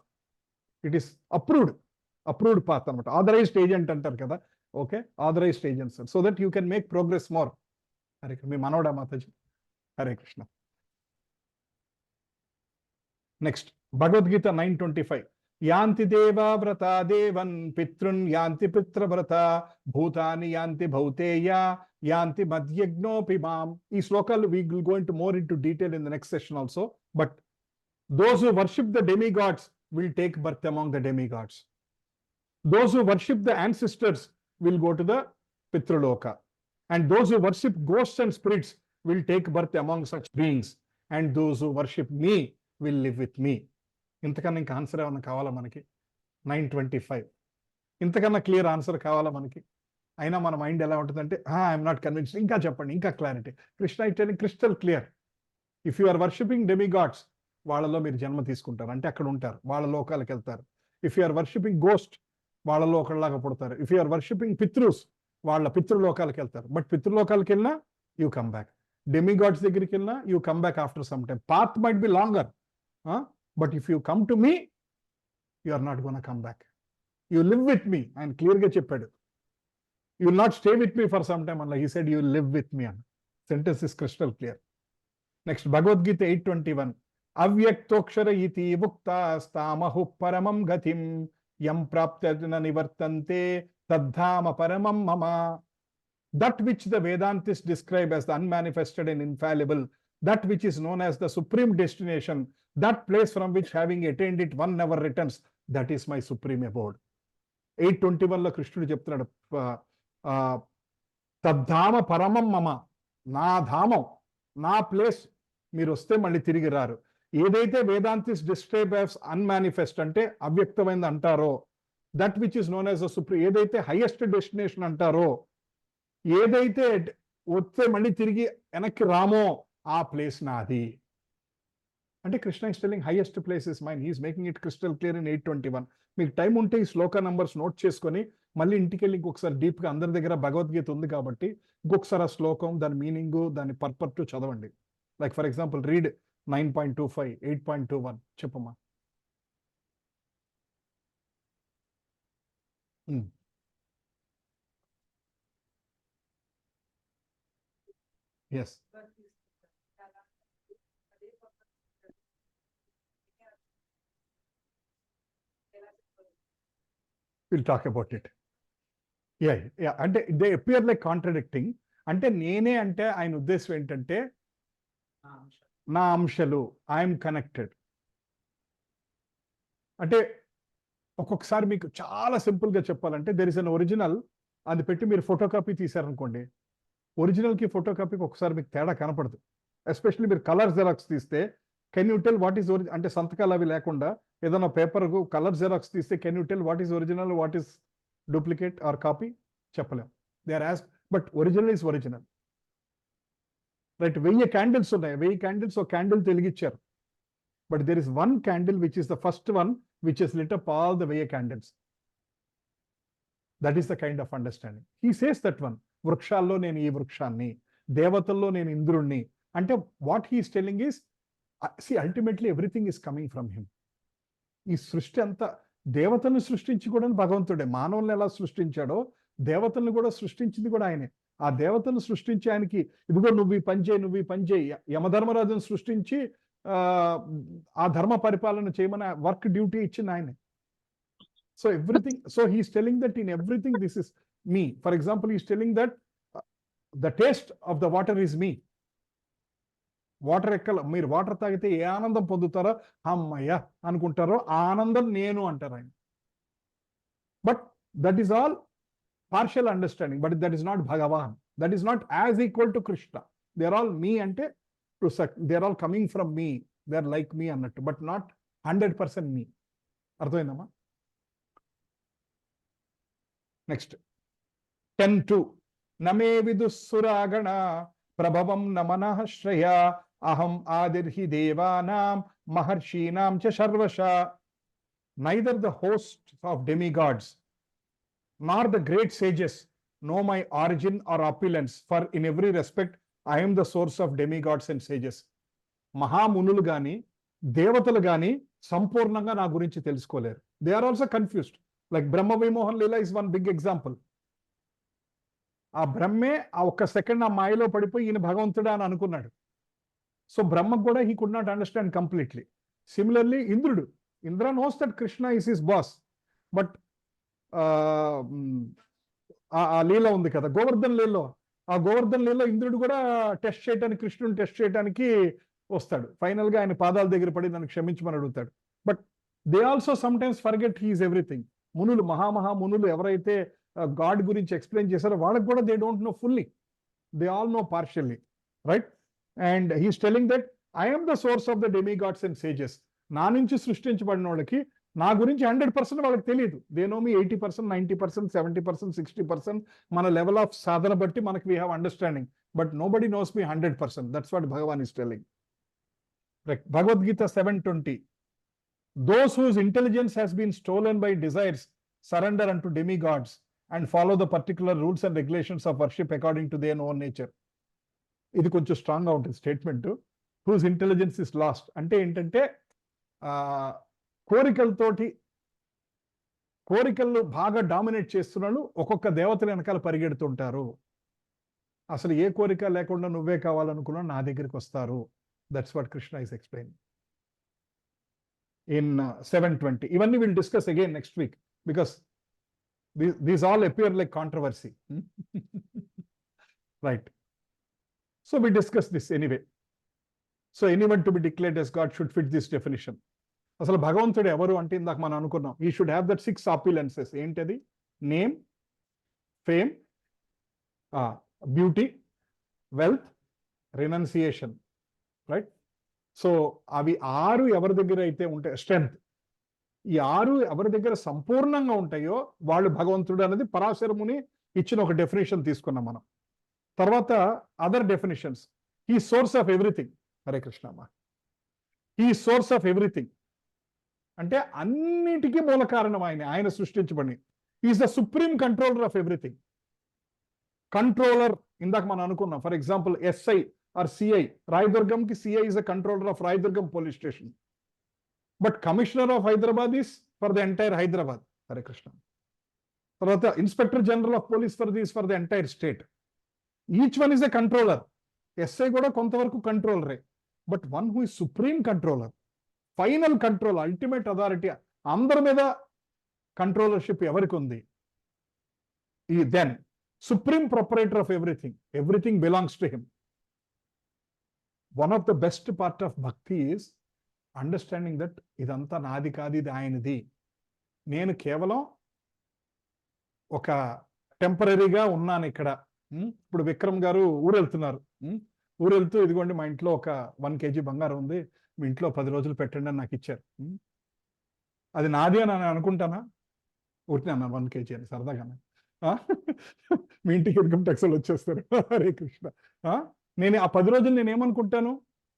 It is approved path అనమాట. ఆథరైజ్డ్ ఏజెంట్ అంటారు కదా, okay, authorized agents, so that you can make progress more. Hare మీ మనోడా మాతాజీ, హరే కృష్ణ. నెక్స్ట్ భగవద్గీత 9:25, యాంతి దేవా వ్రత దేవన్ పితృన్ యాంతి పితృవ్రత భూతాని యాంతి భౌతేయ యాంతి మద్యజ్ఞోపి మాం. ఈ శ్లోకాలు we will go into more into detail in the next session also, but those who worship the demigods will take birth among the demigods. Those who worship the ancestors will go to the Pitraloka, and those who worship ghosts and spirits will take birth among such beings, and those who worship me will live with me. ఇంతకన్నా ఇంకా answer ఏమన్నా కావాలా మనకి? 9:25 ఇంతకన్నా clear answer కావాలా మనకి? అయినా మన మైండ్ ఎలా ఉంటుందంటే, ఐఎమ్ నాట్ కన్విన్స్డ్, ఇంకా చెప్పండి, ఇంకా clarity. Krishna it crystal clear. If you are worshipping demigods, వాళ్ళలో మీరు జన్మ తీసుకుంటారు, అంటే అక్కడ ఉంటారు, వాళ్ళ లోకాలకు వెళ్తారు. If you are worshipping ghost, వాళ్ళలో ఒకళ్ళలాగా పుడతారు. ఇఫ్ యు ఆర్ వర్షిపింగ్ పితృస్, వాళ్ళ పితృలోకాలకు వెళ్తారు. బట్ పితృలోకాలకు వెళ్ళినా యూ కమ్ బ్యాక్. డెమిగాడ్స్ దగ్గరికి వెళ్ళినా you come back after some time. Path might be longer, but if you come to me, you are not gonna come back. You live with me, ఆయన క్లియర్గా చెప్పాడు. You will not stay with me for some time అలా, he said you live with me అని. Sentence is crystal clear. Next, Bhagavad Gita 8:21. Avyaktokshara iti vukta paramam gatim yam praptadna nivartante tadhama paramam mama. That which the Vedantists describe as the unmanifested and infallible, that which is known as the supreme destination, that place from which having attained it one never returns, that is my supreme abode. 8:21 లో కృష్ణుడు చెప్తున్నాడు, తద్ధామ పరమం మమ, నా ధామం, నా place, మీరు వస్తే మళ్ళీ తిరిగి రారు. ఏదైతే వేదాంతిస్ డిస్క్రైబ్ యాజ్ అన్మానిఫెస్ట్ అంటే అవ్యక్తమైనది అంటారో, that which is known as the supreme, ఏదైతే హైయెస్ట్ డెస్టినేషన్ అంటారో, ఏదైతే వస్తే మళ్ళీ తిరిగి వెనక్కి రామో ఆ ప్లేస్ నాది అంటే Krishna is telling highest place is mine. He is making it crystal clear in 8:21. మీకు టైం ఉంటే ఈ శ్లోక నంబర్స్ నోట్ చేసుకొని మళ్ళీ ఇంటికి వెళ్ళి ఇంకొకసారి డీప్గా అందరి దగ్గర భగవద్గీత ఉంది కాబట్టి ఇంకొకసారి ఆ శ్లోకం, దాని మీనింగ్, దాని పర్పస్ చదవండి. లైక్ ఫర్ ఎగ్జాంపుల్ రీడ్ 9.25, 8.21 చెప్పమ్మా. Yes, we'll talk about it. Yeah. అంటే they appear like contradicting. అంటే నేనే అంటే ఆయన ఉద్దేశం ఏంటంటే నా అంశాలు, ఐఎమ్ కనెక్టెడ్. అంటే ఒక్కొక్కసారి మీకు చాలా సింపుల్గా చెప్పాలంటే దెర్ ఇస్ అన్ ఒరిజినల్, అది పెట్టి మీరు ఫోటోకాపీ తీశారనుకోండి, ఒరిజినల్కి ఫోటోకాపీకి ఒకసారి మీకు తేడా కనపడదు. ఎస్పెషల్లీ మీరు కలర్ జెరాక్స్ తీస్తే can you tell what is original, అంటే సంతకాలు అవి లేకుండా ఏదైనా పేపర్ కలర్ జెరాక్స్ తీస్తే can you tell what is original, what is duplicate or copy? చెప్పలేం. They are as, but original is original. Right, 1000 candles ఉన్నాయి, 1000 candles ఒక క్యాండిల్ వెలిగించారు, but there is one candle which is the first one which is lit up all the 1000 candles. That is the kind of understanding. He says that one. వృక్షాల్లో నేను ఈ వృక్షాన్ని, దేవతల్లో నేను ఇంద్రుణ్ణి. అంటే what he's telling is, see ultimately everything is coming from him. ఈ సృష్టి అంతా, దేవతలను సృష్టించి కూడా భగవంతుడే. మానవులను ఎలా సృష్టించాడో దేవతలను కూడా సృష్టించింది కూడా ఆయనే. ఆ దేవతలను సృష్టించి ఆయనకి ఇదిగో నువ్వు ఈ పని చేయి, నువ్వు ఈ పని చేయి, యమధర్మరాజును సృష్టించి ఆ ధర్మ పరిపాలన చేయమని వర్క్ డ్యూటీ ఇచ్చింది ఆయనే. So everything, so he's telling that in everything this is me. For example he's telling that the taste of the water is me. Water మీరు వాటర్ తాగితే ఏ ఆనందం పొందుతారో, అమ్మయ్య అనుకుంటారో ఆ ఆనందం నేను అంటారు ఆయన. But that is all partial understanding, but that is not Bhagavan, that is not as equal to Krishna. They are all me అంటే they are all coming from me, they are like me అన్నట్టు, బట్ నాట్ 100% మీ. అర్థమైందమ్మా? Next 10:2. నమే విదుస్సురాగణ ప్రభవం నమనః శ్రేయ అహం ఆదిర్హి దేవానాం మహర్షీనాం చ సర్వశ. Neither the hosts of demigods nor the great sages know my origin or opulence, for in every respect I am the source of demigods and sages. మహామునులు గాని దేవతలు గాని సంపూర్ణంగా నా గురించి తెలుసుకోలేరు. They are also confused. Like Brahma Vimohan Leela is one big example. ఆ బ్రహ్మే ఆ ఒక్క సెకండ్ ఆ మాయలో పడిపోయి ఈయన భగవంతుడా అని అనుకున్నాడు. సో బ్రహ్మకు కూడా he could not understand completely. Similarly ఇంద్రుడు, Indra knows that Krishna is his boss, but ఆ లీల ఉంది కదా గోవర్ధన్ లీలలో, ఆ గోవర్ధన్ లీలలో ఇంద్రుడు కూడా టెస్ట్ చేయడానికి, కృష్ణుని టెస్ట్ చేయడానికి వస్తాడు. ఫైనల్ గా ఆయన పాదాల దగ్గర పడి నన్ను క్షమించమని అడుగుతాడు. But they also sometimes forget he is everything. మునులు, మహామునులు ఎవరైతే గాడ్ గురించి ఎక్స్ప్లెయిన్ చేశారో వాళ్ళకి కూడా they don't know fully, they all know partially, right? And he's telling that I'm the source of the demigods and sages. నా నుంచి సృష్టించబడిన వాళ్ళకి నా గురించి 100% వాళ్ళకి తెలియదు. They know me 80%, 90%, 70%, 60%. మన లెవెల్ ఆఫ్ సాధన బట్టి మనకి we have understanding, but nobody knows me 100%. That's what Bhagwan is telling. Bhagavad Gita 7:20. Those whose intelligence has been stolen by desires surrender unto demigods and follow the particular rules and regulations of worship according to their own nature. ఇది కొంచెం strong గా ఉంటుంది statement. Whose intelligence is lost అంటే ఏంటంటే కోరికలు బాగా dominate చేస్తున్నాడు, ఒక్కొక్క దేవతల వెనకాల పరిగెడుతుంటారు. అసలు ఏ కోరిక లేకుండా నువ్వే కావాలనుకున్నా నా దగ్గరికి వస్తారు. That's what Krishna is explain in 7:20. ఇవన్నీ will discuss again next week because these all appear like controversy. Right. So we discuss this anyway. So anyone to be declared as God should fit this definition. అసలు భగవంతుడు ఎవరు అంటే ఇందాక మనం అనుకున్నాం, ఈ should have that 6 ఆపిలెన్సెస్. ఏంటది? Name, fame, beauty, wealth, renunciation. Right. So అవి 6 ఎవరి దగ్గర అయితే ఉంటాయి, స్ట్రెంగ్త్, ఈ 6 ఎవరి దగ్గర సంపూర్ణంగా ఉంటాయో వాళ్ళు భగవంతుడు అనేది పరాశరముని ఇచ్చిన ఒక డెఫినేషన్ తీసుకున్నాం మనం. తర్వాత అదర్ డెఫినేషన్స్, ఈ సోర్స్ ఆఫ్ ఎవ్రీథింగ్. హరే కృష్ణమ్మ. ఈ సోర్స్ ఆఫ్ ఎవ్రీథింగ్ అంటే అన్నిటికీ మూల కారణం ఆయన సృష్టించబడి. Is the supreme controller of everything. Controller ఇందాక మనం అనుకున్నాం. For example SI or CI, రాయదుర్గంకి CI is the controller of Rayadurgam police station. But commissioner of Hyderabad is for the entire Hyderabad. Hare Krishna. తర్వాత inspector general of police for the entire state. Each one is a controller. SI కూడా కొంతవరకు కంట్రోలరే. But one who is supreme controller, final control, ultimate authority, అందరి మీద controllership ఎవరికి ఉంది? ఈ then supreme proprietor of everything. Everything belongs to him. One of the best part of bhakti is understanding that ఇదంతా నాది కాదు, ఇది ఆయనది. నేను కేవలం ఒక టెంపరీగా ఉన్నాను ఇక్కడ. ఇప్పుడు విక్రమ్ గారు ఊరు వెళ్తున్నారు. ఊరు వెళ్తూ ఇదిగోండి మా ఇంట్లో ఒక 1 kg బంగారం ఉంది, మీ ఇంట్లో 10 రోజులు పెట్టండి అని నాకు ఇచ్చారు. అది నాది అని నేను అనుకుంటానా? ఊరికే అన్నాను 1 kg అని సరదాగానే. మీ ఇంటికి ఇన్కమ్ ట్యాక్స్ వాళ్ళు వచ్చేస్తారు. హరే కృష్ణ. నేను ఆ 10 రోజులు నేను ఏమనుకుంటాను?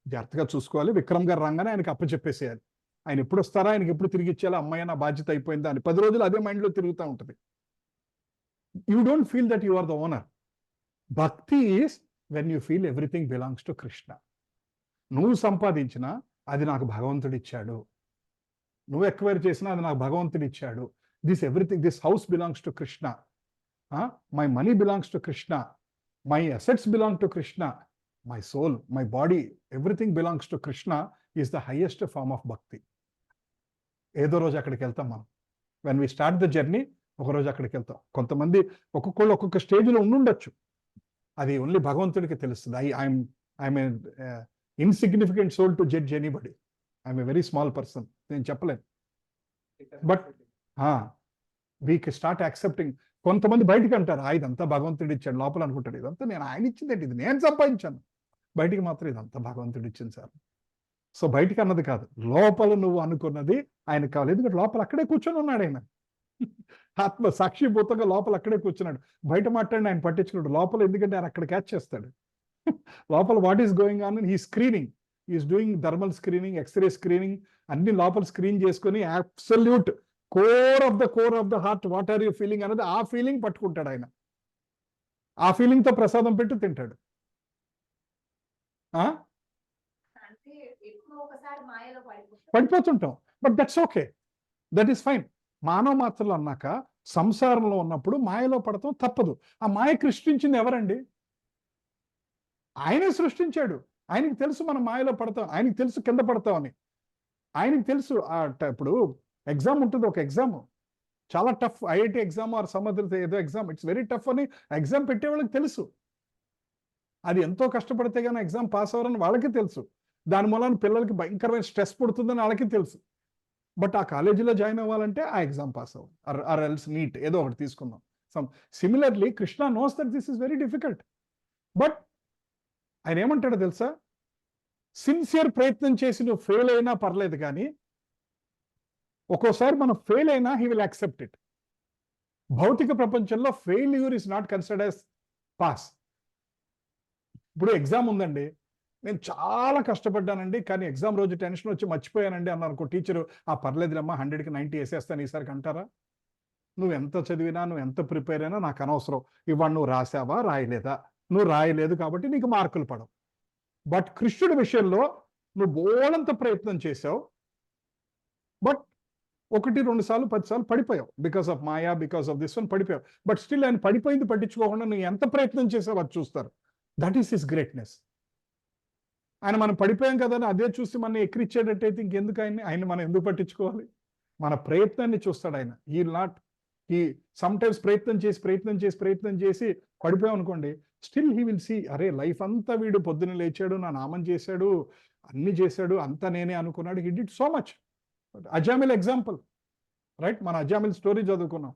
జాగ్రత్తగా చూసుకోవాలి, విక్రమ్ గారు రాగానే ఆయనకి అప్పచెప్పేసేయాలి, ఆయన ఎప్పుడు వస్తారా, ఆయనకి ఎప్పుడు తిరిగి ఇచ్చేయాలి, అమ్మాయి నా బాధ్యత అయిపోయిందా అని 10 రోజులు అదే మైండ్లో తిరుగుతూ ఉంటుంది. You don't feel that you are the owner. Bhakti is when you feel everything belongs to Krishna. నువ్వు సంపాదించినా అది నాకు భగవంతుడు ఇచ్చాడు, నువ్వు ఎక్వైర్ చేసినా అది నాకు భగవంతుడు ఇచ్చాడు. This everything, this house belongs to Krishna, my money belongs to Krishna, my assets belong to Krishna, my soul, my body, everything belongs to Krishna is the highest form of bhakti. ఏదో రోజు అక్కడికి వెళ్తాం మనం. When we start the journey, ఒకరోజు అక్కడికి వెళ్తాం. కొంతమంది ఒక్కొక్కళ్ళు ఒక్కొక్క స్టేజ్లో ఉండుండొచ్చు, అది ఓన్లీ భగవంతుడికి తెలుస్తుంది. I'm insignificant soul to judge anybody. I'm a very small person, నేను చెప్పలేను. But we start accepting. కొంతమంది బయటికి అంటారు ఇదంతా భగవంతుడు ఇచ్చాడు, లోపల అనుకుంటాడు ఇదంతా నేను ఆయన ఇచ్చిందేంటి, ఇది నేను సంపాదించాను. బయటికి మాత్రం ఇదంతా భగవంతుడు ఇచ్చింది సార్. సో బయటికి అన్నది కాదు, లోపల నువ్వు అనుకున్నది ఆయనకు కావాలి. ఎందుకంటే లోపల అక్కడే కూర్చొని ఉన్నాడు ఆయన. ఆత్మ సాక్షిభూతంగా లోపల అక్కడే కూర్చున్నాడు. బయట మాట్లాడిన ఆయన పట్టించుకున్నాడు, లోపల ఎందుకంటే ఆయన అక్కడ క్యాచ్ చేస్తాడు. లోపల what is going on, he screening, is doing thermal screening, x-ray screening, అన్ని లోపల స్క్రీన్ చేసుకొని absolute core of the heart, what are you feeling అనేది ఆ ఫీలింగ్ పట్టుకుంటాడు ఆయన. ఆ ఫీలింగ్ తో ప్రసాదం పెట్టి తింటాడు. పడిపోతుంటాం, but that's okay, that is fine. మానవ మాత్రలు అన్నాక సంసారంలో ఉన్నప్పుడు మాయలో పడతాం తప్పదు. ఆ మాయ సృష్టించింది ఎవరండి? ఆయనే సృష్టించాడు. ఆయనకి తెలుసు మనం మాయలో పడతాం, ఆయనకి తెలుసు కింద పడతామని, ఆయనకి తెలుసు. ఇప్పుడు ఎగ్జామ్ ఉంటుంది, ఒక ఎగ్జామ్ చాలా టఫ్, ఐఐటి ఎగ్జామ్ ఆర్ సముద్ర ఏదో ఎగ్జామ్, ఇట్స్ వెరీ టఫ్ అని ఎగ్జామ్ పెట్టే వాళ్ళకి తెలుసు. అది ఎంతో కష్టపడితే కానీ ఎగ్జామ్ పాస్ అవ్వరని వాళ్ళకి తెలుసు. దాని మూలాన పిల్లలకి భయంకరమైన స్ట్రెస్ పుడుతుందని వాళ్ళకి తెలుసు. బట్ ఆ కాలేజీలో జాయిన్ అవ్వాలంటే ఆ ఎగ్జామ్ పాస్ అవ్వాలి, ఆర్ ఎల్స్ నీట్ ఏదో ఒకటి తీసుకుందాం. Similarly Krishna knows that this is very difficult. But ఆయన ఏమంటాడో తెలుసా? సిన్సియర్ ప్రయత్నం చేసి నువ్వు ఫెయిల్ అయినా పర్లేదు, కానీ ఒక్కోసారి మనం ఫెయిల్ అయినా హీ విల్ యాక్సెప్ట్ ఇట్. భౌతిక ప్రపంచంలో failure is not considered as pass. ఇప్పుడు ఎగ్జామ్ ఉందండి, నేను చాలా కష్టపడ్డానండి, కానీ ఎగ్జామ్ రోజు టెన్షన్ వచ్చి మర్చిపోయానండి అన్నారు టీచరు. పర్లేదులేమ్మా 100కి 90 వేసేస్తాను ఈసారికి అంటారా? నువ్వు ఎంత చదివినా, నువ్వు ఎంత ప్రిపేర్ అయినా నాకు అనవసరం. ఇవాళ నువ్వు రాసావా, రాయలేదా? నువ్వు రాయలేదు కాబట్టి నీకు మార్కులు పడవు. బట్ కృష్ణుడి విషయంలో నువ్వు బోలంత ప్రయత్నం చేసావు, బట్ 1, 2 సార్లు 10 సార్లు పడిపోయావు. Because of maya, because of this one పడిపోయావు. బట్ స్టిల్ ఆయన పడిపోయింది పట్టించుకోకుండా నువ్వు ఎంత ప్రయత్నం చేసావు అది చూస్తారు. That is his greatness. ఆయన మనం పడిపోయాం కదా అని అదే చూసి మనం ఎక్కిరిచ్చేటట్టయితే ఇంకెందుకు ఆయన మనం ఎందుకు పట్టించుకోవాలి? మన ప్రయత్నాన్ని చూస్తాడు ఆయన. ఈ సమ్ టైమ్స్ ప్రయత్నం చేసి పడిపోయాం అనుకోండి, స్టిల్ హీ విల్ సీ, అరే లైఫ్ అంతా వీడు పొద్దున్న లేచాడు, నా నామం చేశాడు, అన్ని చేశాడు, అంతా నేనే అనుకున్నాడు. He did so much. Ajamil example, right? మన అజామిల్ స్టోరీ చదువుకున్నాం.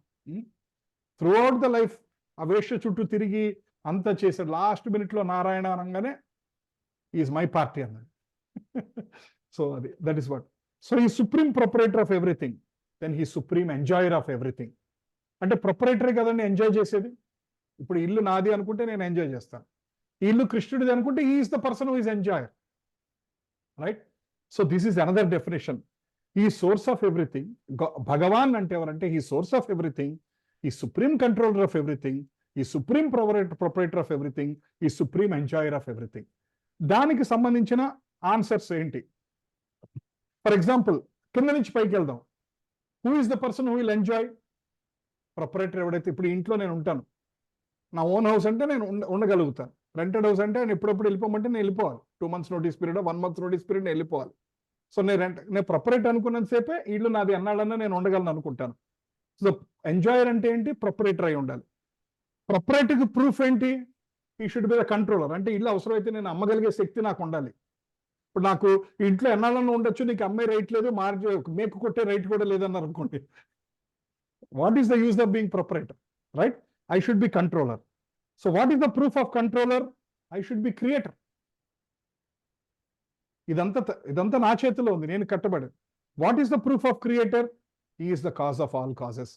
త్రూ అవుట్ ద లైఫ్ ఆ వేష్య చుట్టూ తిరిగి అంతా చేశాడు. లాస్ట్ మినిట్లో నారాయణ అనగానే ఈజ్ మై పార్టీ అన్నాడు. సో అది దట్ ఈస్ వాట్. సో ఈ supreme proprietor of everything, then he supreme enjoyer of everything. అంటే ప్రొపరేటరే కదండి ఎంజాయ్ చేసేది. ఇప్పుడు ఇల్లు నాది అనుకుంటే నేను ఎంజాయ్ చేస్తాను, ఈ ఇల్లు కృష్ణుడిది అనుకుంటే he is the person who is enjoyer, right? So this is another definition. ఈ సోర్స్ ఆఫ్ ఎవ్రీథింగ్, భగవాన్ అంటే ఎవరంటే ఈ సోర్స్ ఆఫ్ ఎవ్రీథింగ్, ఈ సుప్రీం కంట్రోలర్ ఆఫ్ ఎవ్రీథింగ్, ఈ సుప్రీం ప్రొపరేటర్ ఆఫ్ ఎవ్రీథింగ్, ఈ సుప్రీం ఎంజాయర్ ఆఫ్ ఎవ్రీథింగ్. దానికి సంబంధించిన answers ఏంటి? ఫర్ ఎగ్జాంపుల్, కింద నుంచి పైకి వెళ్దాం. Who is the person who will enjoy? Proprietor ఎవడైతే. ఇప్పుడు ఇంట్లో నేను ఉంటాను, నా ఓన్ హౌస్ అంటే నేను ఉండగలుగుతాను. రెంటెడ్ హౌస్ అంటే నేను ఎప్పుడప్పుడు వెళ్ళిపోమంటే నేను వెళ్ళిపోవాలి. 2 months notice period, 1 month notice period నేను వెళ్ళిపోవాలి. సో నేను ప్రొపరేటర్ అనుకున్నంతసేపే ఇల్లు నాది అన్నాడన్నా నేను ఉండగలను అనుకుంటాను. సో ఎంజాయర్ అంటే ఏంటి? ప్రొపరేటర్ అయి ఉండాలి. ప్రొపరేటర్కి ప్రూఫ్ ఏంటి? ఈ షుడ్ బి ద కంట్రోలర్. అంటే ఇల్లు అవసరమైతే నేను అమ్మగలిగే శక్తి నాకు ఉండాలి. ఇప్పుడు నాకు ఇంట్లో ఎన్నాళ్ళన్నా ఉండొచ్చు, నీకు అమ్మే రైట్ లేదు, మేకు కొట్టే రైట్ కూడా లేదన్నారు అనుకోండి, what is the use of being proprietor, right? I should be controller. So what is the proof of controller? I should be creator. ఇదంతా నా చేతిలో ఉంది, నేను కట్టబడి. What is the proof of creator? He is the cause of all causes.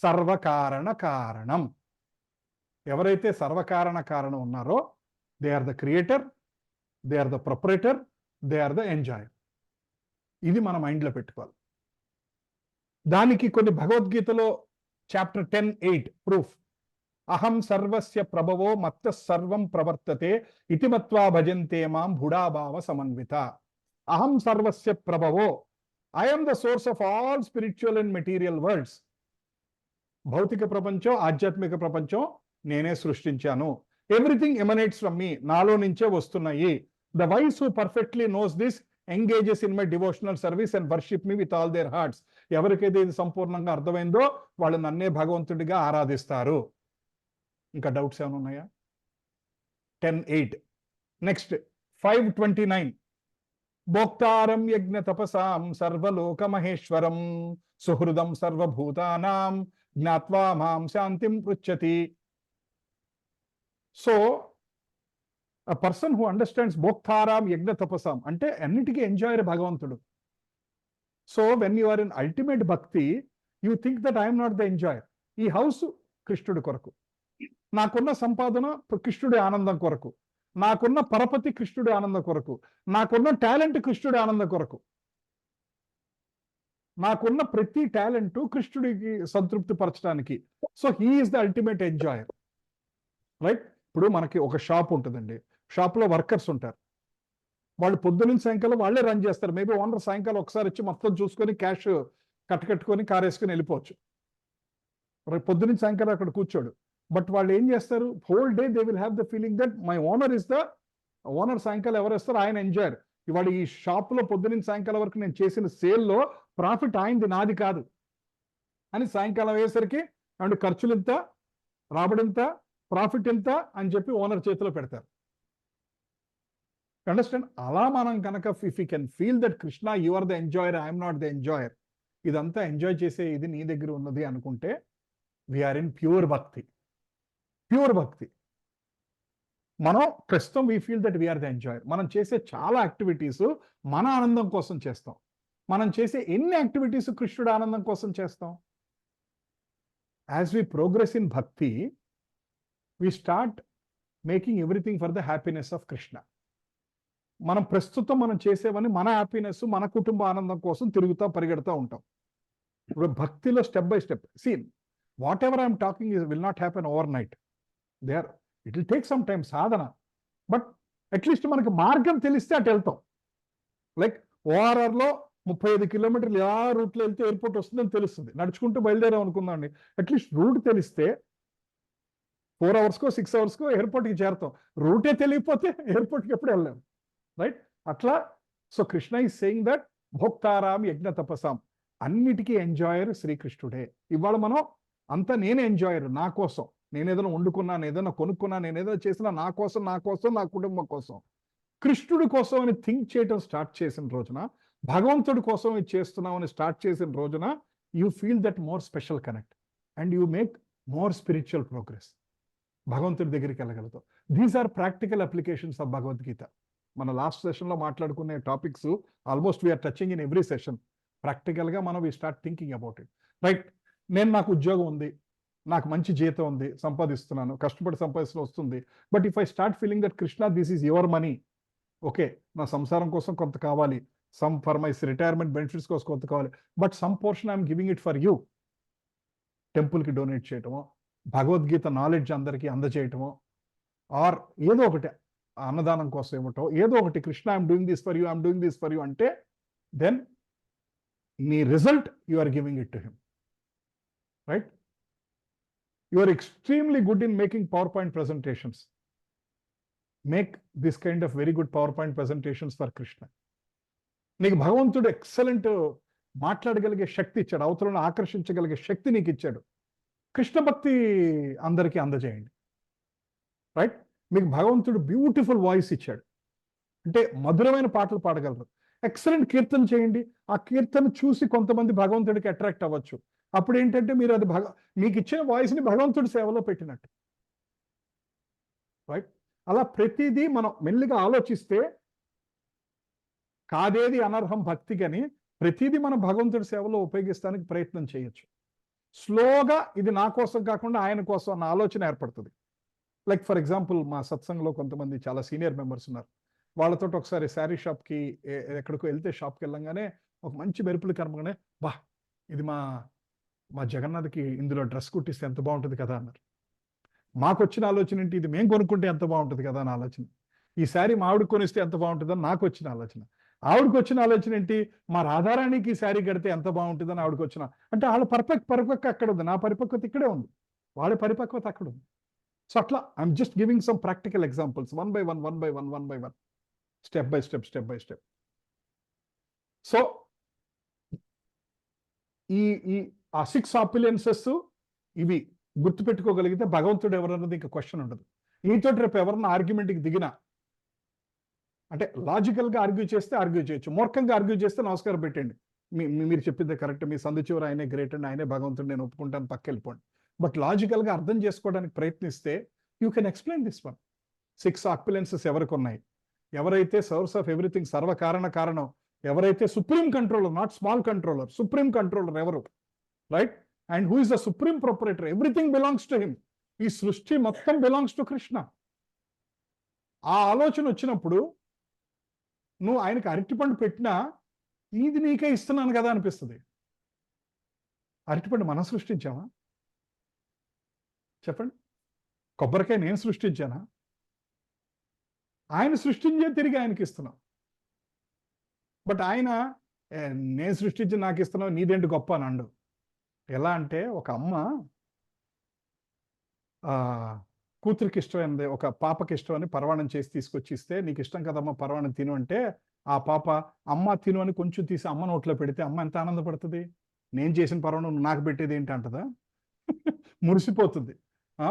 సర్వకారణ కారణం. ఎవరైతే సర్వకారణ కారణం ఉన్నారో, they are the creator, they are the proprietor, they are the enjoyer. ఇది మన మైండ్లో పెట్టుకోవాలి. దానికి కొన్ని భగవద్గీతలో చాప్టర్ 10:8 ప్రూఫ్. అహం సర్వస్య ప్రభవో మత్త సర్వం ప్రవర్తతే ఇతి మత్వా భజంతే మాం భుడాభావ సమన్విత. అహం సర్వస్య ప్రభవో, I'm the source of all spiritual and material worlds. భౌతిక ప్రపంచం, ఆధ్యాత్మిక ప్రపంచం నేనే సృష్టించాను. ఎవ్రీథింగ్ ఎమనేట్స్ ఫ్రమ్ మీ, నాలో నుంచే వస్తున్నాయి. The wise who perfectly knows this engages in my devotional service and worship me with all their hearts. ఎవరికైతే ఇది సంపూర్ణంగా అర్థమైందో వాళ్ళు నన్నే భగవంతుడిగా ఆరాధిస్తారు. ఇంకా డౌట్స్ ఏమైనా ఉన్నాయా? 10:8. నెక్స్ట్ 5:29. భోక్తారం యజ్ఞ తపసాం సర్వలోక మహేశ్వరం సుహృదం సర్వభూతానాం జ్ఞాత్వా మాం శాంతిం పృచ్చతి. So a person who understands భోక్తారాం యజ్ఞ తపసాం అంటే అన్నిటికీ ఎంజాయర్ భగవంతుడు. So when you are in ultimate bhakti, you think that I'm not the enjoyer. ఈ హౌస్ కృష్ణుడి కొరకు, నాకున్న సంపాదన కృష్ణుడి ఆనందం కొరకు, నాకున్న పరపతి కృష్ణుడి ఆనందం కొరకు, నాకున్న టాలెంట్ కృష్ణుడి ఆనందం కొరకు, నాకున్న ప్రతి టాలెంట్ కృష్ణుడికి సంతృప్తి పరచడానికి. So he is the ultimate enjoyer, right? ఇప్పుడు మనకి ఒక షాప్ ఉంటుందండి, షాప్లో వర్కర్స్ ఉంటారు. వాళ్ళు పొద్దున్న సాయంకాలం వాళ్ళే రన్ చేస్తారు. మేబీ ఓనర్ సాయంకాలం ఒకసారి వచ్చి మొత్తం చూసుకొని క్యాష్ కట్టుకొని కార్ వేసుకొని వెళ్ళిపోవచ్చు. పొద్దున్న సాయంకాలం అక్కడ కూర్చోడు. బట్ వాళ్ళు ఏం చేస్తారు? Whole day they will have the feeling that my owner is the owner. సాయంకాలం ఎవరు వస్తారు? ఆయన ఎంజాయర్. ఇవాళ ఈ షాప్లో పొద్దున్న సాయంకాలం వరకు నేను చేసిన సేల్లో ప్రాఫిట్ ఆయనది, నాది కాదు అని సాయంకాలం అయ్యేసరికి అండ్ ఖర్చులు ఎంత, రాబడి ఎంత, ప్రాఫిట్ ఎంత అని చెప్పి ఓనర్ చేతిలో పెడతారు. అండర్స్టాండ్? అలా మనం కనుక if you can feel that Krishna you are the enjoyer, I'm not the enjoyer, ఇదంతా ఎంజాయ్ చేసే ఇది నీ దగ్గర ఉన్నది అనుకుంటే we're in pure bhakti. Pure bhakti. మనం ప్రస్తుతం we feel that we're the enjoyer. మనం చేసే చాలా యాక్టివిటీస్ మన ఆనందం కోసం చేస్తాం. మనం చేసే ఎన్ని యాక్టివిటీస్ కృష్ణుడు ఆనందం కోసం చేస్తాం? As we progress in bhakti, we start making everything for the happiness of Krishna. మనం ప్రస్తుతం మనం చేసేవని మన హ్యాపీనెస్, మన కుటుంబ ఆనందం కోసం పరిగెడుతూ ఉంటాం. ఇప్పుడు భక్తిలో step by step, seen whatever I'm talking will not happen overnight. It will take some time sadhana. But at least మనకి మార్గం తెలిస్తే అటు వెళ్తాం. లైక్ ఓఆర్ఆర్లో 35 కిలోమీటర్లు ఎలా రూట్లో వెళ్తే ఎయిర్పోర్ట్ వస్తుందని తెలుస్తుంది. నడుచుకుంటూ బయలుదేరాం అనుకుందామండి. అట్లీస్ట్ రూట్ తెలిస్తే 4 అవర్స్కో 6 అవర్స్కో ఎయిర్పోర్ట్కి చేరుతాం. రూటే తెలియకపోతే ఎయిర్పోర్ట్కి ఎప్పుడు వెళ్ళాం, రైట్? అట్లా so Krishna is saying that భోక్తారాం యజ్ఞ తపసాం, అన్నిటికీ ఎంజాయర్ శ్రీకృష్ణుడే. ఇవాళ మనం అంతా నేనే ఎంజాయర్, నా కోసం నేను ఏదైనా వండుకున్నాను, ఏదైనా కొనుక్కున్నాను, నేను ఏదైనా చేసినా నా కోసం, నా కుటుంబం కోసం. కృష్ణుడి కోసం అని థింక్ చేయటం స్టార్ట్ చేసిన రోజున, భగవంతుడి కోసం ఇది చేస్తున్నామని స్టార్ట్ చేసిన రోజున, you feel that more special connect and you make more spiritual progress. భగవంతుడి దగ్గరికి వెళ్ళగలుగుతాం. These are practical applications of Bhagavad Gita. మన లాస్ట్ సెషన్లో మాట్లాడుకునే topics almost we are touching in every session. ప్రాక్టికల్గా మనం we start thinking about it, right? నాకు ఉద్యోగం ఉంది, నాకు మంచి జీతం ఉంది, సంపాదిస్తున్నాను, కష్టపడి సంపాదిస్తూ వస్తుంది. But if I start feeling that Krishna this is your money, okay, నా సంసారం కోసం కొంత కావాలి, some for my retirement benefits కోసం కొంత కావాలి, but some portion I'm giving it for you. టెంపుల్కి డొనేట్ చేయటమో, భగవద్గీత నాలెడ్జ్ అందరికీ అందజేయటమో, ఆర్ ఏదో ఒకటి అన్నదానం కోసం ఏమిటో, ఏదో ఒకటి Krishna I'm doing this for you, I'm doing this for you అంటే, దెన్ నీ result you are giving it to him, right? You are extremely good in making PowerPoint presentations. Make this kind of very good PowerPoint presentations for Krishna. నీకు భగవంతుడు excellent మాట్లాడగలిగే శక్తి ఇచ్చాడు, అవతలను ఆకర్షించగలిగే శక్తి నీకు ఇచ్చాడు. కృష్ణ భక్తి అందరికీ అందజేయండి, right? మీకు భగవంతుడు బ్యూటిఫుల్ వాయిస్ ఇచ్చాడు, అంటే మధురమైన పాటలు పాడగలరు. ఎక్సలెంట్ కీర్తన చేయండి, ఆ కీర్తన చూసి కొంతమంది భగవంతుడికి అట్రాక్ట్ అవ్వచ్చు. అప్పుడు ఏంటంటే మీరు అది మీకు ఇచ్చిన వాయిస్ని భగవంతుడి సేవలో పెట్టినట్టు, రైట్? అలా ప్రతిదీ మనం మెల్లిగా ఆలోచిస్తే కాదేది అనర్హం భక్తి, కానీ ప్రతిదీ మనం భగవంతుడి సేవలో ఉపయోగిస్తానికి ప్రయత్నం చేయొచ్చు. స్లోగా ఇది నా కోసం కాకుండా ఆయన కోసం అన్న ఆలోచన ఏర్పడుతుంది. లైక్ ఫర్ ఎగ్జాంపుల్, మా సత్సంగంలో కొంతమంది చాలా సీనియర్ మెంబర్స్ ఉన్నారు. వాళ్ళతో ఒకసారి శారీ షాప్కి ఎక్కడికో వెళ్తే, షాప్కి వెళ్ళంగానే ఒక మంచి మెరుపులు కనపగానే, బా ఇది మా జగన్నాథ్కి ఇందులో డ్రెస్ కుట్టిస్తే ఎంత బాగుంటుంది కదా అన్నారు. మాకు వచ్చిన ఆలోచన ఏంటి, ఇది మేము కొనుక్కుంటే ఎంత బాగుంటుంది కదా అని ఆలోచన. ఈ శారీ మా ఆవిడకి కొనిస్తే ఎంత బాగుంటుందని నాకు వచ్చిన ఆలోచన. ఆవిడకి వచ్చిన ఆలోచన ఏంటి, మా రాధారాణికి ఈ శారీ కడితే ఎంత బాగుంటుందని ఆవిడకి వచ్చిన. అంటే వాళ్ళ పరిపక్వత అక్కడ ఉంది, నా పరిపక్వత ఇక్కడే ఉంది, వాళ్ళ పరిపక్వత అక్కడ ఉంది. సో అట్లా I'm just giving some practical examples, one by one, step by step. So ఆ 6 ఆపిలియన్సెస్ ఇవి గుర్తుపెట్టుకోగలిగితే భగవంతుడు ఎవరన్నది ఇంకా క్వశ్చన్ ఉండదు. నీతో రేపు ఎవరన్నా ఆర్గ్యుమెంట్కి దిగినా, అంటే లాజికల్గా ఆర్గ్యూ చేస్తే ఆర్గ్యూ చేయొచ్చు, మూర్ఖంగా ఆర్గ్యూ చేస్తే నమస్కారం పెట్టండి, మీరు చెప్పింది కరెక్ట్, మీ సందు చివర ఆయనే గ్రేట్ అండి, ఆయనే భగవంతుడు, నేను ఒప్పుకుంటాను, పక్క వెళ్ళిపోండి. బట్ లాజికల్గా అర్థం చేసుకోవడానికి ప్రయత్నిస్తే you can explain this one. 6 opulences ఎవరికి ఉన్నాయి? ఎవరైతే సోర్స్ ఆఫ్ ఎవ్రీథింగ్, కారణం, ఎవరైతే supreme controller, not small controller, supreme controller ఎవరు, right? And who is the supreme proprietor, everything belongs to him. ఈ సృష్టి మొత్తం బిలాంగ్స్ టు కృష్ణ. ఆ ఆలోచన వచ్చినప్పుడు నువ్వు ఆయనకి అరటిపండు పెట్టినా ఇది నీకే ఇస్తున్నాను కదా అనిపిస్తుంది. అరటిపండు మనం సృష్టించామా చెప్పండి? కొబ్బరికాయ నేను సృష్టించానా? ఆయన సృష్టించే తిరిగి ఆయనకి ఇస్తున్నాం. బట్ ఆయన నేను సృష్టించి నాకు ఇస్తున్నావు, నీదేంటి గొప్ప అని అండు. ఎలా అంటే, ఒక అమ్మ కూతురికి ఇష్టమైనది, ఒక పాపకి ఇష్టమని పరవాణం చేసి తీసుకొచ్చి ఇస్తే, నీకు ఇష్టం కదమ్మా పరవాణం తిను అంటే, ఆ పాప అమ్మ తిను అని కొంచెం తీసి అమ్మ నోట్లో పెడితే అమ్మ ఎంత ఆనందపడుతుంది. నేను చేసిన పరవాణం నాకు పెట్టేది ఏంటి అంటదా? మురిసిపోతుంది.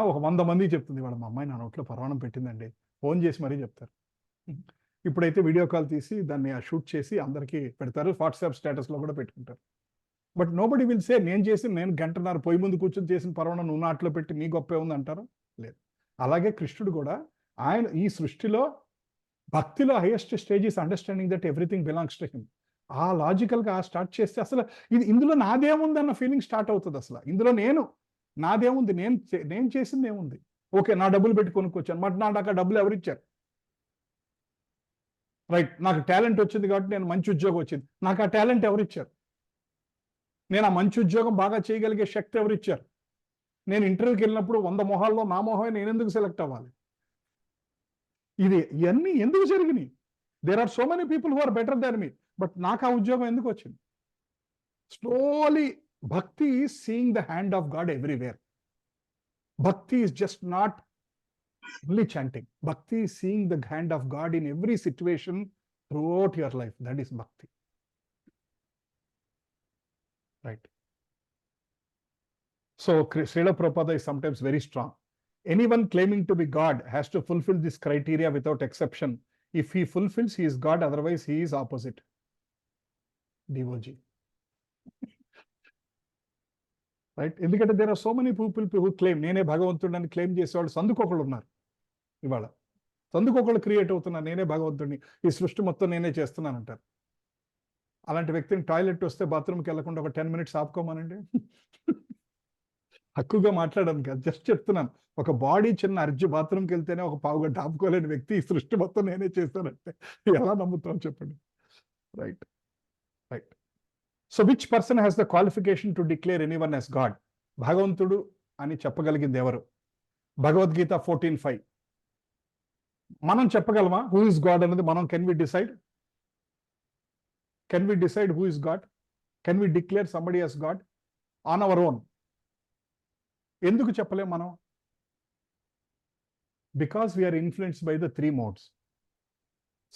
ఒక 100 మందికి చెప్తుంది, వాళ్ళ మా అమ్మాయి నా నోట్లో పరవాణం పెట్టిందండి, ఫోన్ చేసి మరీ చెప్తారు. ఇప్పుడైతే వీడియో కాల్ తీసి దాన్ని షూట్ చేసి అందరికీ పెడతారు, వాట్సాప్ స్టేటస్లో కూడా పెట్టుకుంటారు. బట్ నోబడి విల్ సే నేను గంటన్నర పొయ్యి ముందు కూర్చొని చేసిన పరవాణం నువ్వు నాట్లో పెట్టి నీ గొప్పే ఉంది అంటారు? లేదు. అలాగే కృష్ణుడు కూడా, ఆయన ఈ సృష్టిలో భక్తిలో highest stage is understanding that everything belongs to him. ఆ లాజికల్గా స్టార్ట్ చేస్తే అసలు ఇందులో నాదేముంది అన్న ఫీలింగ్ స్టార్ట్ అవుతుంది. అసలు ఇందులో నాదేముంది, నేను చేసింది ఏముంది? ఓకే, నా డబ్బులు పెట్టి కొనుక్కొచ్చాను, బట్ నాకు ఆ డబ్బులు ఎవరిచ్చారు? రైట్, నాకు టాలెంట్ వచ్చింది కాబట్టి నేను మంచి ఉద్యోగం వచ్చింది, నాకు ఆ టాలెంట్ ఎవరిచ్చారు? నేను ఆ మంచి ఉద్యోగం బాగా చేయగలిగే శక్తి ఎవరిచ్చారు? నేను ఇంటర్వ్యూకి వెళ్ళినప్పుడు 100 మొహాల్లో నా మొహమే నేను ఎందుకు సెలెక్ట్ అవ్వాలి? ఇవన్నీ ఎందుకు జరిగినాయి? There are so many people who are better than me, but నాకు ఆ ఉద్యోగం ఎందుకు వచ్చింది? Slowly bhakti is seeing the hand of God everywhere. Bhakti is just not only chanting. Bhakti is seeing the hand of God in every situation throughout your life. That is bhakti. Right. So Srila Prabhupada is sometimes very strong. Anyone claiming to be God has to fulfill this criteria without exception. If he fulfills, he is God. Otherwise, he is opposite. Devoji. Right, ఎందుకంటే there are so many people who claim నేనే భగవంతుడిని claim చేసేవాళ్ళు సందుకొకళ్ళు ఉన్నారు. ఇవాళ సందుకొకళ్ళు create అవుతున్నారు, నేనే భగవంతుడిని, ఈ సృష్టి మొత్తం నేనే చేస్తున్నానంటారు. అలాంటి వ్యక్తిని టాయిలెట్ వస్తే బాత్రూమ్కి వెళ్లకుండా ఒక 10 minutes ఆపుకోమనండి. హక్కుగా మాట్లాడాను కాదు, జస్ట్ చెప్తున్నాను. ఒక బాడీ చిన్న అర్జు బాత్రూమ్కి వెళ్తేనే ఒక పావుగంట ఆపుకోలేని వ్యక్తి ఈ సృష్టి మొత్తం నేనే చేస్తానంటే ఎలా నమ్ముతాం చెప్పండి. Right right. So which person has the qualification to declare anyone as God? భగవంతుడు అని చెప్పగలిగింది ఎవరు? భగవద్గీత 14:5. మనం చెప్పగలమా హూ ఇస్ గాడ్ అనేది? మనం can we decide? Can we decide who is God? Can we declare somebody as God on our own? ఎందుకు చెప్పలేం మనం? Because we're influenced by the 3 modes.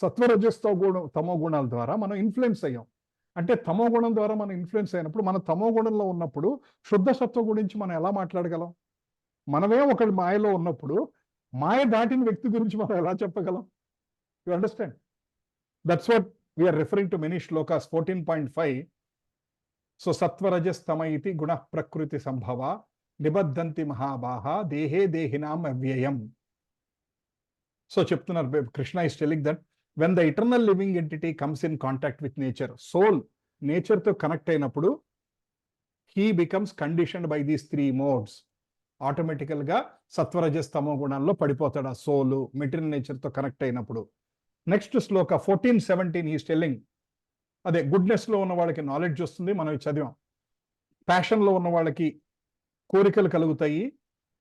సత్వరజస్తో తమో గుణాల ద్వారా మనం ఇన్ఫ్లుయెన్స్ అయ్యాం. అంటే తమో గుణం ద్వారా మనం ఇన్ఫ్లుయెన్స్ అయినప్పుడు, మన తమో గుణంలో ఉన్నప్పుడు శుద్ధ సత్వ గురించి మనం ఎలా మాట్లాడగలం? మనమే ఒకటి మాయలో ఉన్నప్పుడు మాయ దాటిన వ్యక్తి గురించి మనం ఎలా చెప్పగలం? You understand? That's what we're referring to many shlokas. 14.5. So సత్వరజస్తమ ఇతి గుణ ప్రకృతి సంభవ నిబద్ధంతి మహాబాహ దేహే దేహినాం అవ్యయం. సో చెప్తున్నారు, Krishna is telling that when the eternal living entity comes in contact with nature, soul nature తో కనెక్ట్ అయినప్పుడు he becomes conditioned by these 3 modes. ఆటోమేటికల్ గా సత్వరజస్ తమో గుణాల్లో పడిపోతాడు ఆ సోల్ మెటీరియల్ నేచర్ తో కనెక్ట్ అయినప్పుడు. నెక్స్ట్ శ్లోక 14:17 ఈస్ టెల్లింగ్, అదే గుడ్నెస్ లో ఉన్న వాళ్ళకి నాలెడ్జ్ వస్తుంది, మనం చదివాం. ప్యాషన్ లో ఉన్న వాళ్ళకి కోరికలు కలుగుతాయి.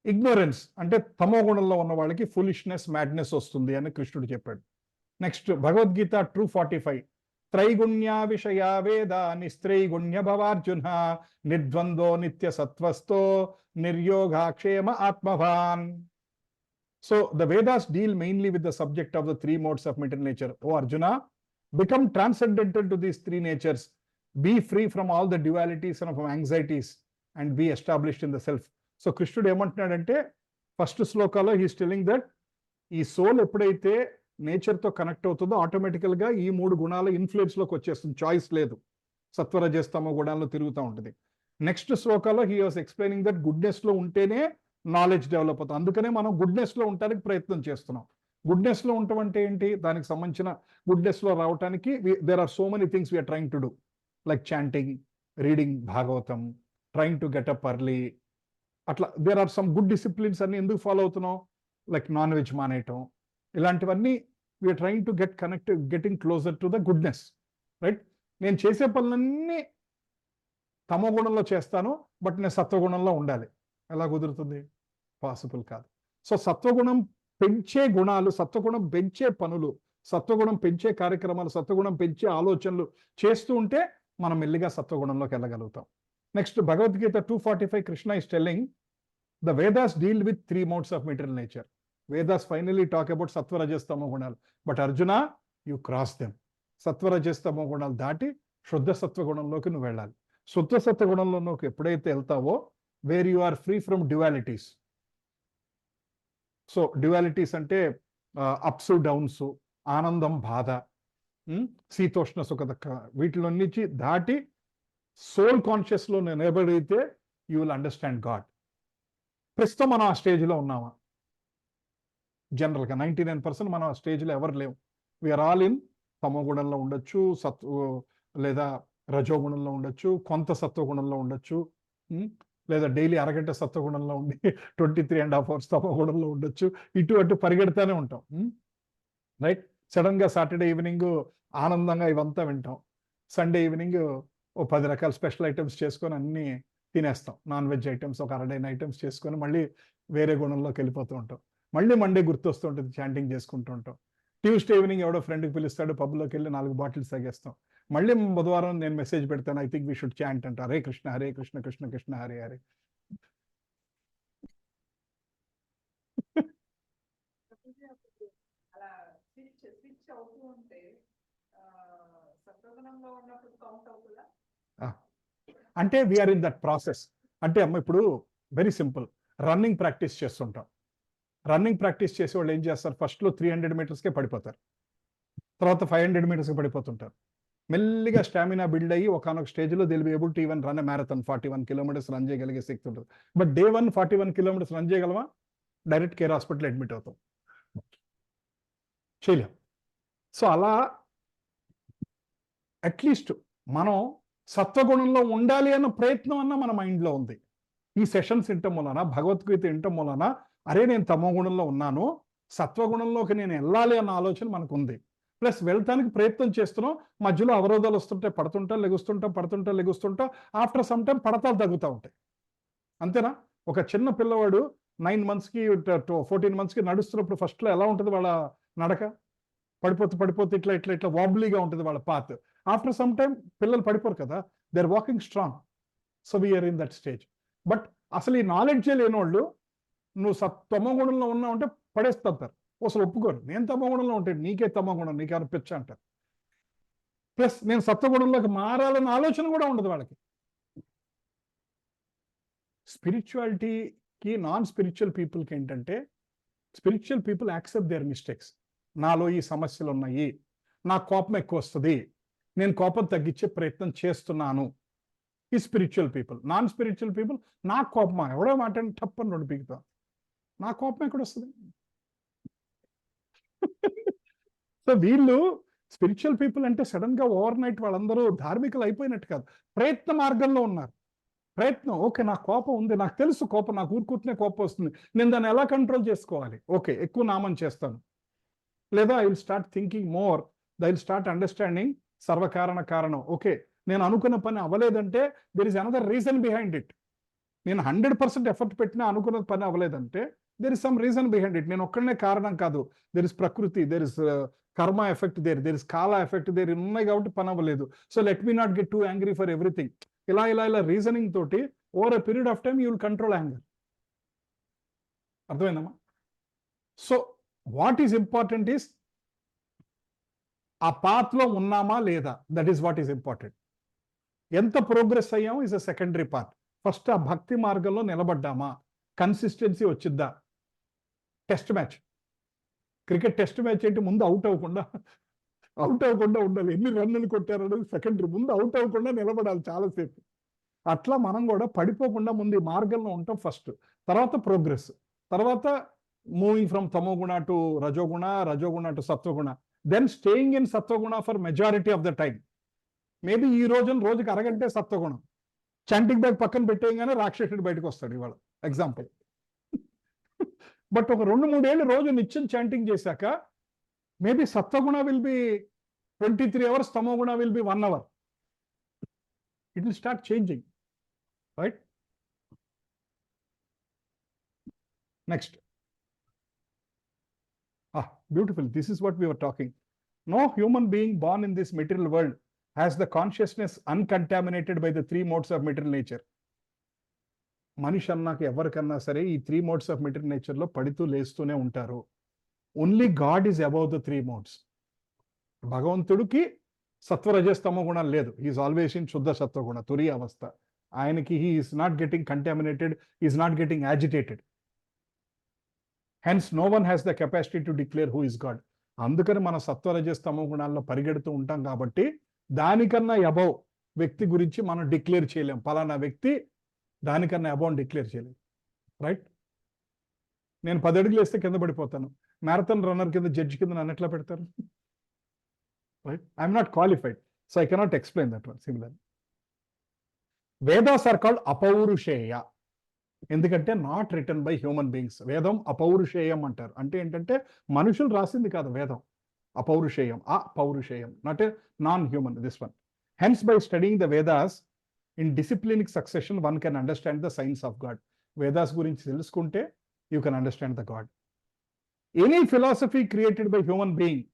ఇగ్నోరెన్స్ అంటే తమో గుణంలో ఉన్న వాళ్ళకి ఫులిష్నెస్, మ్యాడ్నెస్ వస్తుంది అని కృష్ణుడు చెప్పాడు. నెక్స్ట్ భగవద్గీత 2:45. త్రైగుణ్యా విషయా వేద నిస్త్రైగుణ్య భవార్జున నిర్ద్వందో నిత్య సత్వస్థో నిర్యోగాక్షేమ ఆత్మవాన్. So the Vedas deal mainly with the subject of the 3 modes of material nature. O Arjuna, become transcendental to these 3 natures, be free from all the dualities and from anxieties and be established in the self. So కృష్ణుడు ఏమంటున్నాడంటే first శ్లోకాలో he's telling that ఈ soul ఎప్పుడైతే నేచర్తో connect అవుతుందో ఆటోమేటికల్గా ఈ 3 గుణాల ఇన్ఫ్లుయెన్స్లోకి వచ్చేస్తుంది, choice లేదు. సత్వరజస్తమో గుణాల్లో తిరుగుతూ ఉంటుంది. నెక్స్ట్ శ్లోకాలో హీ వాస్ ఎక్స్ప్లెయినింగ్ దట్ గుడ్నెస్లో ఉంటేనే నాలెడ్జ్ డెవలప్ అవుతుంది. అందుకనే మనం గుడ్నెస్లో ఉండడానికి ప్రయత్నం చేస్తున్నాం. గుడ్నెస్లో ఉండటం అంటే ఏంటి? దానికి సంబంధించిన గుడ్నెస్లో రావడానికి there are so many things we're trying to do, like chanting, reading Bhagavatam, trying to get up early. అట్లా there are some good disciplines అన్ని ఎందుకు ఫాలో అవుతున్నాం? లైక్ నాన్ వెజ్ మానేయటం, ఇలాంటివన్నీ we're trying to get connected, getting closer to the goodness. Right? నేను చేసే పనులన్నీ తమో గుణంలో చేస్తాను, బట్ నేను సత్వగుణంలో ఉండాలి. ఎలా కుదురుతుంది? పాసిబుల్ కాదు. సో సత్వగుణం పెంచే గుణాలు, సత్వగుణం పెంచే పనులు, సత్వగుణం పెంచే కార్యక్రమాలు, సత్వగుణం పెంచే ఆలోచనలు చేస్తూ ఉంటే మనం మెల్లిగా సత్వగుణంలోకి వెళ్ళగలుగుతాం. Next Bhagavad Gita 2:45 Krishna is telling the Vedas deal with 3 modes of material nature. Vedas finally talk about సత్వరజస్తమో గుణాలు, but Arjuna you cross them. సత్వరజస్తమో గుణాలు దాటి శుద్ధ సత్వగుణంలోకి నువ్వు వెళ్ళాలి. శుద్ధ సత్వగుణంలో నువ్వు ఎప్పుడైతే వెళ్తావో where you are free from dualities. So dualities అంటే అప్స్ డౌన్స్, ఆనందం బాధ, శీతోష్ణ సుఖ దుఃఖ, వీటిలో నుంచి దాటి సోల్ కాన్షియస్లో నిలబడితే యూ విల్ అండర్స్టాండ్ గాడ్. ప్రస్తుతం మనం ఆ స్టేజ్లో ఉన్నామా? జనరల్గా 99% మనం ఆ స్టేజ్లో ఎవరు లేవు. వీఆర్ ఆల్ ఇన్ తమోగుణంలో ఉండొచ్చు, లేదా రజోగుణంలో ఉండొచ్చు, కొంత సత్వగుణంలో ఉండొచ్చు, లేదా డైలీ అరగంట సత్వగుణంలో ఉండి 23.5 hours తమోగుణంలో ఉండొచ్చు. ఇటు అటు పరిగెడతానే ఉంటాం. రైట్? సడన్గా సాటర్డే ఈవినింగ్ ఆనందంగా ఇవంతా వింటాం, సండే ఈవినింగ్ ఓ 10 రకాల స్పెషల్ ఐటమ్స్ చేసుకొని అన్నీ తినేస్తాం. నాన్ వెజ్ ఐటమ్స్ ఒక 60 ఐటమ్స్ చేసుకొని మళ్ళీ వేరే గుణంలోకి వెళ్ళిపోతూ ఉంటాం. మళ్ళీ మండే గుర్తొస్తూ ఉంటుంది, చాంటింగ్ చేసుకుంటూ ఉంటాం. ట్యూస్డే ఈవినింగ్ ఎవడో ఫ్రెండ్కి పిలుస్తాడు, పబ్లోకి వెళ్ళి 4 బాటిల్స్ తాగేస్తాం. మళ్ళీ బుధవారం నేను మెసేజ్ పెడతాను, I think we should chant అంట, హరే కృష్ణ కృష్ణ కృష్ణ హరే హరే. నుంచి అవుతూ ఉంటే సత్వగుణంలో ఉన్నప్పుడు కౌంట్ అవుతుందా? అంటే వీఆర్ ఇన్ దట్ ప్రాసెస్. అంటే అమ్మ ఇప్పుడు వెరీ సింపుల్, రన్నింగ్ ప్రాక్టీస్ చేస్తుంటాం. రన్నింగ్ ప్రాక్టీస్ చేసే వాళ్ళు ఏం చేస్తారు, ఫస్ట్లో 300 మీటర్స్కే పడిపోతారు, తర్వాత 500 మీటర్స్కి పడిపోతుంటారు. మెల్లిగా స్టామినా బిల్డ్ అయ్యి ఒకనొక స్టేజ్లో will be able to even run marathon 41 kilometres run చేయగలిగే శక్తి ఉంటుంది. బట్ డే 1 41 కిలోమీటర్స్ రన్ చేయగలమా? డైరెక్ట్ కేర్ హాస్పిటల్ అడ్మిట్ అవుతాం, చేయలేం. సో అలా అట్లీస్ట్ మనం సత్వగుణంలో ఉండాలి అన్న ప్రయత్నం అన్న మన మైండ్లో ఉంది. ఈ సెషన్స్ వినటం వలన, భగవద్గీత వినటం వలన, అరే నేను తమో గుణంలో ఉన్నాను, సత్వగుణంలోకి నేను వెళ్ళాలి అన్న ఆలోచన మనకు ఉంది. ప్లస్ వెళ్తానికి ప్రయత్నం చేస్తున్నాం, మధ్యలో అవరోధాలు వస్తుంటే పడుతుంటాం, లెగుస్తుంటాం. ఆఫ్టర్ సమ్ టైం పడతాలు తగ్గుతూ ఉంటాయి. అంతేనా? ఒక చిన్న పిల్లవాడు 9 monthsకి 14 monthsకి నడుస్తున్నప్పుడు ఫస్ట్లో ఎలా ఉంటుంది వాళ్ళ నడక? పడిపోతే ఇట్లా వాబ్లీగా ఉంటుంది వాళ్ళ పాత్. ఆఫ్టర్ సమ్ టైం పిల్లలు పడిపోరు కదా, they are walking strong. So we're in that stage. But అసలు ఈ నాలెడ్జే లేని వాళ్ళు నువ్వు తమో గుణంలో ఉన్నావు అంటే పడేస్తారు, అసలు ఒప్పుకోరు. నేను తమో గుణంలో ఉంటాను, నీకే తమో గుణం, నీకేమైనా పిచ్చ అంటారు. ప్లస్ నేను సత్వగుణంలోకి మారాలన్న ఆలోచన కూడా ఉండదు వాళ్ళకి. స్పిరిచువాలిటీకి నాన్ స్పిరిచువల్ పీపుల్కి ఏంటంటే, spiritual people accept there mistakes. నాలో ఈ సమస్యలు ఉన్నాయి, నా కోపం ఎక్కువ వస్తుంది, నేను కోపం తగ్గించే ప్రయత్నం చేస్తున్నాను. ఈ spiritual people. Non spiritual people, నా కోపమా, ఎవడో మాట టప్పని రెండు పీకుతాం, నా కోపం ఎక్కడ వస్తుంది? సో వీళ్ళు స్పిరిచువల్ పీపుల్ అంటే సడన్ గా ఓవర్ నైట్ వాళ్ళందరూ ధార్మికులు అయిపోయినట్టు కాదు, ప్రయత్న మార్గంలో ఉన్నారు. ప్రయత్నం, ఓకే నా కోపం ఉంది, నాకు తెలుసు కోపం, నాకు ఊరుకూరుతూనే కోపం వస్తుంది, నేను దాన్ని ఎలా కంట్రోల్ చేసుకోవాలి? ఓకే, ఎక్కువ నామం చేస్తాను, లేదా I will start thinking more, I will start understanding సర్వకారణ కారణం. ఓకే, నేను అనుకున్న పని అవ్వలేదంటే there is another reason behind it. నేను 100% ఎఫర్ట్ పెట్టినా అనుకున్న పని అవ్వలేదంటే there is some reason behind it. నేను ఒక్కడనే కారణం కాదు, there is prakriti, there is karma effect, there is kala effect, there ఉన్నాయి కాబట్టి పని అవ్వలేదు. So let me not get too angry for everything. ఇలా రీజనింగ్ తోటి over a period of time you will control anger. అర్థమైందమ్మా? So what is important is ఆ పాత్లో ఉన్నామా లేదా, that is what is important. ఎంత ప్రోగ్రెస్ అయ్యాము is a secondary part. First ఆ భక్తి మార్గంలో నిలబడ్డామా, కన్సిస్టెన్సీ వచ్చిద్దా? Test match, cricket test match ఏంటి, ముందు అవుట్ అవ్వకుండా ఉండాలి, ఎన్ని రన్నులు కొట్టారనేది సెకండరీ, ముందు అవుట్ అవ్వకుండా నిలబడాలి చాలాసేపు. అట్లా మనం కూడా పడిపోకుండా ముందు ఈ మార్గంలో ఉంటాం ఫస్ట్, తర్వాత ప్రోగ్రెస్, తర్వాత మూవింగ్ ఫ్రమ్ తమోగుణ టు రజోగుణ టు సత్వగుణ, దెన్ స్టేయింగ్ ఇన్ సత్వగుణ for majority of the time. Maybe ఈ రోజుకి అరగంటే సత్వగుణం, చాంటింగ్ బ్యాగ్ పక్కన పెట్టేయగానే రాక్షసుడు బయటకు వస్తాడు ఇవాళ, ఎగ్జాంపుల్. బట్ ఒక 2-3 ఏళ్ళు రోజు నిత్యం చాంటింగ్ చేశాక maybe sattvaguna will be 23 hours, tamoguna will be 1 hour. It will start changing, right? Next, beautiful, this is what we were talking. No human being born in this material world has the consciousness uncontaminated by the 3 modes of material nature. మనిషి అన్నాక ఎవరికన్నా సరే ఈ 3 modes of material nature లో పడుతూ లేస్తూనే ఉంటారు. Only God is above the 3 modes. భగవంతుడికి సత్వరజస్తమో గుణం లేదు, ఈజ్ ఆల్వేస్ ఇన్ శుద్ధ సత్వగుణ, తురి అవస్థ. ఆయనకి he is not getting contaminated, is not getting agitated. Hence no one has the capacity to declare who is God. అందుకని మన సత్వరజస్తమో గుణాల్లో పరిగెడుతూ ఉంటాం కాబట్టి దానికన్నా అబౌవ్ వ్యక్తి గురించి మనం డిక్లేర్ చేయలేం, పలానా వ్యక్తి దానికన్నా అబౌవ్ డిక్లేర్ చేయలేం, రైట్? నేను 10 అడుగులు వేస్తే కింద పడిపోతాను, మ్యారథాన్ రన్నర్ కింద జడ్జి కింద నన్ను ఎట్లా పెడతారు, right? I'm not qualified, so I cannot explain that one. Similar, Vedas are called apaurusheya, ఎందుకంటే not written by human beings. వేదం అపౌరుషేయం అంటారు, అంటే ఏంటంటే మనుషులు రాసింది కాదు వేదం, అపౌరుషేయం, అపౌరుషేయం, not a non human, this one. Hence by studying the Vedas in disciplic succession one can understand the science of God. Vedas గురించి తెలుసుకుంటే you can understand the God. Any philosophy created by human being,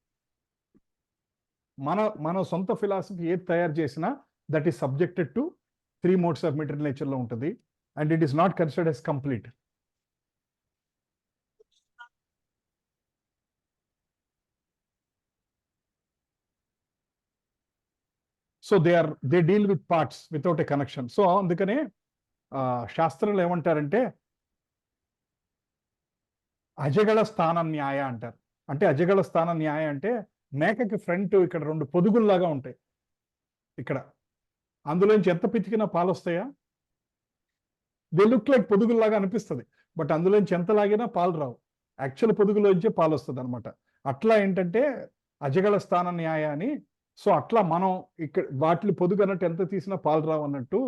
మన సొంత philosophy ఏది తయారు చేసినా that is subjected to 3 modes of material నేచర్లో ఉంటుంది, and it is not considered as complete. So they deal with parts without a connection. So అందుకనే శాస్త్రంలో ఏమంటారంటే అజగళ స్థాన న్యాయ అంటారు. అంటే అజగళ స్థాన న్యాయ అంటే మేకకి ఫ్రంట్ ఇక్కడ 2 పొదుగుల్లాగా ఉంటాయి ఇక్కడ. అందులోంచి ఎంత పితికినా పాలు వస్తాయా? దే లుక్ లైక్ పొదుగుల్లాగా అనిపిస్తుంది, బట్ అందులోంచి ఎంత లాగినా పాలు రావు. యాక్చువల్ పొదుగులోంచే పాలు వస్తుంది అనమాట. అట్లా ఏంటంటే అజగళ స్థాన న్యాయ అని. సో అట్లా మనం ఇక్కడ వాటిని పొదుగు అన్నట్టు ఎంత తీసినా పాలు రావు అన్నట్టు,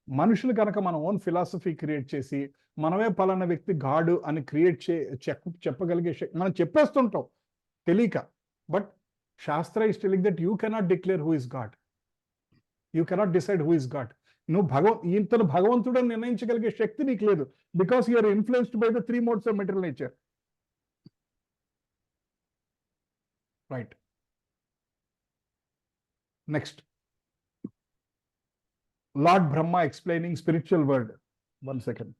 మనుషులు కనుక మన ఓన్ ఫిలాసఫీ క్రియేట్ చేసి మనమే పలానా వ్యక్తి గాడు అని క్రియేట్ చెప్పగలిగే మనం చెప్పేస్తుంటాం తెలియక. But shastra is telling that you cannot declare who is God, you cannot decide who is God. నువ్వు ఇంతను భగవంతుడు నిర్ణయించగలిగే శక్తి నీకు లేదు, because you are influenced by the 3 modes of material nature. Right. Next, Lord Brahma explaining spiritual world. 1 second.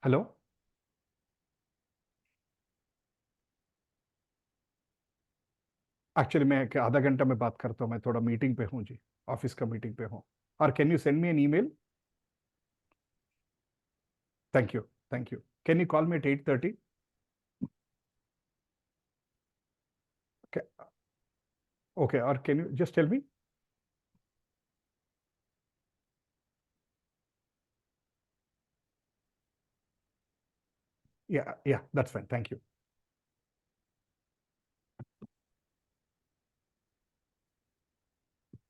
Hello? Actually, मैं आधा घंटा में बात करता हूँ, मैं थोड़ा मीटिंग पे हूँ जी, ऑफिस का मीटिंग पे हूँ. Or can you send me an email? Thank you. Thank you. Can you call me at 8:30? Okay. Okay. Or can you just tell me? Yeah, that's fine. Thank you.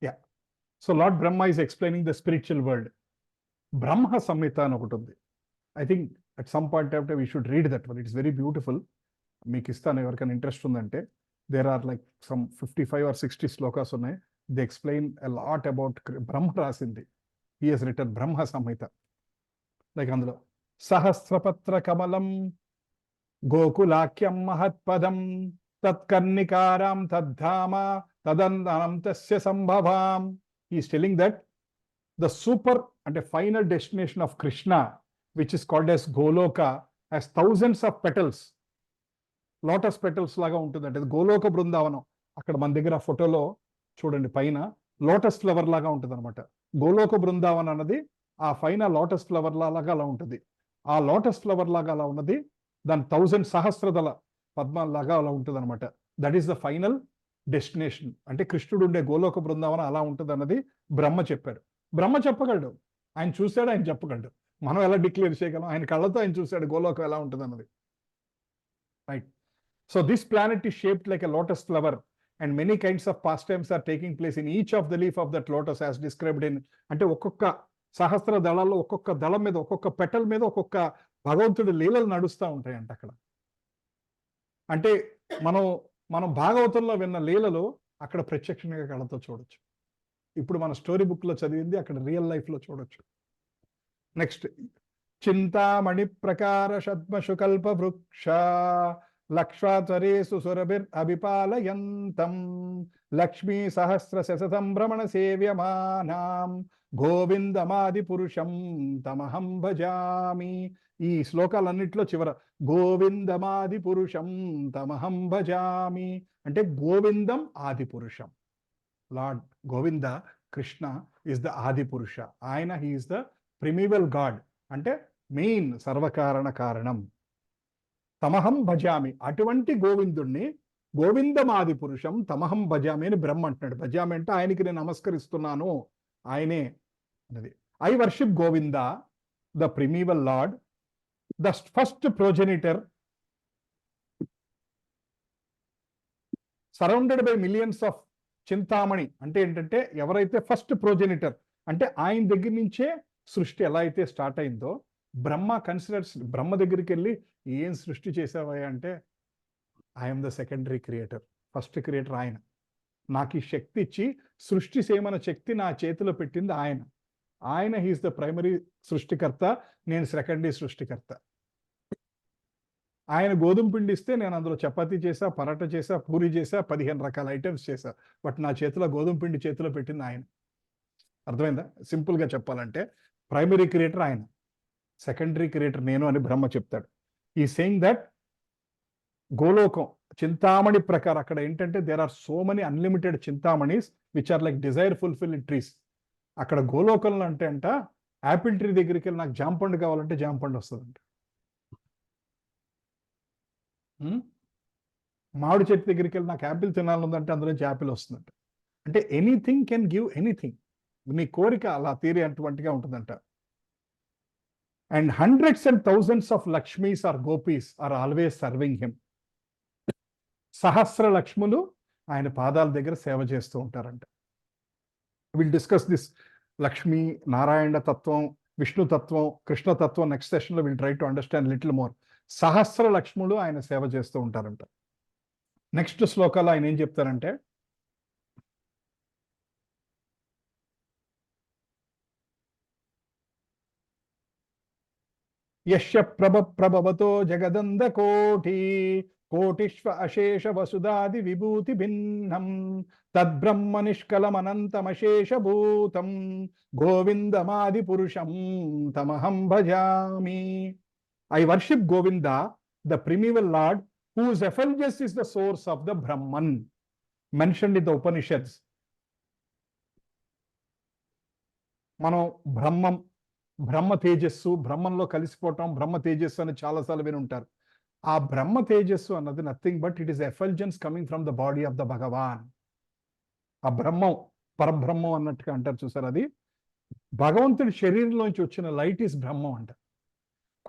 Yeah. So Lord Brahma is explaining the spiritual world. Brahma Samhita అని ఒకటి ఉంది. I think at some point after we should read that one. It's very beautiful. మీకు ఇస్తాను ఎవరికైనా interest ఉందంటే. There are like some 55 or 60 shlokas ఉన్నాయి. They explain a lot about Brahma రాసింది. He has written Brahma Samhita. Like అందులో సహస్రపత్ర కమలం గోకులాఖ్యం మహత్పదం తత్కర్ణికారాం తద్ధామ తదనంతం తస్య సంభవాం. He is telling that the super and a final destination of Krishna, which is called as Goloka, has thousands of petals. Lotus petals లాగా ఉంటుంది. అంటే గోలోక బృందావనం. అక్కడ మన దగ్గర ఫోటోలో చూడండి పైన లోటస్ ఫ్లవర్ లాగా ఉంటుంది అనమాట. గోలోక బృందావనం అన్నది ఆ పైన లోటస్ ఫ్లవర్ లాగా అలా ఉంటుంది. ఆ లోటస్ ఫ్లవర్ లాగా అలా ఉన్నది దాని 1000 సహస్రదళ పద్మాలాగా అలా ఉంటుంది అనమాట. That is the final destination. అంటే కృష్ణుడు ఉండే గోలోక బృందావనం అలా ఉంటుంది అన్నది బ్రహ్మ చెప్పారు. బ్రహ్మ చెప్పగలడు, ఆయన చూశాడు, ఆయన చెప్పగలడు. మనం ఎలా డిక్లేర్ చేయగలం? ఆయన కళ్ళతో ఆయన చూశాడు గోలోకం ఎలా ఉంటుంది అన్నది. Right. So this planet is shaped like a lotus flower, and many kinds of pastimes are taking place in each of the leaf of that lotus as described in. అంటే ఒక్కొక్క సహస్ర దళాల్లో ఒక్కొక్క దళం మీద ఒక్కొక్క పెటల్ మీద ఒక్కొక్క భగవంతుడి లీలలు నడుస్తూ ఉంటాయంట అక్కడ. అంటే మనం భాగవతంలో విన్న లీలలు అక్కడ ప్రత్యక్షంగా కళ్ళతో చూడొచ్చు. ఇప్పుడు మన స్టోరీ బుక్ లో చదివింది అక్కడ రియల్ లైఫ్ లో చూడొచ్చు. నెక్స్ట్, చింతామణి ప్రకార షద్మశుకల్ప వృక్ష లక్ష్వాచరేసు సురభిర్ అభిపాలయంతం లక్ష్మీ సహస్ర శతం భ్రమణ సేవ్యమానాం గోవిందమాది పురుషం తమహం భజామి. ఈ శ్లోకాలన్నింటిలో చివర గోవిందమాది పురుషం తమహం భజామి అంటే గోవిందం ఆది పురుషం. Lord Govinda Krishna is the ఆది పురుష. ఆయన హీ ఈస్ ద ప్రిమివల్ గాడ్, అంటే మెయిన్ సర్వకారణ కారణం. తమహం భజామి, అటువంటి గోవిందుణ్ణి గోవిందమాది పురుషం తమహం భజామి అని బ్రహ్మ అంటున్నాడు. భజామి అంటే ఆయనకి నేను నమస్కరిస్తున్నాను, ఆయనే అన్నది. I worship Govinda, the primeval lord, the first progenitor, surrounded by millions of chintamani. అంటే ఏంటంటే ఎవరైతే ఫస్ట్ ప్రోజెనిటర్, అంటే ఆయన దగ్గర నుంచే సృష్టి ఎలా అయితే స్టార్ట్ అయిందో బ్రహ్మ కన్సిడర్స్. బ్రహ్మ దగ్గరికి వెళ్ళి ఏం సృష్టి చేసావా అంటే I'm the secondary creator, first creator ఆయన. నాకు ఈ శక్తి ఇచ్చి సృష్టి చేయమన్న శక్తి నా చేతిలో పెట్టింది ఆయన. ఆయన హీఈస్ ద ప్రైమరీ సృష్టికర్త, నేను సెకండరీ సృష్టికర్త. ఆయన గోధుమ పిండి ఇస్తే నేను అందులో చపాతీ చేసా, పరాటా చేసా, పూరి చేసా, 15 రకాల ఐటమ్స్ చేసా. బట్ నా చేతిలో గోధుమ పిండి చేతిలో పెట్టింది ఆయన. అర్థమైందా? సింపుల్గా చెప్పాలంటే ప్రైమరీ క్రియేటర్ ఆయన, సెకండరీ క్రియేటర్ నేను అని బ్రహ్మ చెప్తాడు. ఈ సేయింగ్ దట్ గోలోకం చింతామణి ప్రకారం అక్కడ ఏంటంటే there are so many unlimited chintamanis which are like desire fulfilling trees. అక్కడ గోలోకంలో అంటే అంట యాపిల్ ట్రీ దగ్గరికి వెళ్ళి నాకు జామ పండు కావాలంటే జామ పండు వస్తుందంట. మామిడి చెట్టు దగ్గరికి వెళ్ళి నాకు యాపిల్ తినాలందంటే అందులోంచి యాపిల్ వస్తుందంట. అంటే ఎనీథింగ్ కెన్ గివ్ ఎనీథింగ్. నీ కోరిక అలా తీరే అటువంటిగా ఉంటుందంట. And hundreds and thousands of Lakshmis or gopis are always serving him. సహస్ర లక్ష్ములు ఆయన పాదాల దగ్గర సేవ చేస్తూ ఉంటారంట. Will discuss this Lakshmi Narayana తత్వం, విష్ణు తత్వం, కృష్ణ తత్వం నెక్స్ట్ సెషన్లో will try to understand little more. సహస్ర లక్ష్ములు ఆయన సేవ చేస్తూ ఉంటారంట. నెక్స్ట్ శ్లోకాలు ఆయన ఏం చెప్తారంటే, యశ్య ప్రభవతో జగదంద కోటి కోటిష్వ అశేష వసుదాది విభూతి భిన్నం తద్బ్రహ్మ నిష్కలమనంతమశేషభూతం గోవిందమాది పురుషం తమహం భజామి. I worship Govinda, the primeval lord, whose effulgence is the source of the Brahman mentioned in the Upanishads. మనం బ్రహ్మ తేజస్సు, బ్రహ్మంలో కలిసిపోవటం, బ్రహ్మ తేజస్సు అని చాలాసార్లు విని ఉంటారు. ఆ బ్రహ్మ తేజస్సు అన్నది nothing but it is effulgence coming from the body of the Bhagavan. ఆ బ్రహ్మం, పరబ్రహ్మం అన్నట్టుగా అంటారు చూసారు, అది భగవంతుడి శరీరంలోంచి వచ్చిన లైట్ ఈస్ బ్రహ్మం అంట.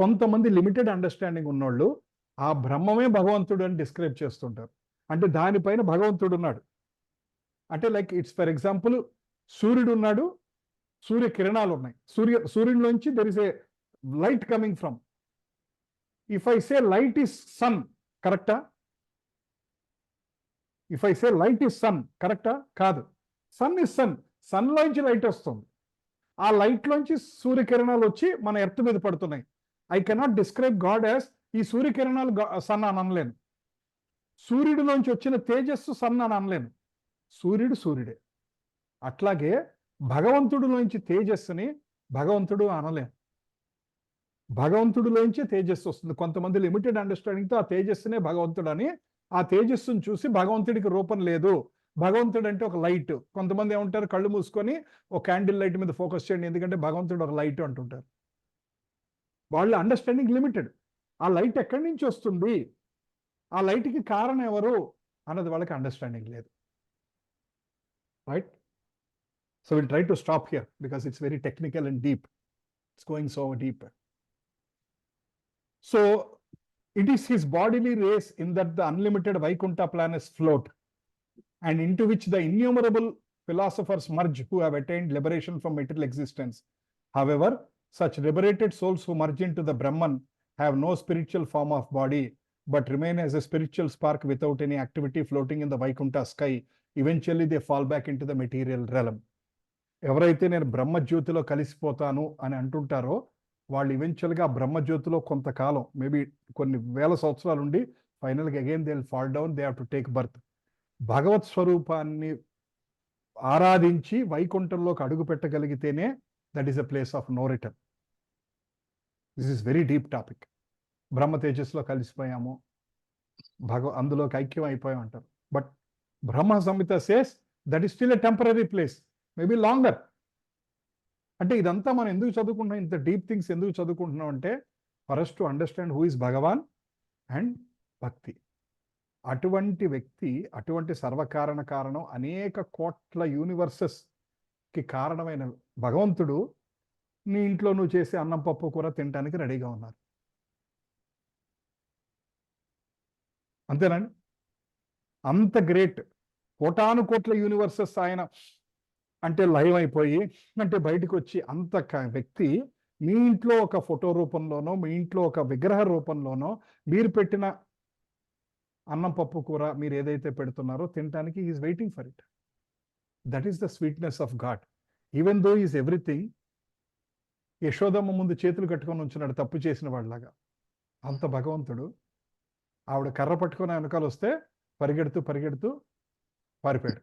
కొంతమంది లిమిటెడ్ అండర్స్టాండింగ్ ఉన్నోళ్ళు ఆ బ్రహ్మమే భగవంతుడు అని డిస్క్రైబ్ చేస్తుంటారు. అంటే దానిపైన భగవంతుడు ఉన్నాడు అంటే, లైక్ ఇట్స్ ఫర్ ఎగ్జాంపుల్ సూర్యుడు ఉన్నాడు, సూర్య కిరణాలు ఉన్నాయి, సూర్యుడిలోంచి there is a light coming from. If I say light is sun, కరెక్టా? If I say light is sun, కరెక్టా? కాదు. సన్ ఇస్ సన్, సన్లోంచి లైట్ వస్తుంది. ఆ లైట్లోంచి సూర్యకిరణాలు వచ్చి మన ఎర్త్ మీద పడుతున్నాయి. I cannot describe God as ఈ సూర్యకిరణాలు సన్ అని అనలేను, సూర్యుడిలోంచి వచ్చిన తేజస్సు సన్ అని అనలేను, సూర్యుడు సూర్యుడే. అట్లాగే భగవంతుడిలోంచి తేజస్సుని భగవంతుడు అనలేం, భగవంతుడిలోంచి తేజస్సు వస్తుంది. కొంతమంది లిమిటెడ్ అండర్స్టాండింగ్తో ఆ తేజస్సునే భగవంతుడు అని, ఆ తేజస్సును చూసి భగవంతుడికి రూపం లేదు, భగవంతుడు అంటే ఒక లైట్. కొంతమంది ఏమంటారు, కళ్ళు మూసుకొని ఒక క్యాండిల్ లైట్ మీద ఫోకస్ చేయండి ఎందుకంటే భగవంతుడు ఒక లైట్ అంటుంటారు. వాళ్ళ అండర్స్టాండింగ్ లిమిటెడ్. ఆ లైట్ ఎక్కడి నుంచి వస్తుంది, ఆ లైట్కి కారణం ఎవరు అన్నది వాళ్ళకి అండర్స్టాండింగ్ లేదు. Right? So will try to stop here because it's very technical and deep. It's going so deep. So it is his bodily race in that the unlimited Vaikuntha planets float, and into which the innumerable philosophers merge who have attained liberation from material existence. However, such liberated souls who merge into the Brahman have no spiritual form of body, but remain as a spiritual spark without any activity floating in the Vaikuntha sky. Eventually, they fall back into the material realm. ఎవరైతే నేను బ్రహ్మజ్యోతిలో కలిసిపోతాను అని అంటుంటారో వాళ్ళు ఈవెన్చువల్గా బ్రహ్మజ్యోతిలో కొంతకాలం, maybe కొన్ని వేల సంవత్సరాలు ఉండి ఫైనల్గా again they will fall down, they have to take birth. భగవత్ స్వరూపాన్ని ఆరాధించి వైకుంఠంలోకి అడుగు పెట్టగలిగితేనే that is a place of no return. This is very deep topic. Brahma తేజస్సులో కలిసిపోయాము, అందులోకి ఐక్యం అయిపోయాం అంటారు. But Brahma Samhita says that is still a temporary place, maybe longer. అంటే ఇదంతా మనం ఎందుకు చదువుకుంటున్నాం, ఇంత డీప్ థింగ్స్ ఎందుకు చదువుకుంటున్నాం అంటే for us to understand who is Bhagavan and bhakti. అటువంటి వ్యక్తి, అటువంటి సర్వకారణ కారణం, అనేక కోట్ల యూనివర్సెస్కి కారణమైన భగవంతుడు నీ ఇంట్లో నువ్వు చేసే అన్నం పప్పు కూర తినడానికి రెడీగా ఉన్నారు. అంతేనండి? అంత గ్రేట్. కోటాను కోట్ల యూనివర్సెస్ ఆయన అంటే లైవ్ అయిపోయి అంటే బయటకు వచ్చి అంత వ్యక్తి మీ ఇంట్లో ఒక ఫోటో రూపంలోనో, మీ ఇంట్లో ఒక విగ్రహ రూపంలోనో మీరు పెట్టిన అన్నం పప్పు కూర మీరు ఏదైతే పెడుతున్నారో తినడానికి is waiting for it. That is the sweetness of God. Even though is everything. Yashodamma ముందు చేతులు కట్టుకొని ఉంచున్నాడు తప్పు చేసిన వాళ్ళలాగా. అంత భగవంతుడు. ఆవిడ కర్ర పట్టుకొని వెనకాల వస్తే పరిగెడుతూ పరిగెడుతూ పారిపోయాడు.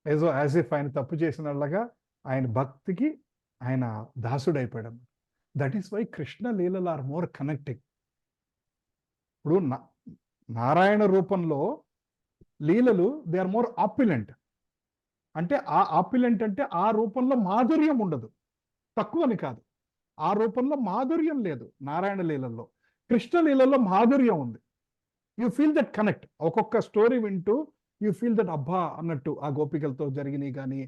ఏదో యాజ్ ఇఫ్ ఆయన తప్పు చేసిన వాళ్ళగా ఆయన భక్తికి ఆయన దాసుడైపోయాడు. దట్ ఈస్ వై కృష్ణ లీలలు ఆర్ మోర్ కనెక్టింగ్. ఇప్పుడు నారాయణ రూపంలో లీలలు దే ఆర్ మోర్ ఆప్యులెంట్. అంటే ఆ ఆప్యులెంట్ అంటే ఆ రూపంలో మాధుర్యం ఉండదు, తక్కువని కాదు, ఆ రూపంలో మాధుర్యం లేదు నారాయణ లీలల్లో. కృష్ణ లీలలో మాధుర్యం ఉంది. You feel that connect. ఒక్కొక్క స్టోరీ వింటూ యూ ఫీల్ దట్ అబ్బా అన్నట్టు, ఆ గోపికలతో జరిగినవి కానీ,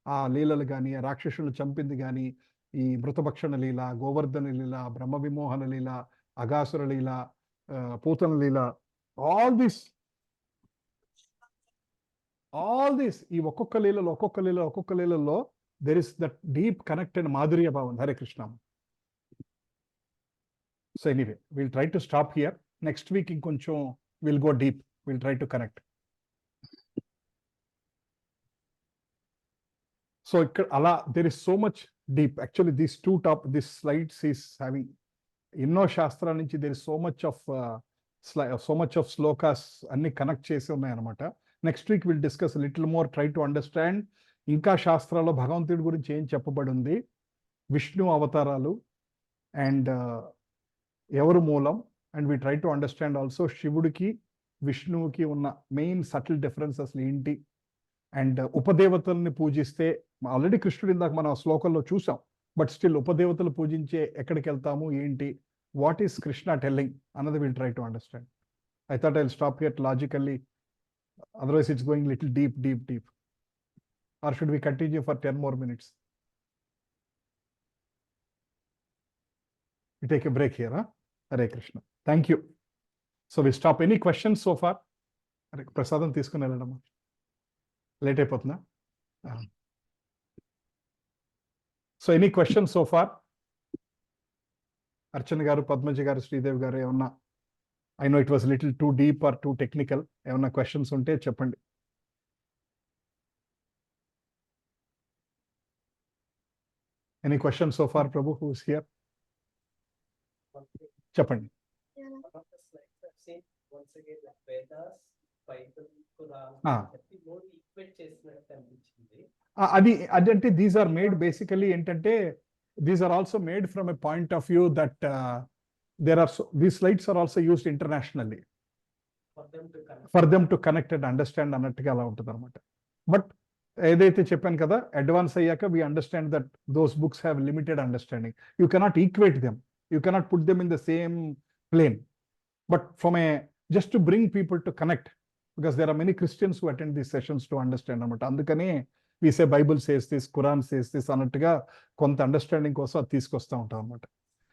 ఆ లీలలు కానీ, ఆ రాక్షసులు చంపింది కానీ, ఈ మృతభక్షణ లీల, గోవర్ధన లీల, బ్రహ్మ విమోహన లీల, అగాసుర లీల, పూతన లీల, ఆల్ దిస్ ఈ ఒక్కొక్క లీలలో there is that deep connect and మాధుర్య భావం. Hare Krishna. So anyway will try to stop here. Next week ఇంకొంచెం will go deep, will try to connect. So ఇక్కడ అలా there is so much deep. Actually this slides is having ఎన్నో శాస్త్రాల నుంచి there is so much of shlokas అన్ని connect చేసి ఉన్నాయన్నమాట. Next week will discuss little more, try to understand ఇంకా శాస్త్రాల్లో భగవంతుడి గురించి ఏం చెప్పబడి ఉంది, విష్ణు అవతారాలు అండ్ ఎవరు మూలం, and we try to understand also శివుడికి విష్ణువుకి ఉన్న మెయిన్ సటిల్ డిఫరెన్స్ అసలు ఏంటి. అండ్ ఉపదేవతల్ని పూజిస్తే, ఆల్రెడీ కృష్ణుడు ఇందాక మనం శ్లోకంలో చూసాం, బట్ స్టిల్ ఉపదేవతలు పూజించే ఎక్కడికి వెళ్తాము ఏంటి, వాట్ ఈస్ కృష్ణ టెల్లింగ్ అన్నది will try to understand. I thought I will stop here logically, otherwise it's going little deep. Or should we continue for 10 more minutes? We take a break here, huh? Hare Krishna. Thank you. So we stop. Any questions so far? Prasadam తీసుకుని వెళ్ళడం late అయిపోతుందా? So any question so far? Archana గారు, పద్మజ గారు, శ్రీదేవి గారు ఏమన్నా, I know it was little too deep or too technical, ఏమన్నా questions ఉంటే చెప్పండి. Any questions so far, Prabhu, who is here? చెప్పండి. One of the slides I've seen once again like Vedas, Bible, Quran, more equate చేసినట్టు అనిపించింది. అది అంటే these are made basically ఏంటంటే, these are also made from a point of view that these slides are also used internationally for them to connect and understand అన్నట్టుగా అలా ఉంటుంది అనమాట. But ఏదైతే చెప్పాను కదా, అడ్వాన్స్ అయ్యాక we understand that those books have limited understanding. You cannot equate them, you cannot put them in the same plane. But from a just to bring people to connect, because there are many Christians who attend these sessions to understand అనమాట. అందుకని we say Bible says this, Quran says this అన్నట్టుగా కొంత understanding కోసం అది తీసుకొస్తూ ఉంటాం అనమాట.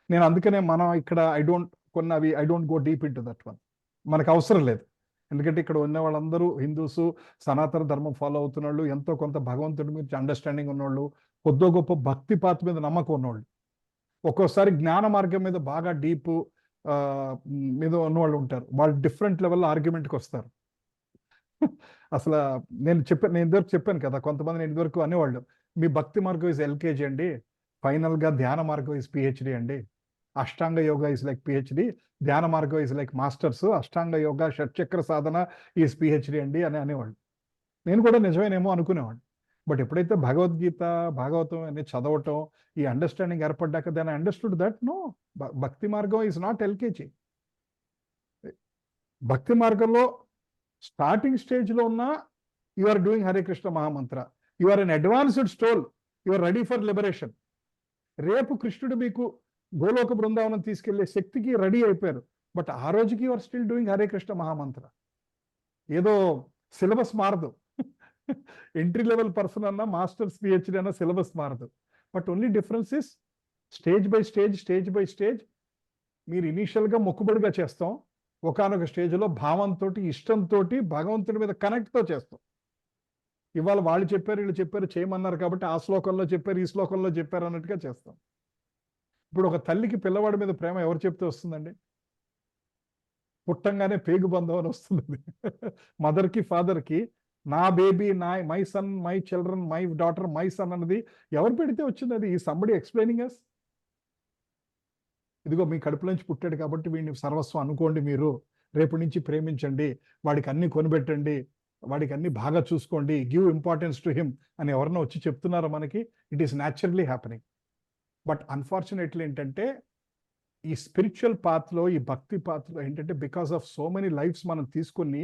నేను అందుకనే మనం ఇక్కడ I don't go deep in to that one. మనకు అవసరం లేదు. ఎందుకంటే ఇక్కడ ఉన్న వాళ్ళందరూ హిందూస్, సనాతన ధర్మం ఫాలో అవుతున్న వాళ్ళు, ఎంతో కొంత భగవంతుడి మీద అండర్స్టాండింగ్ ఉన్నవాళ్ళు, కొద్దో గొప్ప భక్తిపాత మీద నమ్మకం ఉన్నవాళ్ళు, ఒక్కోసారి జ్ఞాన మార్గం మీద బాగా డీప్ మీద ఉన్నవాళ్ళు ఉంటారు. వాళ్ళు డిఫరెంట్ లెవెల్లో ఆర్గ్యుమెంట్కి వస్తారు. అసలు నేను ఇదివరకు చెప్పాను కదా, కొంతమంది నేను ఇదివరకు అనేవాళ్ళు, మీ భక్తి మార్గం ఇస్ ఎల్కేజీ అండి, ఫైనల్గా ధ్యాన మార్గం ఇస్ పిహెచ్డి అండి, Ashtanga yoga is like PhD, ధ్యాన మార్గం is like masters, Ashtanga yoga షట్చక్ర సాధన ఈజ్ పిహెచ్డి అండి అని అనేవాళ్ళు. నేను కూడా నిజమేనేమో అనుకునేవాడిని. బట్ ఎప్పుడైతే భగవద్గీత, భాగవతం అనేది చదవటం, ఈ అండర్స్టాండింగ్ ఏర్పడ్డాక దాన్ని అండర్స్టూడ్ దట్ నో, భక్తి మార్గం ఈజ్ నాట్ ఎల్కేజీ. భక్తి మార్గంలో స్టార్టింగ్ స్టేజ్లో ఉన్న you are doing Hare Krishna మహామంత్ర, you are an advanced soul, you are ready for liberation. రేపు కృష్ణుడు మీకు గోలోక బృందావనం తీసుకెళ్లే శక్తికి రెడీ అయిపోయారు. బట్ ఆ రోజుకి you are still doing Hare Krishna మహామంత్ర. ఏదో సిలబస్ మారదు. ఎంట్రీ లెవెల్ పర్సన్ అన్న, మాస్టర్స్ పిహెచ్డి అన్న సిలబస్ మారదు. But only difference is stage by stage మీరు ఇనీషియల్గా మొక్కుబడిగా చేస్తాం, ఒకానొక స్టేజ్లో భావంతో, ఇష్టంతో, భగవంతుడి మీద కనెక్ట్తో చేస్తాం. ఇవాళ వాళ్ళు చెప్పారు, వీళ్ళు చెప్పారు, చేయమన్నారు కాబట్టి ఆ శ్లోకంలో చెప్పారు, ఈ శ్లోకంలో చెప్పారు అన్నట్టుగా చేస్తాం. ఇప్పుడు ఒక తల్లికి పిల్లవాడి మీద ప్రేమ ఎవరు చెప్తే వస్తుందండి? పుట్టంగానే పేగు బంధం అని వస్తుంది. మదర్కి, ఫాదర్కి నా baby, my son, my children, my daughter, my son అన్నది ఎవరు పెడితే వచ్చింది? అది ఈ సంబడి ఎక్స్ప్లెయినింగ్ అస్. ఇదిగో మీ కడుపులోంచి పుట్టాడు కాబట్టి వీడిని సర్వస్వం అనుకోండి, మీరు రేపు నుంచి ప్రేమించండి, వాడికి అన్ని కొనిపెట్టండి, వాడికి అన్ని బాగా చూసుకోండి, గివ్ ఇంపార్టెన్స్ టు హిమ్ అని ఎవరన్నా వచ్చి చెప్తున్నారా మనకి? It is naturally happening. But unfortunately ఏంటంటే ఈ స్పిరిచువల్ పాత్లో, ఈ భక్తి పాత్లో ఏంటంటే because of so many lives మనం తీసుకుని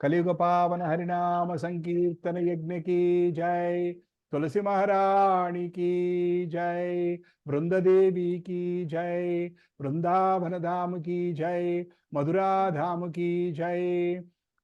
కలియుగ పావన హరినామ సంకీర్తన యజ్ఞ की जय, तुलसी महारानी की जय, वृंददेवी की जय, वृंदावन धाम की जय, मधुरा धाम की जय,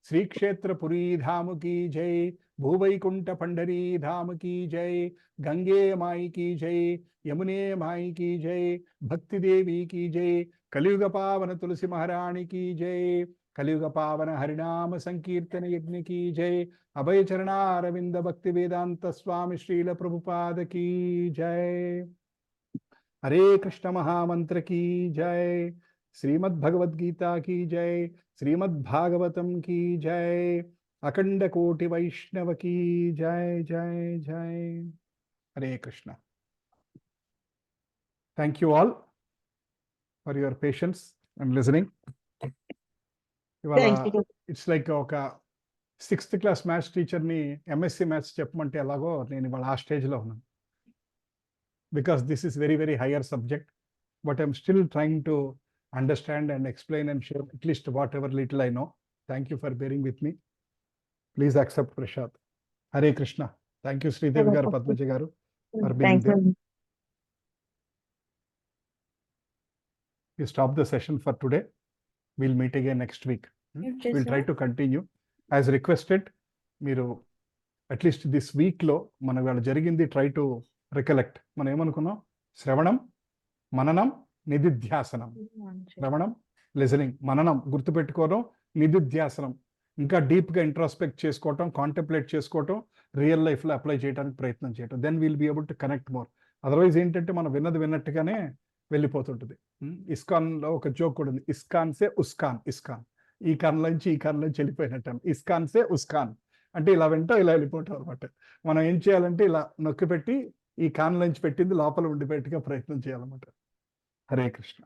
श्री क्षेत्र पुरी धाम की जय, भूवैकुंठ पंडरी धाम की जय, गंगे माई की जय, यमुने माई की जय, भक्ति देवी की जय, कलियुग पावन तुलसी महारानी की जय, कलियुग पावन हरिनाम संकीर्तन यज्ञ की जय, अभय चरणारविंद भक्ति वेदांत स्वामी श्रील प्रभुपाद की जय, हरे कृष्ण महामंत्र की जय, श्रीमद् भगवद गीता की जय, श्रीमद् भागवतम की जय, अखंड कोटि वैष्णव की जय जय जय। हरे Krishna. Thank you all for your patience and listening. Thank you. It's like ఒక 6th క్లాస్ మ్యాథ్స్ టీచర్ని ఎంఎస్సి మ్యాథ్స్ చెప్పమంటే ఎలాగో నేను ఇవాళ ఆ స్టేజ్లో ఉన్నాను. Because this is very very higher subject, but I'm still trying to understand and explain and share at least whatever little I know. Thank you for bearing with me. Please accept prasad. Hare Krishna. Thank you Sridevi garu, Padmaja garu for being there. You stop the session for today. We'll meet again next week. We'll try to continue. As requested, మీరు at least this వీక్లో మన వాళ్ళ జరిగింది try to recollect. మనం ఏమనుకున్నాం? శ్రవణం, మననం, నిధిధ్యాసనం. శ్రవణం లిజనింగ్, మననం గుర్తుపెట్టుకోవడం, నిధిధ్యాసనం ఇంకా డీప్గా ఇంట్రాస్పెక్ట్ చేసుకోవటం, కాంటెంప్లేట్ చేసుకోవటం, రియల్ లైఫ్లో అప్లై చేయడానికి ప్రయత్నం చేయటం. Then will be able to connect more. Otherwise ఏంటంటే మనం విన్నది విన్నట్టుగానే వెళ్ళిపోతుంటుంది. ఇస్కాన్లో ఒక జోక్ కూడా ఉంది, ఇస్కాన్ సే ఉస్కాన్. ఇస్కాన్ ఈ కాన్లోంచి ఈ కాన్లోంచి వెళ్ళిపోయినట్టు. ఇస్కాన్ సే ఉస్కాన్ అంటే ఇలా వింటాం, ఇలా వెళ్ళిపోవటం అనమాట. మనం ఏం చేయాలంటే ఇలా నొక్కి పెట్టి ఈ కాన్లోంచి పెట్టింది లోపల ఉండిపెట్టుగా ప్రయత్నం చేయాలన్నమాట. హరే కృష్ణ.